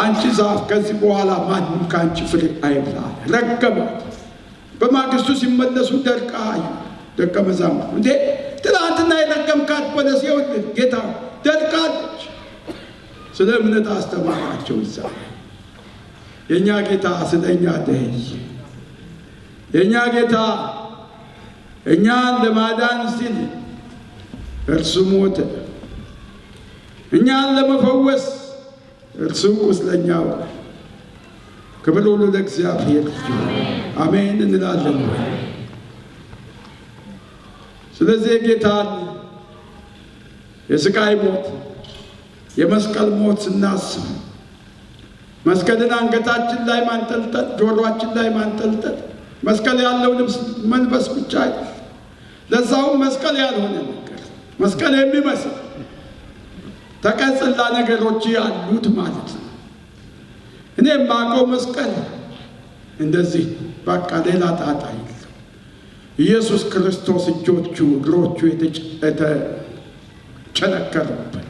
[SPEAKER 3] አንቺ ዛፍ ከዚህ በኋላ ማንም ከአንቺ ፍሬ አይብላ ረገማት። በማግስቱ ሲመለሱ ደርቃ አዩ። ደቀ መዛሙርቱ እንዴ ትናንትና የረገምካት በለስ ይኸውልህ ጌታ ደርቃለች። ስለ እምነት አስተማራቸው። እዛ የእኛ ጌታ ስለኛ ደኸየ። የእኛ ጌታ እኛን ለማዳን ሲል እርሱ ሞተ። እኛን ለመፈወስ እርሱ ቁስለኛ ሆነ። ክብር ሁሉ ለእግዚአብሔር አሜን እንላለን። ስለዚህ ጌታን የስቃይ ሞት የመስቀል ሞት ስናስብ መስቀልን አንገታችን ላይ ማንጠልጠል፣ ጆሮአችን ላይ ማንጠልጠል፣ መስቀል ያለው ልብስ መልበስ ብቻ አይደለም። ለዛውም መስቀል ያልሆነ ነገር መስቀል የሚመስል ተቀጽላ ነገሮች ያሉት ማለት ነው። እኔ የማውቀው መስቀል እንደዚህ በቃ ሌላ ጣጣ የለም። ኢየሱስ ክርስቶስ እጆቹ እግሮቹ የተቸነከሩበት።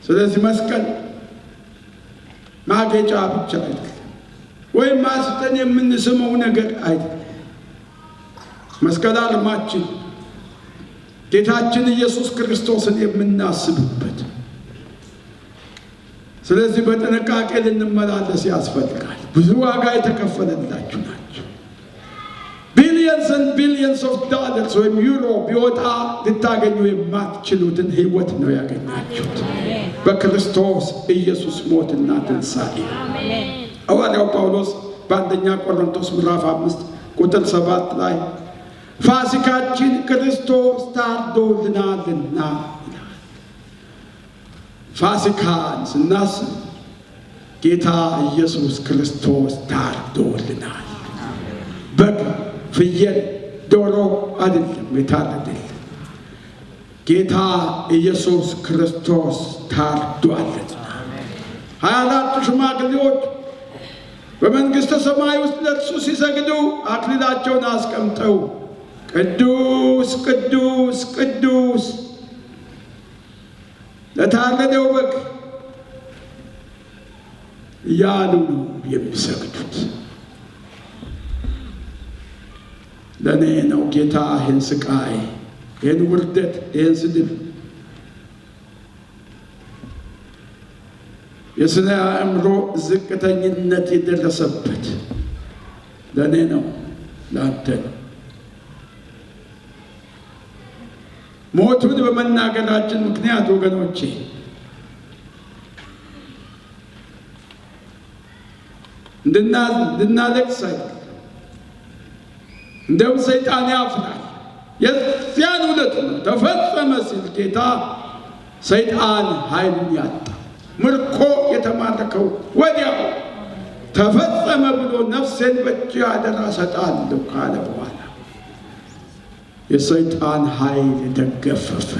[SPEAKER 3] ስለዚህ መስቀል ማጌጫ ብቻ አይደለም፣ ወይም ማስተን የምንስመው ነገር አይደለም። መስቀል አርማችን ጌታችን ኢየሱስ ክርስቶስን የምናስብበት። ስለዚህ በጥንቃቄ ልንመላለስ ያስፈልጋል። ብዙ ዋጋ የተከፈለላችሁ ናቸው። ቢሊየንስ ኤንድ ቢሊየንስ ኦፍ ዶላርስ ወይም ዩሮ ቢወጣ ልታገኙ የማትችሉትን ሕይወት ነው ያገኛችሁት በክርስቶስ ኢየሱስ ሞትና ትንሣኤ። ሐዋርያው ጳውሎስ በአንደኛ ቆሮንቶስ ምዕራፍ 5 ቁጥር 7 ላይ ፋሲካችን ክርስቶስ ታርዶልናልና ይላል። ፋሲካን ስናስብ ጌታ ኢየሱስ ክርስቶስ ታርዶልናል። በግ፣ ፍየል፣ ዶሮ አይደለም የታረደልን፣ ጌታ ኢየሱስ ክርስቶስ ታርዷልና። 24 ሽማግሌዎች በመንግሥተ ሰማይ ውስጥ ለእርሱ ሲሰግዱ አክሊላቸውን አስቀምጠው ቅዱስ ቅዱስ ቅዱስ ለታረደው በግ እያሉ ነው የሚሰግዱት። ለእኔ ነው ጌታ ይህን ስቃይ፣ ይህን ውርደት፣ ይህን ስድብ፣ የስነ አእምሮ ዝቅተኝነት የደረሰበት ለእኔ ነው፣ ለአንተ ነው። ሞቱን በመናገራችን ምክንያት ወገኖቼ እንድናለቅስ አይደለም። እንደውም ሰይጣን ያፍራል። የዚያን ዕለት ነው ተፈጸመ ሲል ጌታ ሰይጣን ኃይሉን ያጣ፣ ምርኮ የተማረከው ወዲያው ተፈጸመ ብሎ ነፍሴን በእጅ አደራ ሰጣለሁ ካለ በኋላ የሰይጣን ኃይል ተገፈፈ፣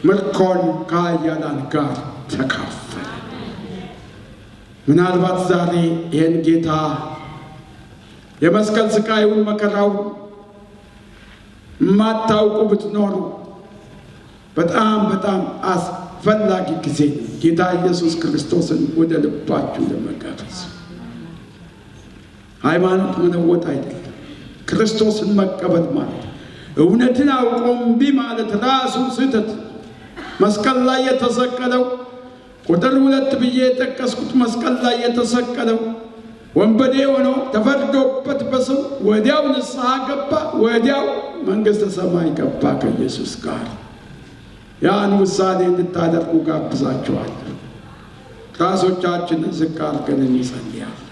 [SPEAKER 3] ምርኮን ከኃያላን ጋር ተካፈለ። ምናልባት ዛሬ ይህን ጌታ የመስቀል ስቃዩን መከራውን የማታውቁ ብትኖሩ በጣም በጣም አስፈላጊ ጊዜ ነው ጌታ ኢየሱስ ክርስቶስን ወደ ልባችሁ ለመጋበዝ። ሃይማኖት መለወጥ አይደለም፣ ክርስቶስን መቀበል ማለት እውነትን አውቆ እምቢ ማለት ራሱ ስህተት። መስቀል ላይ የተሰቀለው ቁጥር 2 ብዬ የጠቀስኩት መስቀል ላይ የተሰቀለው ወንበዴ ሆኖ ተፈርዶበት በሰው ወዲያው ንስሐ ገባ፣ ወዲያው መንግሥተ ሰማይ ገባ ከኢየሱስ ጋር። ያን ውሳኔ እንድታደርጉ ጋብዛችኋለሁ። ራሶቻችንን ዝቅ አድርገን እንጸልያለን።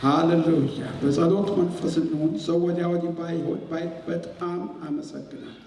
[SPEAKER 3] ሃሌሉያ። በጸሎት መንፈስ እንሁን። ሰው ወዲያ ወዲህ ባይሆን በጣም አመሰግናለሁ።